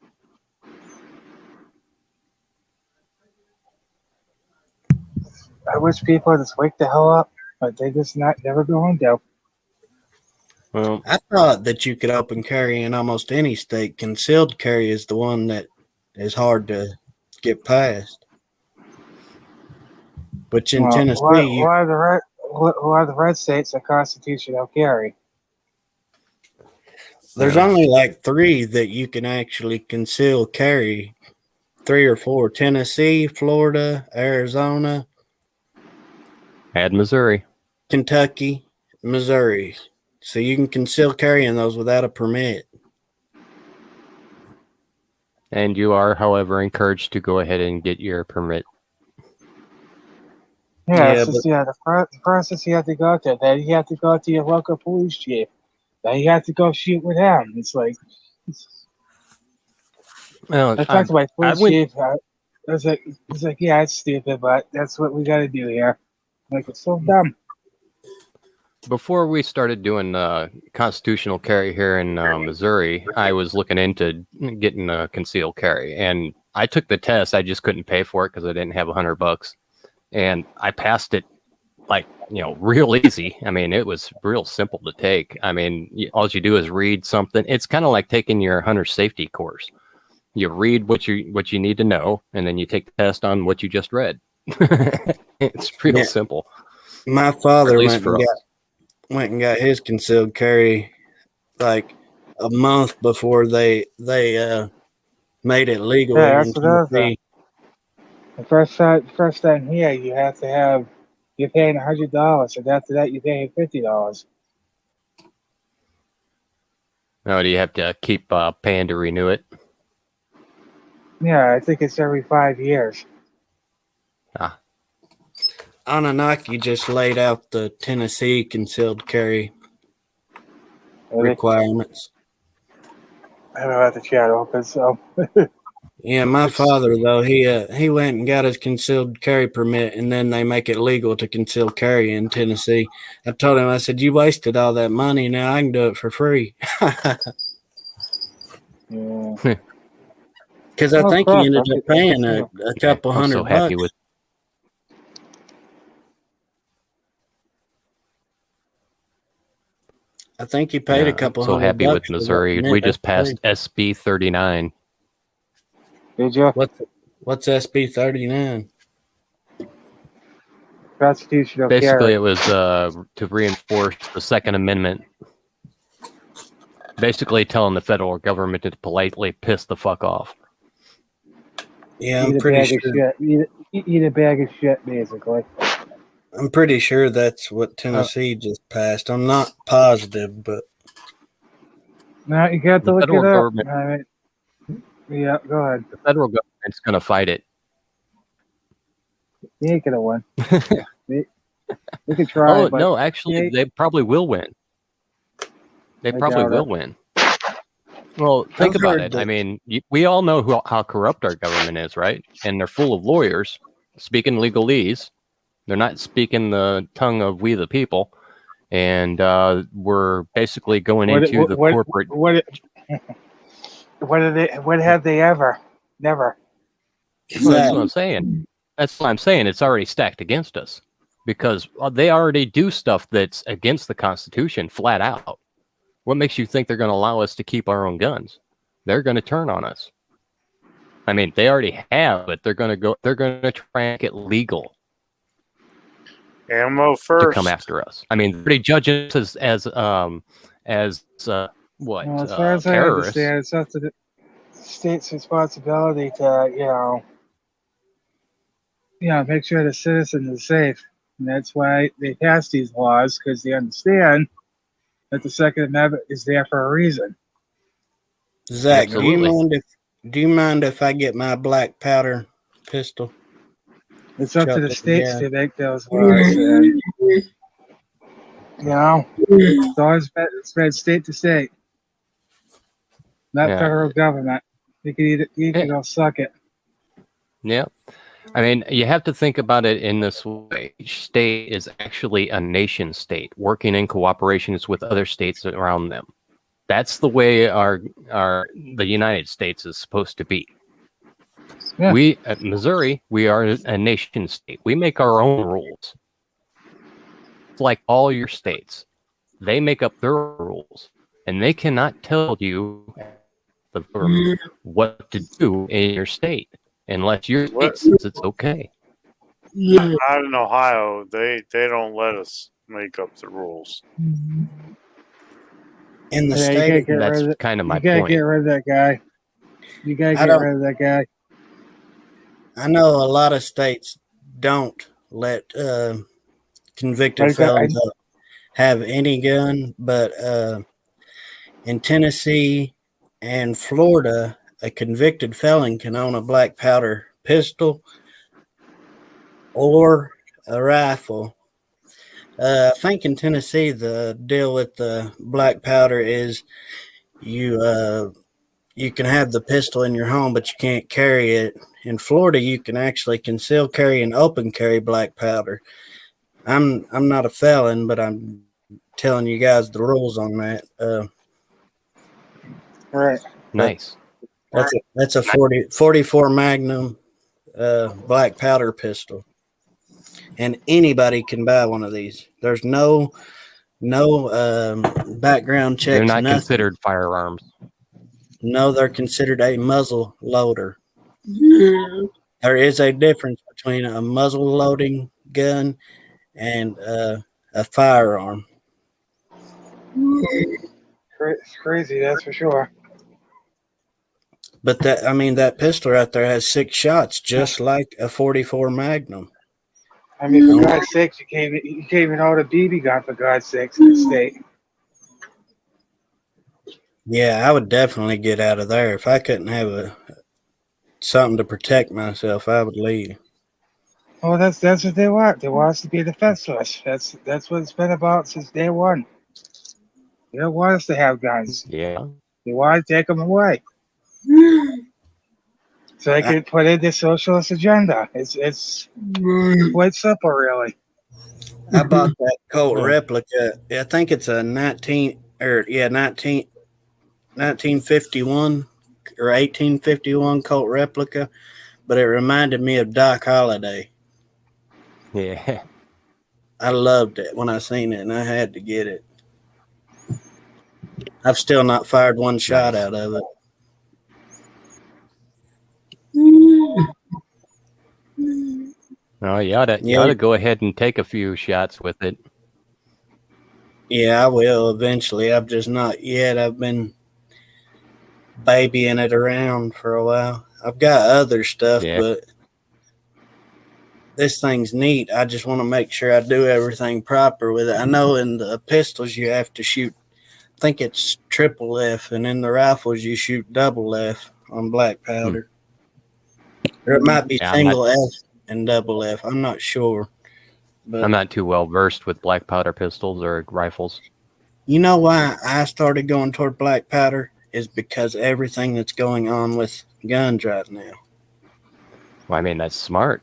Speaker 1: I wish people would just wake the hell up, but they just never going to.
Speaker 7: Well,
Speaker 3: I thought that you could open carry in almost any state. Concealed carry is the one that is hard to get past. But in Tennessee,
Speaker 1: why the red states are constitutional carry?
Speaker 3: There's only like 3 that you can actually conceal carry. 3 or 4: Tennessee, Florida, Arizona,
Speaker 7: add Missouri.
Speaker 3: Kentucky, Missouri. So you can conceal carry in those without a permit.
Speaker 7: And you are, however, encouraged to go ahead and get your permit.
Speaker 1: Yeah, the process you have to go through. Then you have to go to your local police chief. Then you have to go shoot with him. It's like,
Speaker 7: Well,
Speaker 1: I talked to my police chief. I was like, he's like, yeah, it's stupid, but that's what we got to do here. I'm like, it's so dumb.
Speaker 7: Before we started doing constitutional carry here in Missouri, I was looking into getting a concealed carry, and I took the test. I just couldn't pay for it because I didn't have $100, and I passed it like, real easy. I mean, it was real simple to take. I mean, all you do is read something. It's kind of like taking your hunter safety course. You read what you need to know, and then you take the test on what you just read. It's real simple.
Speaker 3: My father went and got his concealed carry like a month before they made it legal.
Speaker 1: Yeah, that's what I was saying. The first time here, you have to have, you're paying $100, and after that, you're paying $50.
Speaker 7: Now, do you have to keep paying to renew it?
Speaker 1: Yeah, I think it's every 5 years.
Speaker 3: Anunnaki just laid out the Tennessee concealed carry requirements.
Speaker 1: I don't have the chat open, so.
Speaker 3: Yeah, my father though, he went and got his concealed carry permit, and then they make it legal to conceal carry in Tennessee. I told him, I said, you wasted all that money. Now I can do it for free.
Speaker 1: Yeah.
Speaker 3: Because I think he ended up paying a couple
Speaker 7: I'm so
Speaker 3: $100.
Speaker 7: happy with.
Speaker 3: I think he paid a couple
Speaker 7: so
Speaker 3: $100.
Speaker 7: Happy with Missouri. We just passed SB 39.
Speaker 1: Did you?
Speaker 3: What's SB 39?
Speaker 1: Constitutional
Speaker 7: Basically,
Speaker 1: carry.
Speaker 7: it was to reinforce the Second Amendment. Basically, telling the federal government to politely piss the fuck off.
Speaker 3: Yeah, I'm pretty sure.
Speaker 1: Eat a bag of shit, basically.
Speaker 3: I'm pretty sure that's what Tennessee just passed. I'm not positive, but
Speaker 1: now you got to
Speaker 7: The
Speaker 1: look
Speaker 7: federal
Speaker 1: it up.
Speaker 7: government-
Speaker 1: All right. Yeah, go ahead.
Speaker 7: The federal government's going to fight it.
Speaker 1: You ain't gonna win. We could try.
Speaker 7: Oh,
Speaker 1: but
Speaker 7: no, actually, they probably will win. They probably
Speaker 1: doubt
Speaker 7: will
Speaker 1: it.
Speaker 7: win. Well, think
Speaker 3: I've
Speaker 7: about
Speaker 3: heard
Speaker 7: it.
Speaker 3: that-
Speaker 7: I mean, we all know how corrupt our government is, right? And they're full of lawyers speaking legalese. They're not speaking the tongue of we the people. And we're basically going into the corporate...
Speaker 1: What have they ever? Never.
Speaker 7: Well, that's what I'm saying. That's what I'm saying. It's already stacked against us because they already do stuff that's against the Constitution flat out. What makes you think they're going to allow us to keep our own guns? They're going to turn on us. I mean, they already have, but they're going to try and make it legal
Speaker 6: Ammo
Speaker 7: to
Speaker 6: first.
Speaker 7: come after us. I mean, they judge us as
Speaker 1: Well, as far as I
Speaker 7: terrorists.
Speaker 1: understand, it's up to the state's responsibility to, make sure the citizen is safe. And that's why they pass these laws, because they understand that the Second Amendment is there for a reason.
Speaker 3: Zach,
Speaker 7: Absolutely.
Speaker 3: do you mind if I get my black powder pistol?
Speaker 1: It's up to
Speaker 3: Chuck
Speaker 1: the
Speaker 3: it
Speaker 1: states
Speaker 3: together.
Speaker 1: to make those laws. And, it's always been state to state, not
Speaker 7: Yeah.
Speaker 1: federal government. You can go suck it.
Speaker 7: Yeah. I mean, you have to think about it in this way. Each state is actually a nation state working in cooperations with other states around them. That's the way the United States is supposed to be.
Speaker 1: Yeah.
Speaker 7: We at Missouri, we are a nation state. We make our own rules. It's like all your states. They make up their rules, and they cannot tell you the government what to do in your state unless your state says it's okay.
Speaker 6: Not in Ohio. They don't let us make up the rules.
Speaker 3: In the
Speaker 1: Yeah, you
Speaker 3: state,
Speaker 1: gotta get
Speaker 7: That's
Speaker 1: rid of it.
Speaker 7: kind of my
Speaker 1: You gotta
Speaker 7: point.
Speaker 1: get rid of that guy. You gotta
Speaker 3: I
Speaker 1: get
Speaker 3: don't-
Speaker 1: rid of that guy.
Speaker 3: I know a lot of states don't let convicted
Speaker 1: Like that,
Speaker 3: felons have any gun, but in Tennessee and Florida, a convicted felon can own a black powder pistol or a rifle. I think in Tennessee, the deal with the black powder is you can have the pistol in your home, but you can't carry it. In Florida, you can actually conceal carry and open carry black powder. I'm not a felon, but I'm telling you guys the rules on that.
Speaker 1: right.
Speaker 7: Nice.
Speaker 3: That's a 44 Magnum black powder pistol, and anybody can buy one of these. There's no background checks.
Speaker 7: They're not
Speaker 3: nothing.
Speaker 7: considered firearms.
Speaker 3: No, they're considered a muzzle loader. There is a difference between a muzzle loading gun and a firearm.
Speaker 1: It's crazy, that's for sure.
Speaker 3: But that pistol right there has 6 shots, just like a 44 Magnum.
Speaker 1: I mean, for God's sakes, you can't even own a BB gun, for God's sakes, in the state.
Speaker 3: Yeah, I would definitely get out of there. If I couldn't have something to protect myself, I would leave.
Speaker 1: Oh, that's what they want. They want us to be defenseless. That's what it's been about since day one. They don't want us to have guns.
Speaker 7: Yeah.
Speaker 1: They want to take them away, so they can put in the socialist agenda. It's quite simple, really.
Speaker 3: I bought that Colt replica. I think it's a 1951 or 1851 Colt replica, but it reminded me of Doc Holliday.
Speaker 7: Yeah.
Speaker 3: I loved it when I seen it, and I had to get it. I've still not fired one shot out of it.
Speaker 7: No, you ought to go ahead and take a few shots with it.
Speaker 3: Yeah, I will eventually. I've just not yet. I've been babying it around for a while. I've got other stuff, but this thing's neat. I just want to make sure I do everything proper with it. I know in the pistols you have to shoot, I think it's triple F, and in the rifles you shoot double F on black powder. Or it might be single F and double F. I'm not sure. But
Speaker 7: I'm not too well versed with black powder pistols or rifles.
Speaker 3: You know why I started going toward black powder is because everything that's going on with guns right now.
Speaker 7: Well, I mean, that's smart.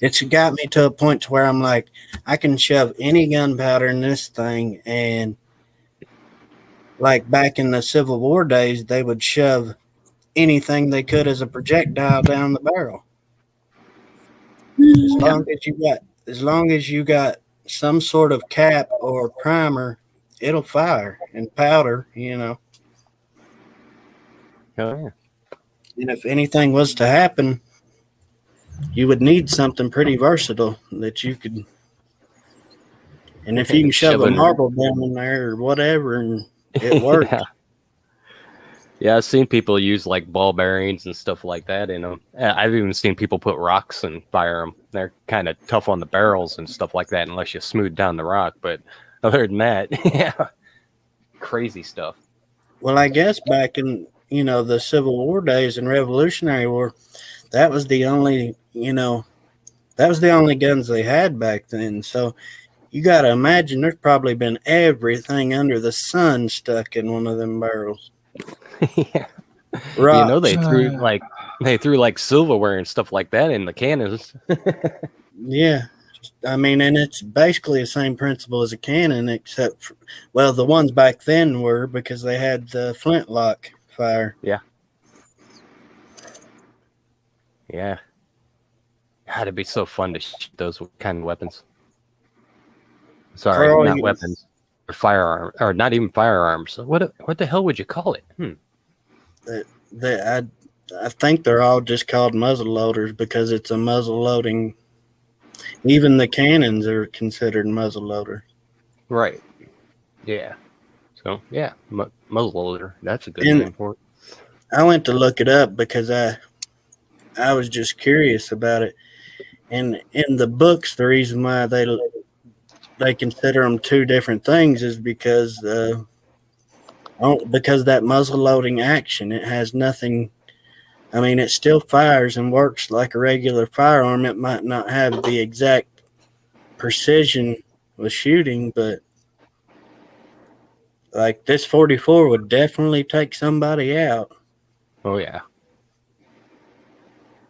Speaker 3: It's got me to a point to where I'm like, I can shove any gunpowder in this thing, and like back in the Civil War days, they would shove anything they could as a projectile down the barrel. as long as you got some sort of cap or primer, it'll fire and powder,
Speaker 7: Oh yeah.
Speaker 3: And if anything was to happen, you would need something pretty versatile that you could. And if you can shove a
Speaker 7: Shoving-
Speaker 3: marble down in there or whatever, and it works.
Speaker 7: Yeah. Yeah, I've seen people use like ball bearings and stuff like that in them. I've even seen people put rocks and fire them. They're kind of tough on the barrels and stuff like that, unless you smooth down the rock. But other than that, yeah, crazy stuff.
Speaker 3: Well, I guess back in the Civil War days and Revolutionary War, that was the only guns they had back then. So you got to imagine there's probably been everything under the sun stuck in one of them barrels.
Speaker 7: Yeah.
Speaker 3: Right.
Speaker 7: You know, they threw like silverware and stuff like that in the cannons.
Speaker 3: Yeah. I mean, and it's basically the same principle as a cannon, except for, well, the ones back then were because they had the flintlock fire.
Speaker 7: Yeah. Yeah. God, it'd be so fun to shoot those kind of weapons. Sorry,
Speaker 3: Carl,
Speaker 7: not weapons. Or firearm, or not even firearms. What the hell would you call it?
Speaker 3: I think they're all just called muzzle loaders because it's a muzzle loading. Even the cannons are considered muzzle loader.
Speaker 7: Right. Yeah. So yeah, muzzle loader. That's a good name for it.
Speaker 3: I went to look it up because I was just curious about it. And in the books, the reason why they consider them two different things is because that muzzle loading action, it has nothing. I mean, it still fires and works like a regular firearm. It might not have the exact precision with shooting, but like this 44 would definitely take somebody out.
Speaker 7: Oh yeah.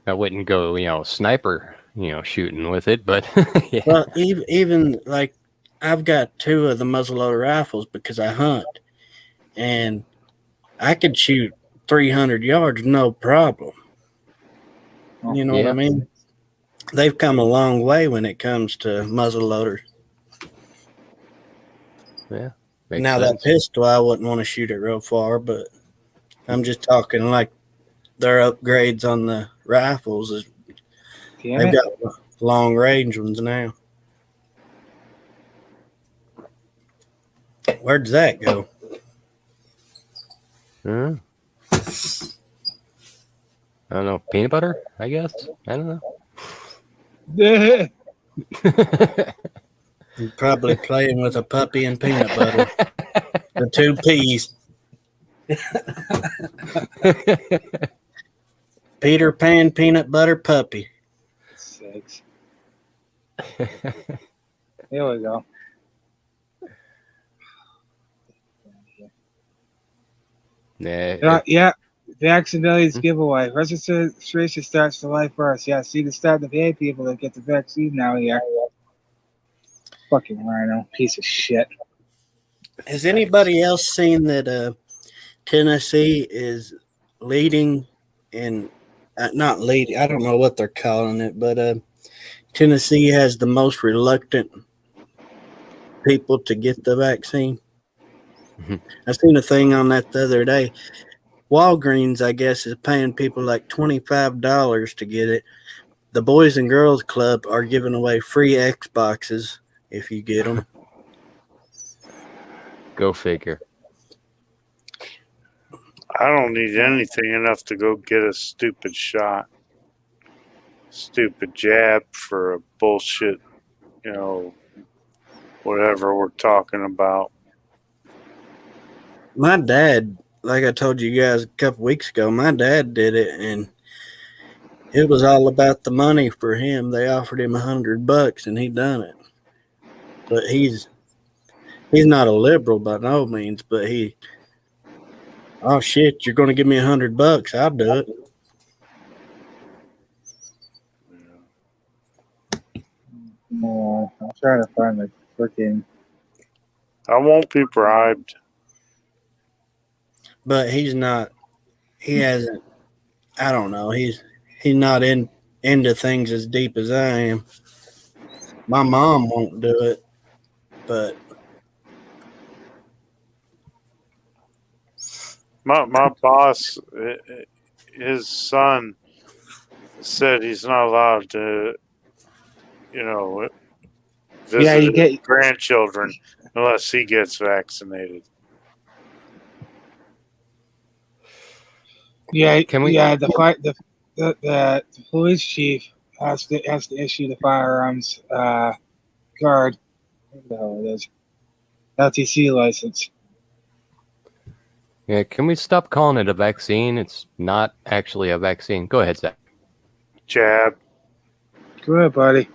Speaker 7: I wouldn't go, sniper, shooting with it, but yeah.
Speaker 3: Well, even like I've got two of the muzzleloader rifles because I hunt, and I could shoot 300 yards no problem. You know what I mean? They've come a long way when it comes to muzzleloaders.
Speaker 7: Yeah.
Speaker 3: Now that pistol, I wouldn't want to shoot it real far, but I'm just talking like their upgrades on the rifles. They've got long range ones now. Where'd Zach go?
Speaker 7: I don't know. Peanut butter, I guess. I don't know.
Speaker 3: He's probably playing with a puppy and peanut butter. The two P's. Peter Pan peanut butter puppy.
Speaker 1: 6. Here we go. Yeah. The accidentally giveaway. Registration starts July 1st. Yeah, see the start to pay people that get the vaccine now here. Fucking rhino. Piece of shit.
Speaker 3: Has anybody else seen that Tennessee is leading in, not leading, I don't know what they're calling it, but Tennessee has the most reluctant people to get the vaccine?
Speaker 7: Mm-hmm.
Speaker 3: I seen a thing on that the other day. Walgreens, I guess, is paying people like $25 to get it. The Boys and Girls Club are giving away free Xboxes if you get them.
Speaker 7: Go figure.
Speaker 6: I don't need anything enough to go get a stupid shot. Stupid jab for a bullshit, whatever we're talking about.
Speaker 3: My dad, like I told you guys a couple weeks ago, my dad did it, and it was all about the money for him. They offered him $100, and he done it. But he's not a liberal by no means, but oh shit, you're going to give me $100? I'll do it.
Speaker 1: Oh, I'll try to find the freaking.
Speaker 6: I won't be bribed.
Speaker 3: But he's not. He hasn't. I don't know. He's not into things as deep as I am. My mom won't do it, but
Speaker 6: My boss, his son said he's not allowed to, visit
Speaker 1: Yeah, you
Speaker 6: his
Speaker 1: get
Speaker 6: grandchildren unless he gets vaccinated.
Speaker 7: Can we?
Speaker 1: the police chief has to issue the firearms card. What the hell it is? LTC license.
Speaker 7: Yeah, can we stop calling it a vaccine? It's not actually a vaccine. Go ahead, Zach.
Speaker 6: Jab.
Speaker 1: Go ahead, buddy.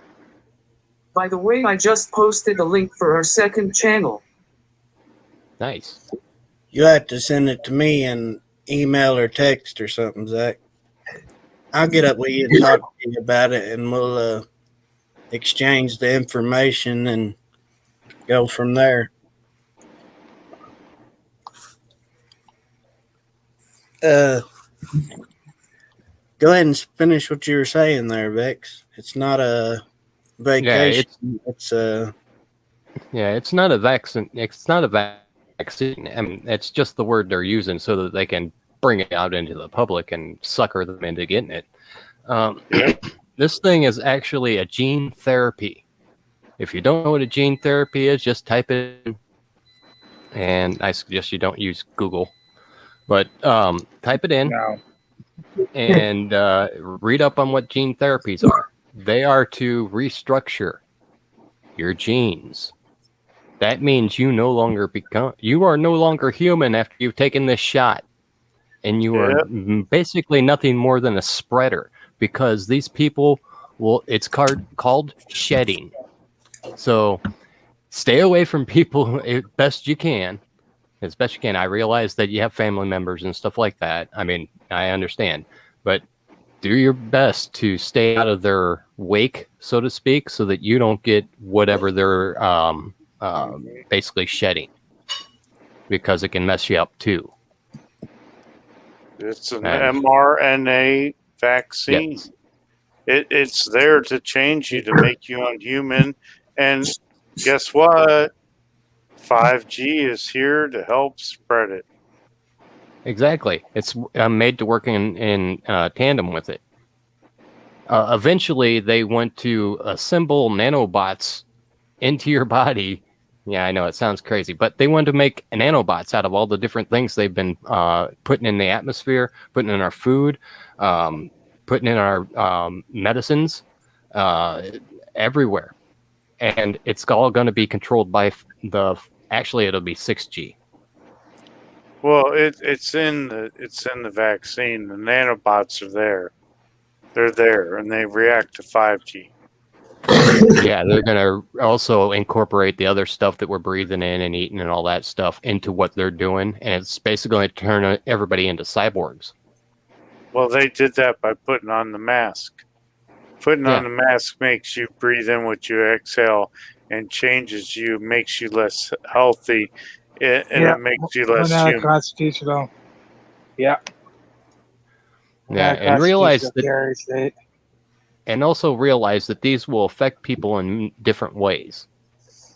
Speaker 2: By the way, I just posted a link for our second channel.
Speaker 7: Nice.
Speaker 3: you have to send it to me in email or text or something, Zach. I'll get up with you and talk to you about it, and we'll exchange the information and go from there. Go ahead and finish what you were saying there, Vex. It's not a vacation. It's
Speaker 7: not a vaccine. It's not a vaccine. I mean, it's just the word they're using so that they can bring it out into the public and sucker them into getting it. This thing is actually a gene therapy. If you don't know what a gene therapy is, just type it in. And I suggest you don't use Google, but type it in.
Speaker 1: No.
Speaker 7: And read up on what gene therapies are. They are to restructure your genes. That means you are no longer human after you've taken this shot, and you are basically nothing more than a spreader, because these people it's called shedding. So stay away from people as best you can. I realize that you have family members and stuff like that. I mean, I understand, but do your best to stay out of their wake, so to speak, so that you don't get whatever they're basically shedding, because it can mess you up too.
Speaker 6: It's an mRNA vaccine.
Speaker 7: Yes.
Speaker 6: It's there to change you, to make you unhuman. And guess what? 5G is here to help spread it.
Speaker 7: Exactly. It's made to work in tandem with it. Eventually, they want to assemble nanobots into your body. Yeah, I know it sounds crazy, but they want to make nanobots out of all the different things they've been putting in the atmosphere, putting in our food, putting in our medicines, everywhere. And it's all going to be controlled by actually it'll be 6G.
Speaker 6: Well, it's in the vaccine. The nanobots are there. They're there, and they react to 5G.
Speaker 7: Yeah, they're going to also incorporate the other stuff that we're breathing in and eating and all that stuff into what they're doing, and it's basically going to turn everybody into cyborgs.
Speaker 6: Well, they did that by putting on the mask. Putting on the mask makes you breathe in what you exhale and changes you, makes you less healthy, and it makes you less human.
Speaker 1: Constitutional. Yeah.
Speaker 7: Yeah, and also realize that these will affect people in different ways.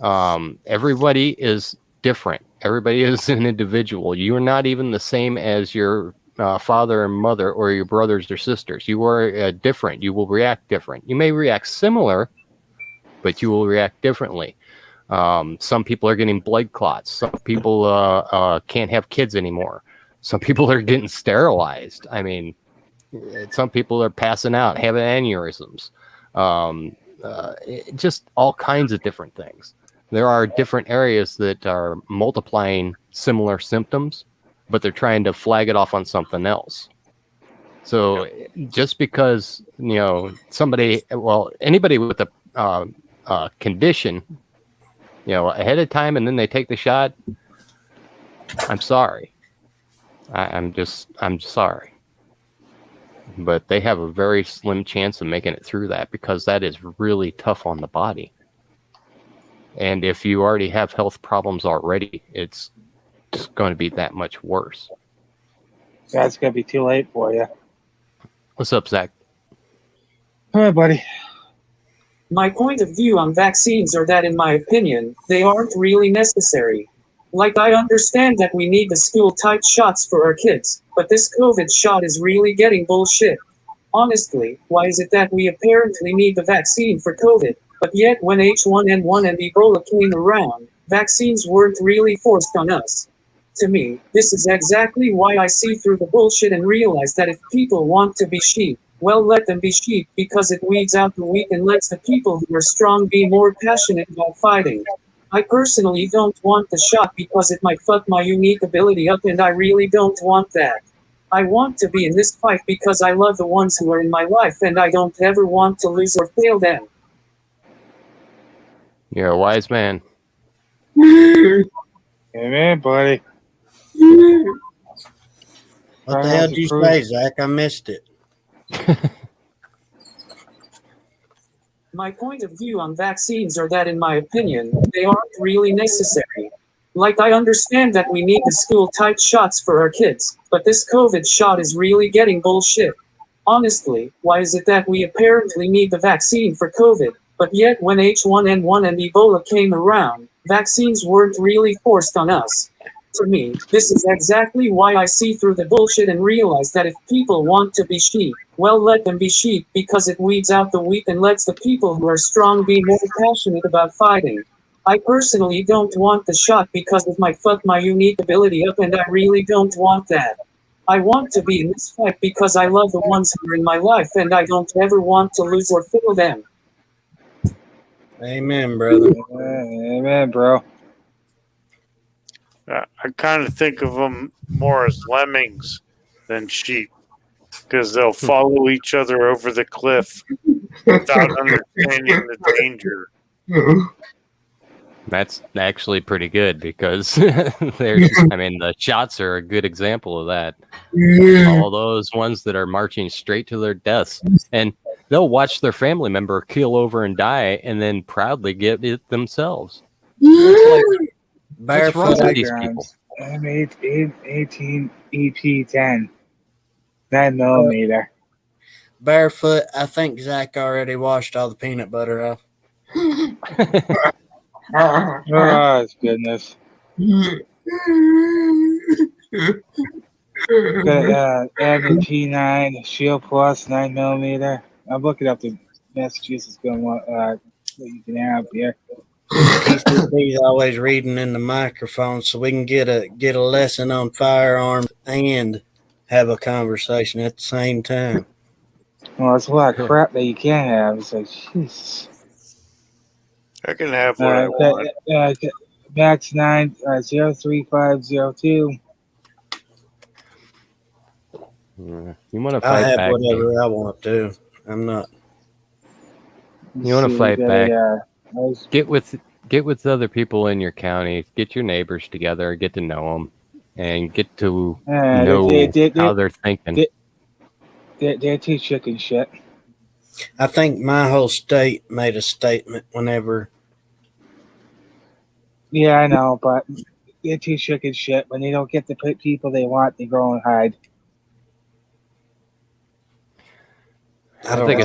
Speaker 7: Everybody is different. Everybody is an individual. You are not even the same as your father and mother or your brothers or sisters. You are different. You will react different. You may react similar, but you will react differently. Some people are getting blood clots. Some people can't have kids anymore. Some people are getting sterilized. I mean, some people are passing out, having aneurysms. Just all kinds of different things. There are different areas that are multiplying similar symptoms, but they're trying to flag it off on something else. So just because, anybody with a condition, ahead of time, and then they take the shot, I'm sorry. I'm sorry. But they have a very slim chance of making it through that, because that is really tough on the body. And if you already have health problems already, it's just going to be that much worse.
Speaker 1: That's going to be too late for you.
Speaker 7: What's up, Zach?
Speaker 1: All right, buddy.
Speaker 2: My point of view on vaccines are that in my opinion, they aren't really necessary. Like I understand that we need the school-type shots for our kids, but this COVID shot is really getting bullshit. Honestly, why is it that we apparently need the vaccine for COVID, but yet when H1N1 and Ebola came around, vaccines weren't really forced on us? To me, this is exactly why I see through the bullshit and realize that if people want to be sheep, well, let them be sheep because it weeds out the weak and lets the people who are strong be more passionate about fighting. I personally don't want the shot because it might fuck my unique ability up, and I really don't want that. I want to be in this fight because I love the ones who are in my life and I don't ever want to lose or fail them.
Speaker 7: You're a wise man.
Speaker 1: Amen, buddy.
Speaker 3: What the hell did you say, Zach? I missed it.
Speaker 2: My point of view on vaccines are that in my opinion, they aren't really necessary. Like I understand that we need the school-type shots for our kids, but this COVID shot is really getting bullshit. Honestly, why is it that we apparently need the vaccine for COVID, but yet when H1N1 and Ebola came around, vaccines weren't really forced on us? To me, this is exactly why I see through the bullshit and realize that if people want to be sheep, well, let them be sheep because it weeds out the weak and lets the people who are strong be more passionate about fighting. I personally don't want the shot because it might fuck my unique ability up, and I really don't want that. I want to be in this fight because I love the ones who are in my life and I don't ever want to lose or fail them.
Speaker 3: Amen, brother.
Speaker 1: Amen, bro.
Speaker 6: I kind of think of them more as lemmings than sheep because they'll follow each other over the cliff without understanding the danger.
Speaker 7: That's actually pretty good because the shots are a good example of that. All those ones that are marching straight to their deaths, and they'll watch their family member keel over and die and then proudly get it themselves. It's like, what's wrong with these people?
Speaker 1: M18 EP10. 9mm.
Speaker 3: Barefoot, I think Zach already washed all the peanut butter off.
Speaker 1: Oh, goodness. Got MP9 Shield Plus 9mm. I'm looking up the Massachusetts gun that you can have here.
Speaker 3: PCB's always reading in the microphone, so we can get a lesson on firearms and have a conversation at the same time.
Speaker 1: Well, it's a lot of crap that you can't have. It's like, jeez.
Speaker 6: I can have what I want.
Speaker 1: Max 9 03502.
Speaker 7: You want to
Speaker 3: I'll
Speaker 7: fight
Speaker 3: have
Speaker 7: back?
Speaker 3: whatever I want to. I'm not.
Speaker 7: You want to fight back? Get with other people in your county. Get your neighbors together. Get to know them, and get to know how they're thinking.
Speaker 1: They're too chicken shit.
Speaker 3: I think my whole state made a statement whenever.
Speaker 1: Yeah, I know, but they're too chicken shit. When they don't get the people they want, they go and hide.
Speaker 7: I think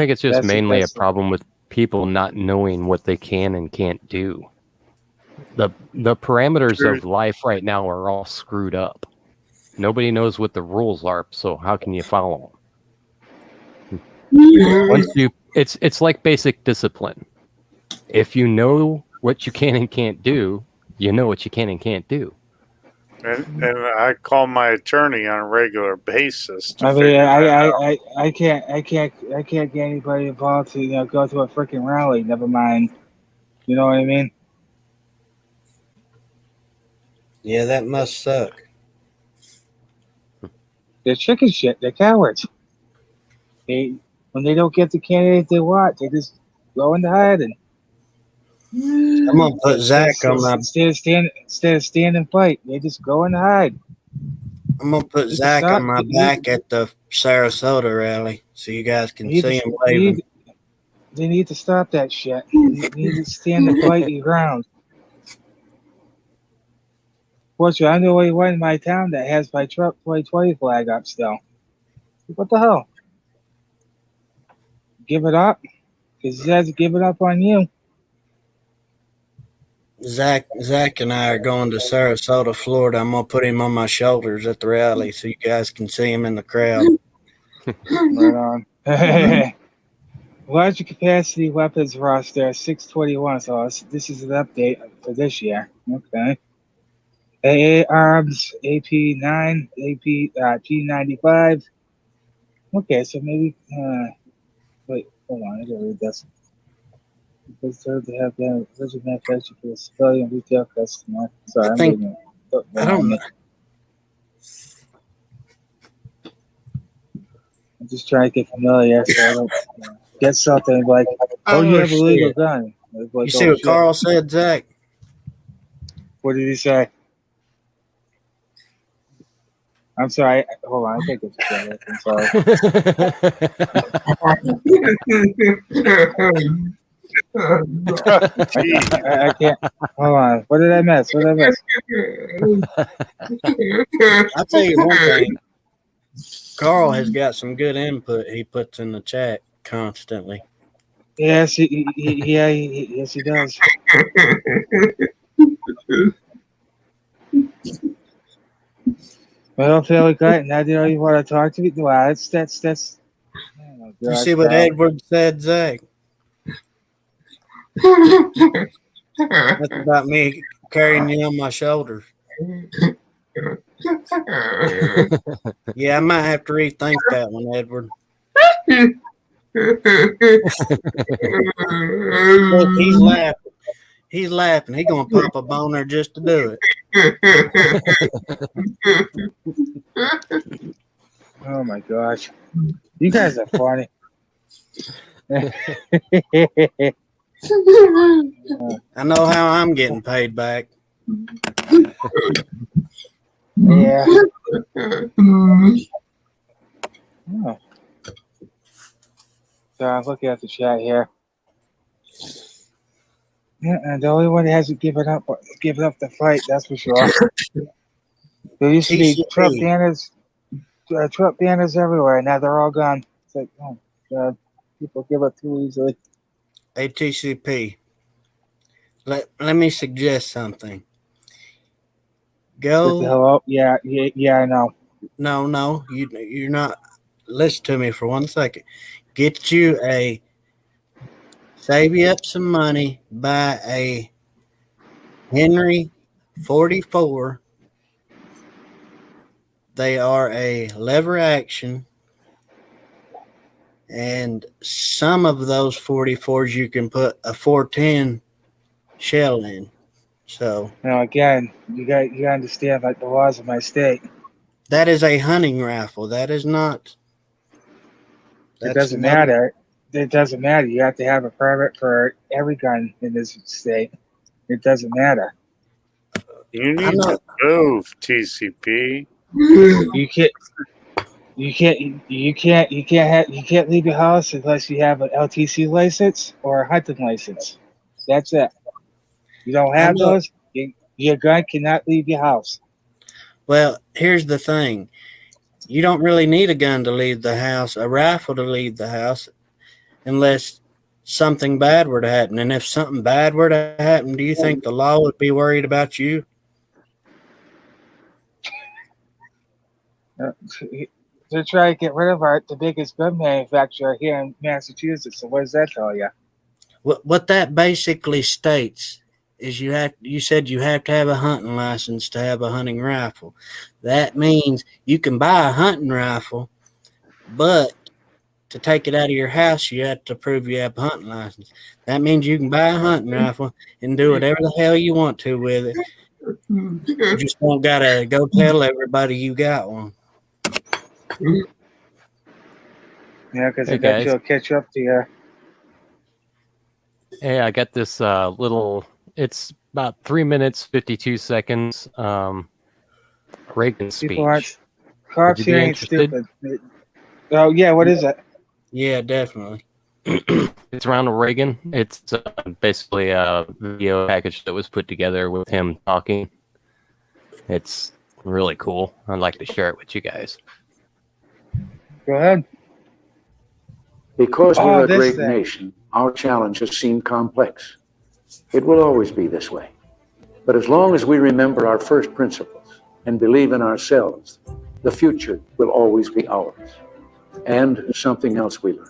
Speaker 7: it's just mainly a problem with people not knowing what they can and can't do. The parameters of life right now are all screwed up. Nobody knows what the rules are, so how can you follow them? It's like basic discipline. If you know what you can and can't do, you know what you can and can't do.
Speaker 6: And I call my attorney on a regular basis.
Speaker 1: I can't get anybody involved to go to a freaking rally. Never mind. You know what I mean?
Speaker 3: Yeah, that must suck.
Speaker 1: They're chicken shit. They're cowards. When they don't get the candidate they want, they just go into hiding.
Speaker 3: I'm gonna put Zach on my.
Speaker 1: Instead of stand and fight, they just go and hide.
Speaker 3: I'm gonna put Zach on my back at the Sarasota rally, so you guys can see him waving.
Speaker 1: They need to stop that shit. They need to stand and fight your ground. Fortunately, I'm the only one in my town that has my Trump 2020 flag up still. What the hell? Give it up? Because he hasn't given up on you.
Speaker 3: Zach and I are going to Sarasota, Florida. I'm gonna put him on my shoulders at the rally so you guys can see him in the crowd.
Speaker 1: Right on. Larger capacity weapons roster 621. So this is an update for this year. Okay. AA arms AP9, P95. Okay, so maybe. Wait, hold on. I gotta read this. It's deserved to have been originally manufactured for a civilian retail customer. Sorry, I'm
Speaker 3: think-
Speaker 1: reading it.
Speaker 3: I don't know.
Speaker 1: I'm just trying to get familiar so I don't get something like, oh, you have a legal
Speaker 3: shit.
Speaker 1: gun. Like,
Speaker 3: You see what
Speaker 1: shit.
Speaker 3: Carl said, Zach?
Speaker 1: What did he say? I'm sorry. Hold on. I think it's better. I'm sorry. I can't. Hold on. What did I miss?
Speaker 3: I'll tell you one thing. Carl has got some good input he puts in the chat constantly.
Speaker 1: Yes, yes, he does. I don't feel like that. Now you know you want to talk to me. Wow, that's. Oh,
Speaker 3: You
Speaker 1: gosh,
Speaker 3: see what
Speaker 1: Carl.
Speaker 3: Edward said, Zach? That's about me carrying you on my shoulders. Yeah, I might have to rethink that one, Edward. Look, he's laughing. He's laughing. He's gonna pop a boner just to do it.
Speaker 1: Oh my gosh, you guys are funny.
Speaker 3: I know how I'm getting paid back.
Speaker 1: Yeah. Oh. So I'm looking at the chat here. Yeah, and the only one that hasn't given up the fight, that's for sure. There used to be Trump banners everywhere. Now they're all gone. It's like, oh God, people give up too easily.
Speaker 3: ATCP. Let me suggest something. Go.
Speaker 1: Hello? Yeah, I know.
Speaker 3: No, you're not. Listen to me for 1 second. Get you save you up some money, buy a Henry 44. They are a lever action, and some of those 44s you can put a 410 shell in. So
Speaker 1: Now again, you understand like the laws of my state.
Speaker 3: that is a hunting rifle. That is not.
Speaker 1: It doesn't matter. It doesn't matter. You have to have a permit for every gun in this state. It doesn't matter.
Speaker 6: You need to move, TCP.
Speaker 1: You can't leave your house unless you have an LTC license or a hunting license. That's it. You don't have those, your gun cannot leave your house.
Speaker 3: Well, here's the thing. You don't really need a gun to leave the house, a rifle to leave the house, unless something bad were to happen. And if something bad were to happen, do you think the law would be worried about you?
Speaker 1: They're trying to get rid of the biggest gun manufacturer here in Massachusetts. So what does that tell you?
Speaker 3: What that basically states is you said you have to have a hunting license to have a hunting rifle. That means you can buy a hunting rifle, but to take it out of your house, you have to prove you have a hunting license. That means you can buy a hunting rifle and do whatever the hell you want to with it. You just don't gotta go tell everybody you got one.
Speaker 1: Yeah, because eventually it'll catch up to you.
Speaker 7: Hey, I got this little. It's about 3 minutes 52 seconds. Reagan speech.
Speaker 1: Cops here ain't stupid. Oh yeah, what is it?
Speaker 3: Yeah, definitely.
Speaker 7: It's Ronald Reagan. It's basically a video package that was put together with him talking. It's really cool. I'd like to share it with you guys.
Speaker 1: Go ahead.
Speaker 8: Because we're a great nation, Our challenges seem complex. It will always be this way. But as long as we remember our first principles and believe in ourselves, the future will always be ours. And something else we learned.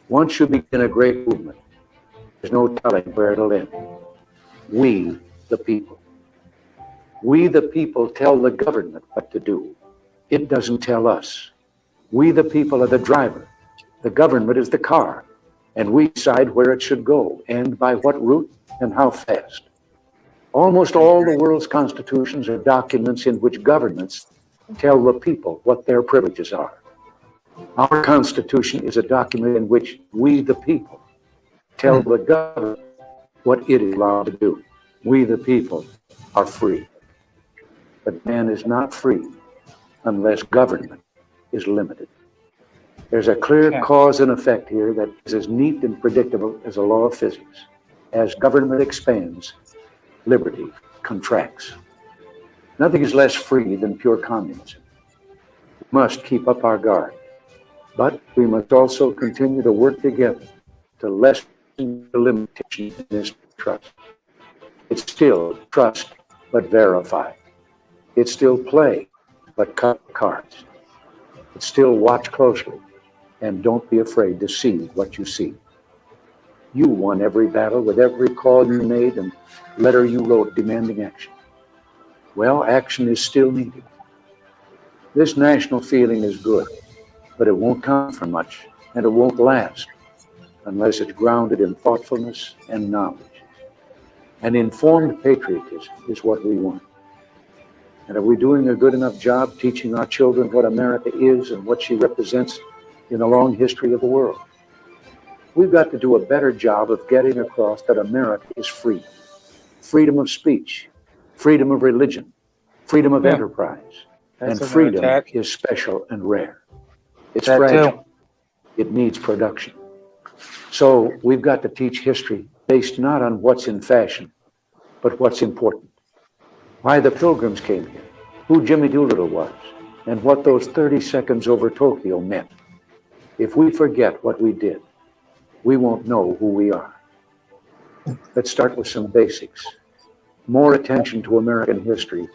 Speaker 8: Once you begin a great movement, there's no telling where it'll end. We, the people. We, the people, tell the government what to do. It doesn't tell us. We, the people, are the driver. The government is the car. And we decide where it should go and by what route and how fast. Almost all the world's constitutions are documents in which governments tell the people what their privileges are. Our Constitution is a document in which we, the people, tell the government what it is allowed to do. We, the people, are free. But man is not free unless government is limited. There's a clear cause and effect here that is as neat and predictable as a law of physics. As government expands, liberty contracts. Nothing is less free than pure communism. We must keep up our guard. But we must also continue to work together to lessen the limitations in this trust. It's still trust, but verify. It's still play, but cut cards. It's still watch closely, and don't be afraid to see what you see. You won every battle with every call you made and letter you wrote demanding action. Well, action is still needed. This national feeling is good, but it won't count for much, and it won't last unless it's grounded in thoughtfulness and knowledge. An informed patriotism is what we want. And are we doing a good enough job teaching our children what America is and what she represents in the long history of the world? We've got to do a better job of getting across that America is free. Freedom of speech, freedom of religion, freedom of enterprise, and freedom is special and rare. It's fragile. It needs production. So we've got to teach history based not on what's in fashion, but what's important. Why the Pilgrims came here, who Jimmy Doolittle was, and what those 30 seconds over Tokyo meant. If we forget what we did, we won't know who we are. Let's start with some basics. More attention to American history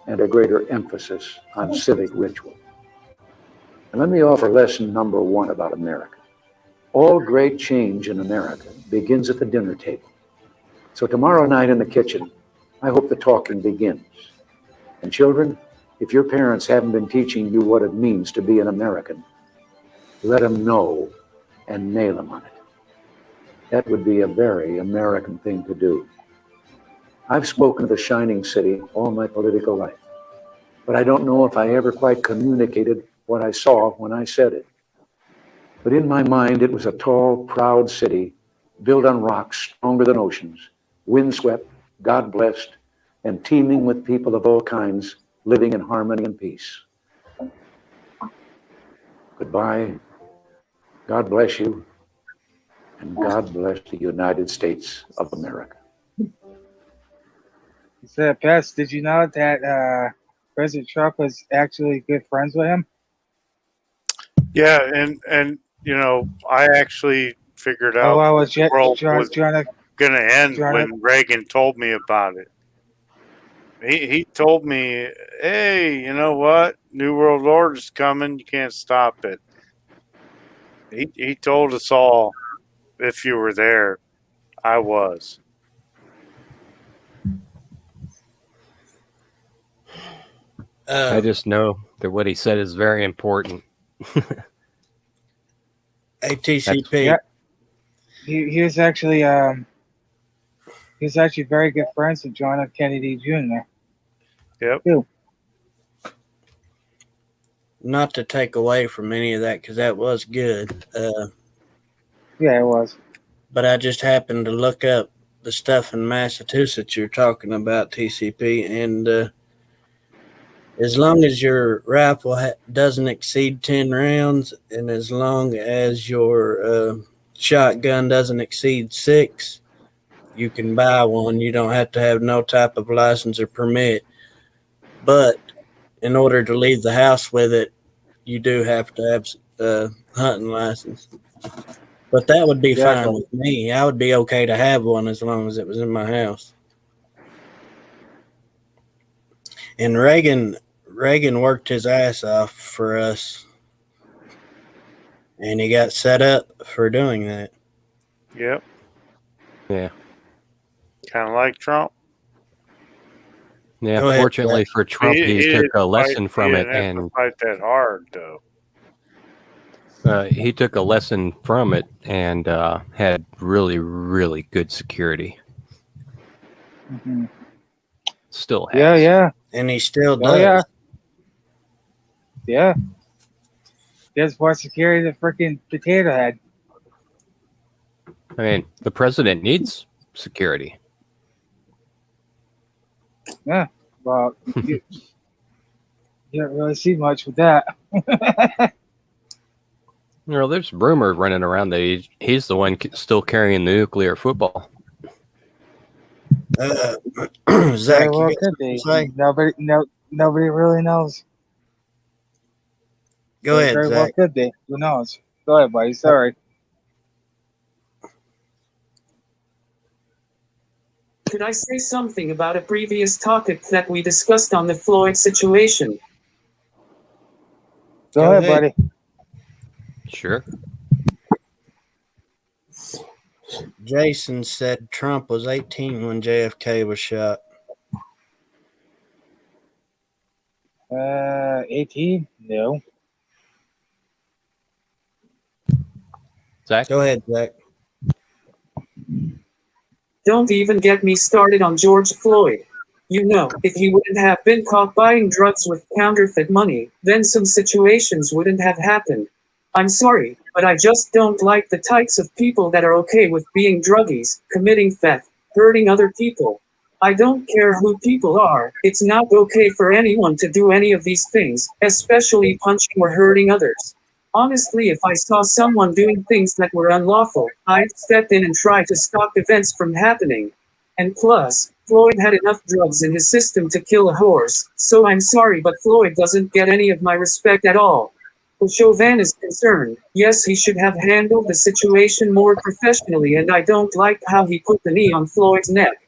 Speaker 8: and a greater emphasis on civic ritual. And let me offer lesson number 1 about America. All great change in America begins at the dinner table. So tomorrow night in the kitchen, I hope the talking begins. And children, if your parents haven't been teaching you what it means to be an American, let them know and nail them on it. That would be a very American thing to do. I've spoken of the shining city all my political life, but I don't know if I ever quite communicated what I saw when I said it. But in my mind, it was a tall, proud city built on rocks stronger than oceans, windswept, God-blessed, and teeming with people of all kinds living in harmony and peace. Goodbye. God bless you. And God bless the United States of America.
Speaker 1: So, Bess, did you know that President Trump was actually good friends with him?
Speaker 6: Yeah, and you know, I actually figured out the world was going to end when Reagan told me about it. He told me, hey, you know what? New World Order is coming. You can't stop it. He told us all, if you were there, I was.
Speaker 7: I just know that what he said is very important.
Speaker 3: ATCP.
Speaker 1: Yeah. He was actually very good friends with John F. Kennedy Jr.
Speaker 6: Yep.
Speaker 1: Too.
Speaker 3: Not to take away from any of that, because that was good.
Speaker 1: Yeah, it was.
Speaker 3: But I just happened to look up the stuff in Massachusetts you're talking about, TCP, and as long as your rifle doesn't exceed 10 rounds, and as long as your shotgun doesn't exceed 6, you can buy one. You don't have to have no type of license or permit. But in order to leave the house with it, you do have to have a hunting license. But that would be fine
Speaker 1: Exactly.
Speaker 3: with me. I would be okay to have one as long as it was in my house. And Reagan worked his ass off for us, and he got set up for doing that.
Speaker 6: Yep.
Speaker 7: Yeah.
Speaker 6: Kind of like Trump.
Speaker 7: Yeah.
Speaker 3: Go ahead,
Speaker 7: Fortunately for Trump, he took a lesson from it,
Speaker 6: He didn't have to fight that hard, though.
Speaker 7: he took a lesson from it and had really, really good security.
Speaker 1: Mhm.
Speaker 7: Still has.
Speaker 1: Yeah.
Speaker 3: And he still
Speaker 1: Oh,
Speaker 3: does.
Speaker 1: yeah. Yeah. There's more security than freaking Potato Head.
Speaker 7: I mean, the president needs security.
Speaker 1: Yeah. Well, you don't really see much with that.
Speaker 7: You know, there's rumor running around that he's the one still carrying the nuclear football.
Speaker 3: Zach,
Speaker 1: Very well
Speaker 3: you got
Speaker 1: could
Speaker 3: something
Speaker 1: be.
Speaker 3: to say?
Speaker 1: Nobody really knows.
Speaker 3: Go ahead,
Speaker 1: Very well
Speaker 3: Zach.
Speaker 1: could be. Who knows? Go ahead, buddy. Sorry.
Speaker 2: Could I say something about a previous topic that we discussed on the Floyd situation?
Speaker 1: Go ahead, buddy.
Speaker 7: Sure.
Speaker 3: Jason said Trump was 18 when JFK was shot.
Speaker 1: 18? No.
Speaker 7: Zach?
Speaker 3: Go ahead, Zach.
Speaker 2: Don't even get me started on George Floyd. You know, if he wouldn't have been caught buying drugs with counterfeit money, then some situations wouldn't have happened. I'm sorry, but I just don't like the types of people that are okay with being druggies, committing theft, hurting other people. I don't care who people are, it's not okay for anyone to do any of these things, especially punching or hurting others. Honestly, if I saw someone doing things that were unlawful, I'd step in and try to stop events from happening. And plus, Floyd had enough drugs in his system to kill a horse, so I'm sorry, but Floyd doesn't get any of my respect at all. As Chauvin is concerned, yes, he should have handled the situation more professionally, and I don't like how he put the knee on Floyd's neck.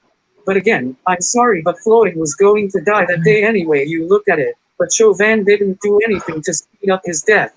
Speaker 2: But again, I'm sorry, but Floyd was going to die that day anyway, you look at it, but Chauvin didn't do anything to speed up his death.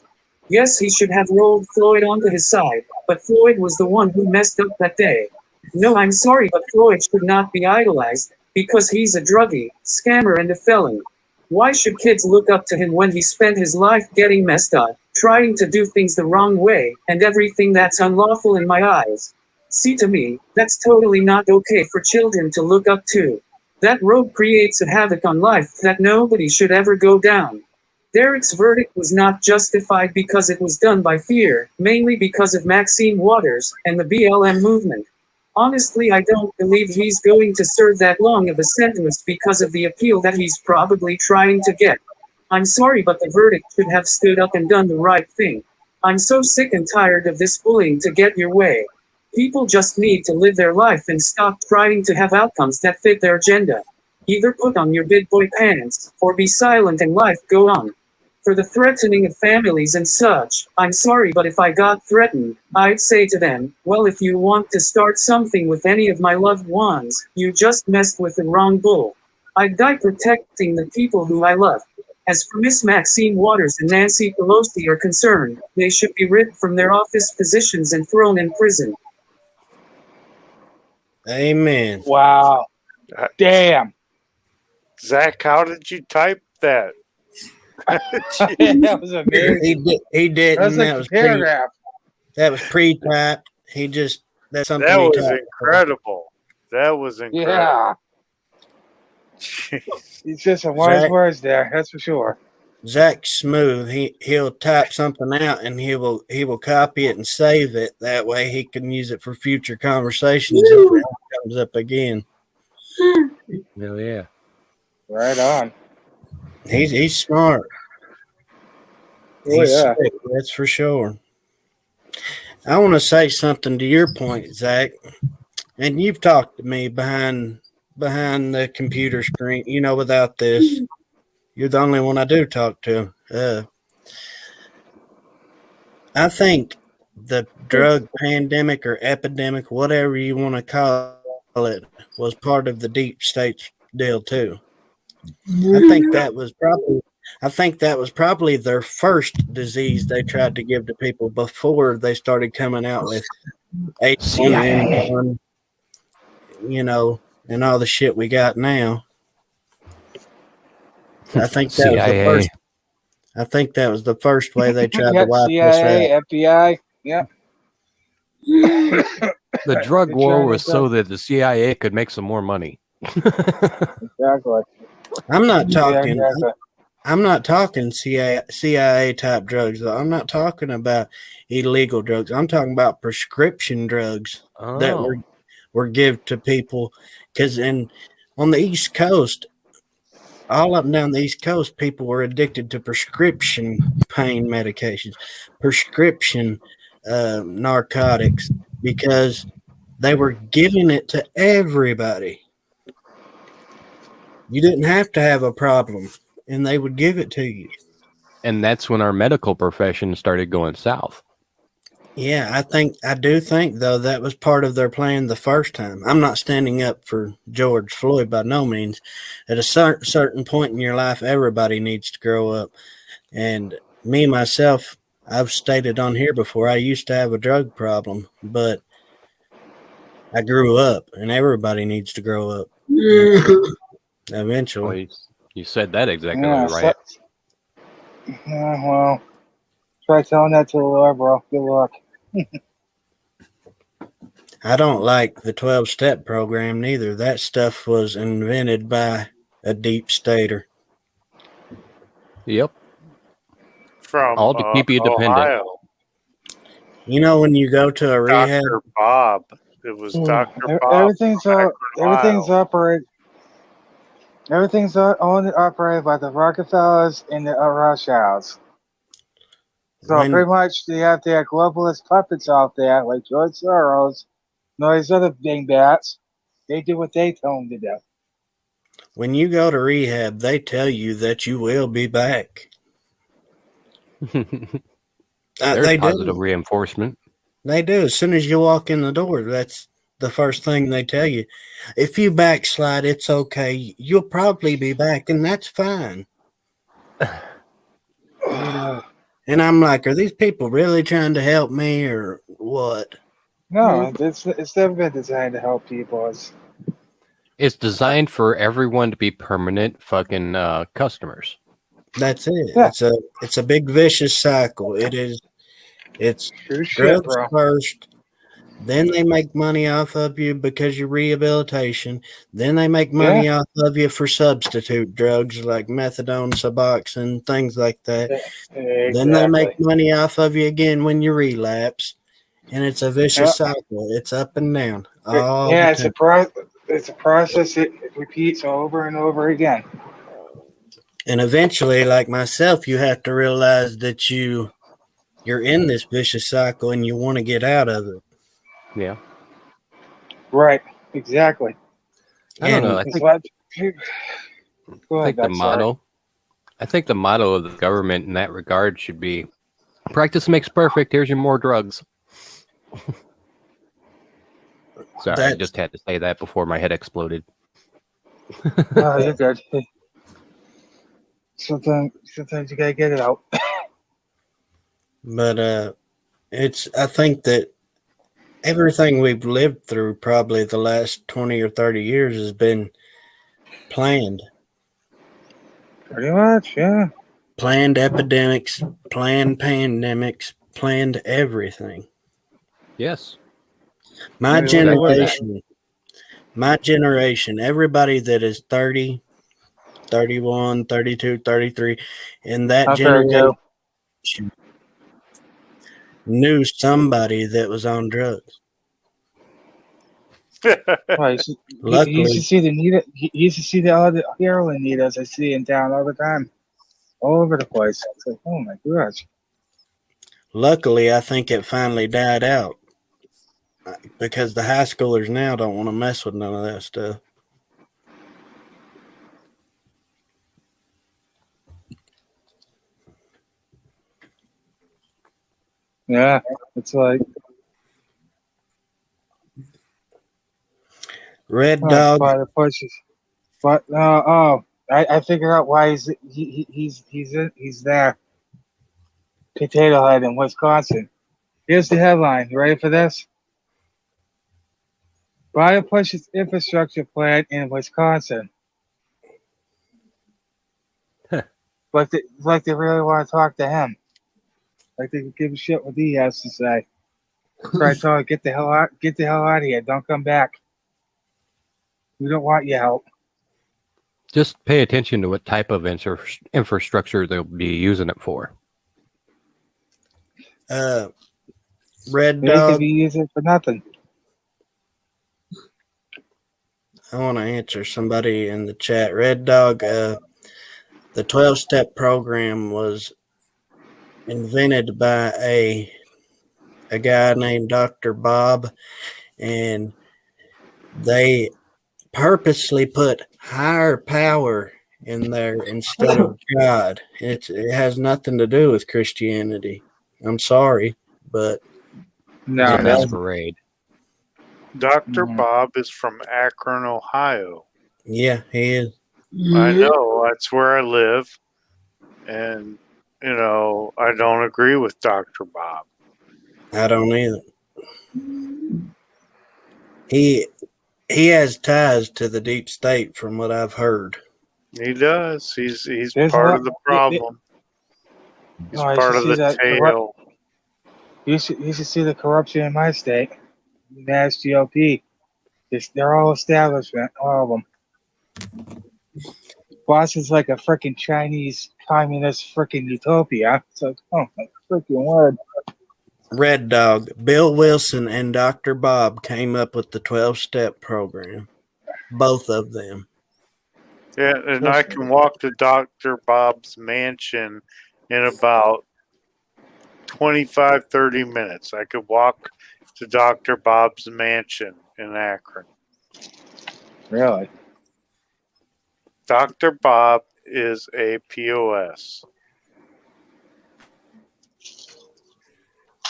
Speaker 2: Yes, he should have rolled Floyd onto his side, but Floyd was the one who messed up that day. No, I'm sorry, but Floyd should not be idolized, because he's a druggie, scammer, and a felon. Why should kids look up to him when he spent his life getting messed up, trying to do things the wrong way, and everything that's unlawful in my eyes? See, to me, that's totally not okay for children to look up to. That road creates a havoc on life that nobody should ever go down. Derek's verdict was not justified because it was done by fear, mainly because of Maxine Waters and the BLM movement. Honestly, I don't believe he's going to serve that long of a sentence because of the appeal that he's probably trying to get. I'm sorry, but the verdict should have stood up and done the right thing. I'm so sick and tired of this bullying to get your way. People just need to live their life and stop trying to have outcomes that fit their agenda. Either put on your big boy pants, or be silent and life go on. For the threatening of families and such, I'm sorry, but if I got threatened, I'd say to them, well, if you want to start something with any of my loved ones, you just messed with the wrong bull. I'd die protecting the people who I love. As for Miss Maxine Waters and Nancy Pelosi are concerned, they should be ripped from their office positions and thrown in prison.
Speaker 3: Amen.
Speaker 1: Wow. Damn.
Speaker 6: Zach, how did you type that?
Speaker 1: That was amazing.
Speaker 3: He did.
Speaker 1: That was like a paragraph.
Speaker 3: That was pre-typed. That's something
Speaker 6: That
Speaker 3: he
Speaker 6: was
Speaker 3: typed.
Speaker 6: incredible. That was incredible.
Speaker 1: Yeah.
Speaker 6: Jeez.
Speaker 1: He's just some wise
Speaker 3: Zach-
Speaker 1: words there, that's for sure.
Speaker 3: Zach's smooth. He'll type something out and he will copy it and save it. That way he can use it for future conversations if it comes up again.
Speaker 7: Hell yeah.
Speaker 1: Right on.
Speaker 3: He's smart.
Speaker 1: Oh,
Speaker 3: He's
Speaker 1: yeah.
Speaker 3: slick, that's for sure. I want to say something to your point, Zach. And you've talked to me behind the computer screen. You know, without this, you're the only one I do talk to. I think the drug pandemic or epidemic, whatever you want to call it, was part of the deep state's deal too. I think that was probably their first disease they tried to give to people before they started coming out with
Speaker 7: CIA.
Speaker 3: H1N1, and all the shit we got now. I think that was the
Speaker 7: CIA.
Speaker 3: first. I think that was the first way they tried to
Speaker 1: Yep,
Speaker 3: wipe us
Speaker 1: CIA,
Speaker 3: out.
Speaker 1: FBI. Yep.
Speaker 7: The drug
Speaker 1: They're
Speaker 7: war
Speaker 1: trying
Speaker 7: was
Speaker 1: to
Speaker 7: so that the CIA could make some more money.
Speaker 1: exactly.
Speaker 3: I'm not
Speaker 1: Yeah,
Speaker 3: talking.
Speaker 1: exactly.
Speaker 3: I'm not talking CIA type drugs, though. I'm not talking about illegal drugs. I'm talking about prescription drugs that
Speaker 7: Oh,
Speaker 3: were given to people. Because on the East Coast, all up and down the East Coast, people were addicted to prescription pain medications, prescription narcotics, because they were giving it to everybody. You didn't have to have a problem, and they would give it to you.
Speaker 7: and that's when our medical profession started going south.
Speaker 3: Yeah, I do think though that was part of their plan the first time. I'm not standing up for George Floyd by no means. At a certain point in your life, everybody needs to grow up. And me myself, I've stated on here before, I used to have a drug problem, but I grew up, and everybody needs to grow up
Speaker 7: Well,
Speaker 3: eventually.
Speaker 7: you said that exactly
Speaker 1: Yeah,
Speaker 7: right.
Speaker 1: well, try telling that to the Lord, bro. Good luck.
Speaker 3: I don't like the 12-step program neither. That stuff was invented by a deep stater.
Speaker 7: Yep.
Speaker 6: From
Speaker 7: All to keep you dependent.
Speaker 6: Ohio.
Speaker 3: You know, when you go to a rehab,
Speaker 6: Dr. Bob. It was Dr. Bob
Speaker 1: Everything's
Speaker 6: from Akron,
Speaker 1: everything's
Speaker 6: Ohio.
Speaker 1: operated. Everything's owned and operated by the Rockefellers and the Rothschilds. So
Speaker 3: when
Speaker 1: pretty much they have their globalist puppets out there, like George Soros and all these other dingbats. They do what they tell them to do.
Speaker 3: when you go to rehab, they tell you that you will be back.
Speaker 7: There's
Speaker 3: They
Speaker 7: positive
Speaker 3: do.
Speaker 7: reinforcement.
Speaker 3: They do. As soon as you walk in the door, that's the first thing they tell you. If you backslide, it's okay. You'll probably be back, and that's fine. And I'm like, are these people really trying to help me or what?
Speaker 1: No, it's never been designed to help people.
Speaker 7: It's designed for everyone to be permanent fucking customers.
Speaker 3: That's it.
Speaker 1: Yeah.
Speaker 3: It's a big vicious cycle. It's
Speaker 1: True shit,
Speaker 3: drugs
Speaker 1: bro.
Speaker 3: first, then they make money off of you because you're rehabilitation. Then they make money off of you for substitute drugs like methadone, Suboxone, things like that.
Speaker 1: Exactly.
Speaker 3: Then they make money off of you again when you relapse. And it's a vicious cycle. It's up and down all the
Speaker 1: It's
Speaker 3: time.
Speaker 1: it's a process. It repeats over and over again.
Speaker 3: And eventually, like myself, you have to realize that you're in this vicious cycle and you want to get out of it.
Speaker 7: Yeah.
Speaker 1: Right. Exactly.
Speaker 7: I don't know. I think the motto. I think the motto of the government in that regard should be practice makes perfect. Here's your more drugs. Sorry, I just had to say that before my head exploded.
Speaker 1: Oh, you're good. Sometimes you gotta get it out.
Speaker 3: But I think that everything we've lived through probably the last 20 or 30 years has been planned.
Speaker 1: Pretty much, yeah.
Speaker 3: Planned epidemics, planned pandemics, planned everything.
Speaker 7: Yes.
Speaker 3: My generation, everybody that is 30, 31, 32, 33, and that generation knew somebody that was on drugs.
Speaker 1: Right.
Speaker 3: Luckily,
Speaker 1: He used to see the needle. He used to see the other heroin needles I see in town all the time, all over the place. It's like, oh my gosh.
Speaker 3: Luckily, I think it finally died out because the high schoolers now don't want to mess with none of that stuff.
Speaker 1: Yeah, it's like
Speaker 3: Red Dog.
Speaker 1: by the pushes. But I figured out why he's there. Potato Head in Wisconsin. Here's the headline. You ready for this? Biden pushes infrastructure plan in Wisconsin. Like they really want to talk to him. Like they could give a shit what he has to say. Try to tell him, get the hell out of here. Don't come back. We don't want your help.
Speaker 7: Just pay attention to what type of infrastructure they'll be using it for.
Speaker 3: Red
Speaker 1: They could
Speaker 3: Dog.
Speaker 1: be using it for nothing.
Speaker 3: I want to answer somebody in the chat. Red Dog, the 12-step program was invented by a guy named Dr. Bob, and they purposely put higher power in there instead of God. It has nothing to do with Christianity. I'm sorry, but
Speaker 1: No,
Speaker 7: It's a
Speaker 1: it doesn't.
Speaker 7: masquerade.
Speaker 6: Dr.
Speaker 1: Mhm.
Speaker 6: Bob is from Akron, Ohio.
Speaker 3: yeah, he is.
Speaker 6: I know. That's where I live. And, I don't agree with Dr. Bob.
Speaker 3: I don't either. He has ties to the deep state, from what I've heard.
Speaker 6: He does. He's
Speaker 1: There's a
Speaker 6: part
Speaker 1: lot-
Speaker 6: of the problem. He's
Speaker 1: Oh, you
Speaker 6: part
Speaker 1: should
Speaker 6: of
Speaker 1: see
Speaker 6: the
Speaker 1: that
Speaker 6: tail.
Speaker 1: You should see the corruption in my state. Mass GOP. They're all establishment, all of them. Boston's like a freaking Chinese communist freaking utopia. It's like, oh my freaking word.
Speaker 3: Red Dog, Bill Wilson and Dr. Bob came up with the 12-step program. Both of them.
Speaker 6: Yeah, and I can walk to Dr. Bob's mansion in about 25, 30 minutes. I could walk to Dr. Bob's mansion in Akron.
Speaker 1: Really?
Speaker 6: Dr. Bob is a POS.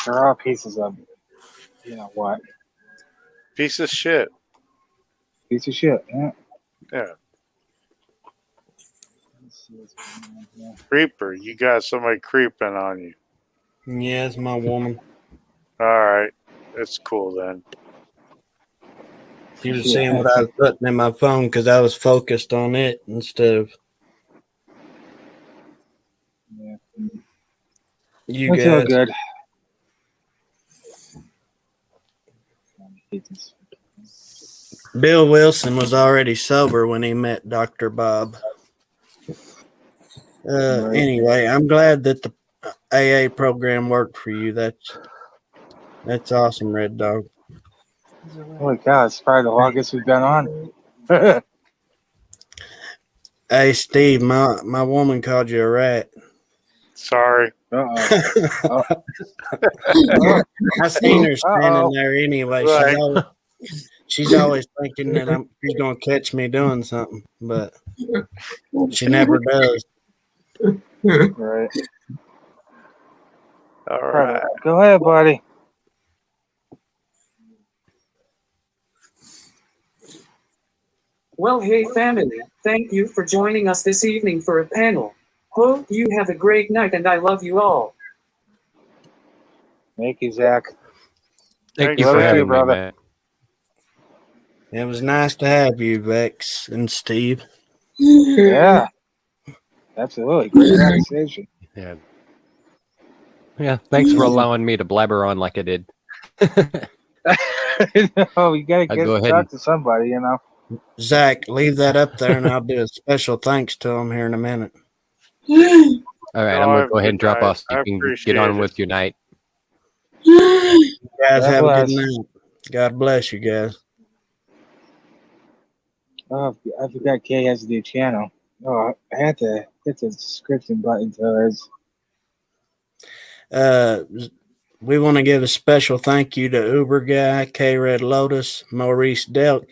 Speaker 1: They're all pieces of, you know what?
Speaker 6: Piece of shit.
Speaker 1: Piece of shit. Yeah.
Speaker 6: Yeah.
Speaker 1: Let's see what's going on here.
Speaker 6: Creeper. You got somebody creeping on you.
Speaker 3: Yeah, it's my woman.
Speaker 6: All right. That's cool then.
Speaker 3: She was seeing what I was putting in my phone because I was focused on it instead of you
Speaker 1: It's all
Speaker 3: guys.
Speaker 1: good.
Speaker 3: Bill Wilson was already sober when he met Dr. Bob. Anyway, I'm glad that the AA program worked for you. That's awesome, Red Dog.
Speaker 1: Holy cow, it's probably the longest we've been on.
Speaker 3: Hey, Steve, my woman called you a rat.
Speaker 6: Sorry.
Speaker 1: Uh-oh.
Speaker 3: I seen her standing there anyway.
Speaker 6: Right.
Speaker 3: She's always thinking that she's going to catch me doing something, but she never does.
Speaker 1: Right.
Speaker 6: All right.
Speaker 1: Go ahead, buddy.
Speaker 2: Well, hey family, thank you for joining us this evening for a panel. Hope you have a great night and I love you all.
Speaker 1: Thank you, Zach.
Speaker 7: Thank you
Speaker 1: Love
Speaker 7: for
Speaker 1: you,
Speaker 7: having me,
Speaker 1: brother.
Speaker 7: man.
Speaker 3: It was nice to have you, Vex and Steve.
Speaker 1: Yeah. Absolutely. Great conversation.
Speaker 7: Yeah. Yeah. Thanks for allowing me to blabber on like I did.
Speaker 1: No, you gotta
Speaker 7: I'll go ahead
Speaker 1: talk
Speaker 7: and-
Speaker 1: to somebody, you know.
Speaker 3: Zach, leave that up there, and I'll do a special thanks to him here in a minute.
Speaker 7: All right, I'm
Speaker 6: Oh,
Speaker 7: gonna go ahead and drop
Speaker 6: I
Speaker 7: off so you can
Speaker 6: appreciate
Speaker 7: get on
Speaker 6: it.
Speaker 7: with your night.
Speaker 3: You guys
Speaker 1: God
Speaker 3: have a good
Speaker 1: bless.
Speaker 3: night. God bless you guys.
Speaker 1: Oh, I forgot Kay has a new channel. Oh, I had to hit the subscription button to hers.
Speaker 3: We want to give a special thank you to Uber Guy, K Red Lotus, Maurice Delk,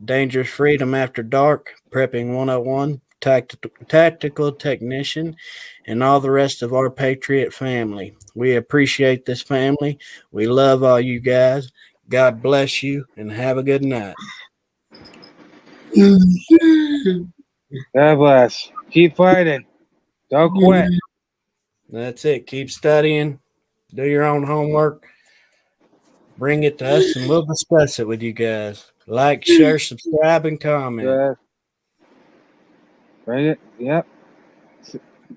Speaker 3: Dangerous Freedom After Dark, Prepping 101, tactical technician, and all the rest of our Patriot family. We appreciate this family. We love all you guys. God bless you, and have a good night.
Speaker 1: God bless. Keep fighting. Don't quit.
Speaker 3: That's it. Keep studying. Do your own homework. Bring it to us, and we'll discuss it with you guys. Like, share, subscribe, and comment.
Speaker 1: Bring it. Yep.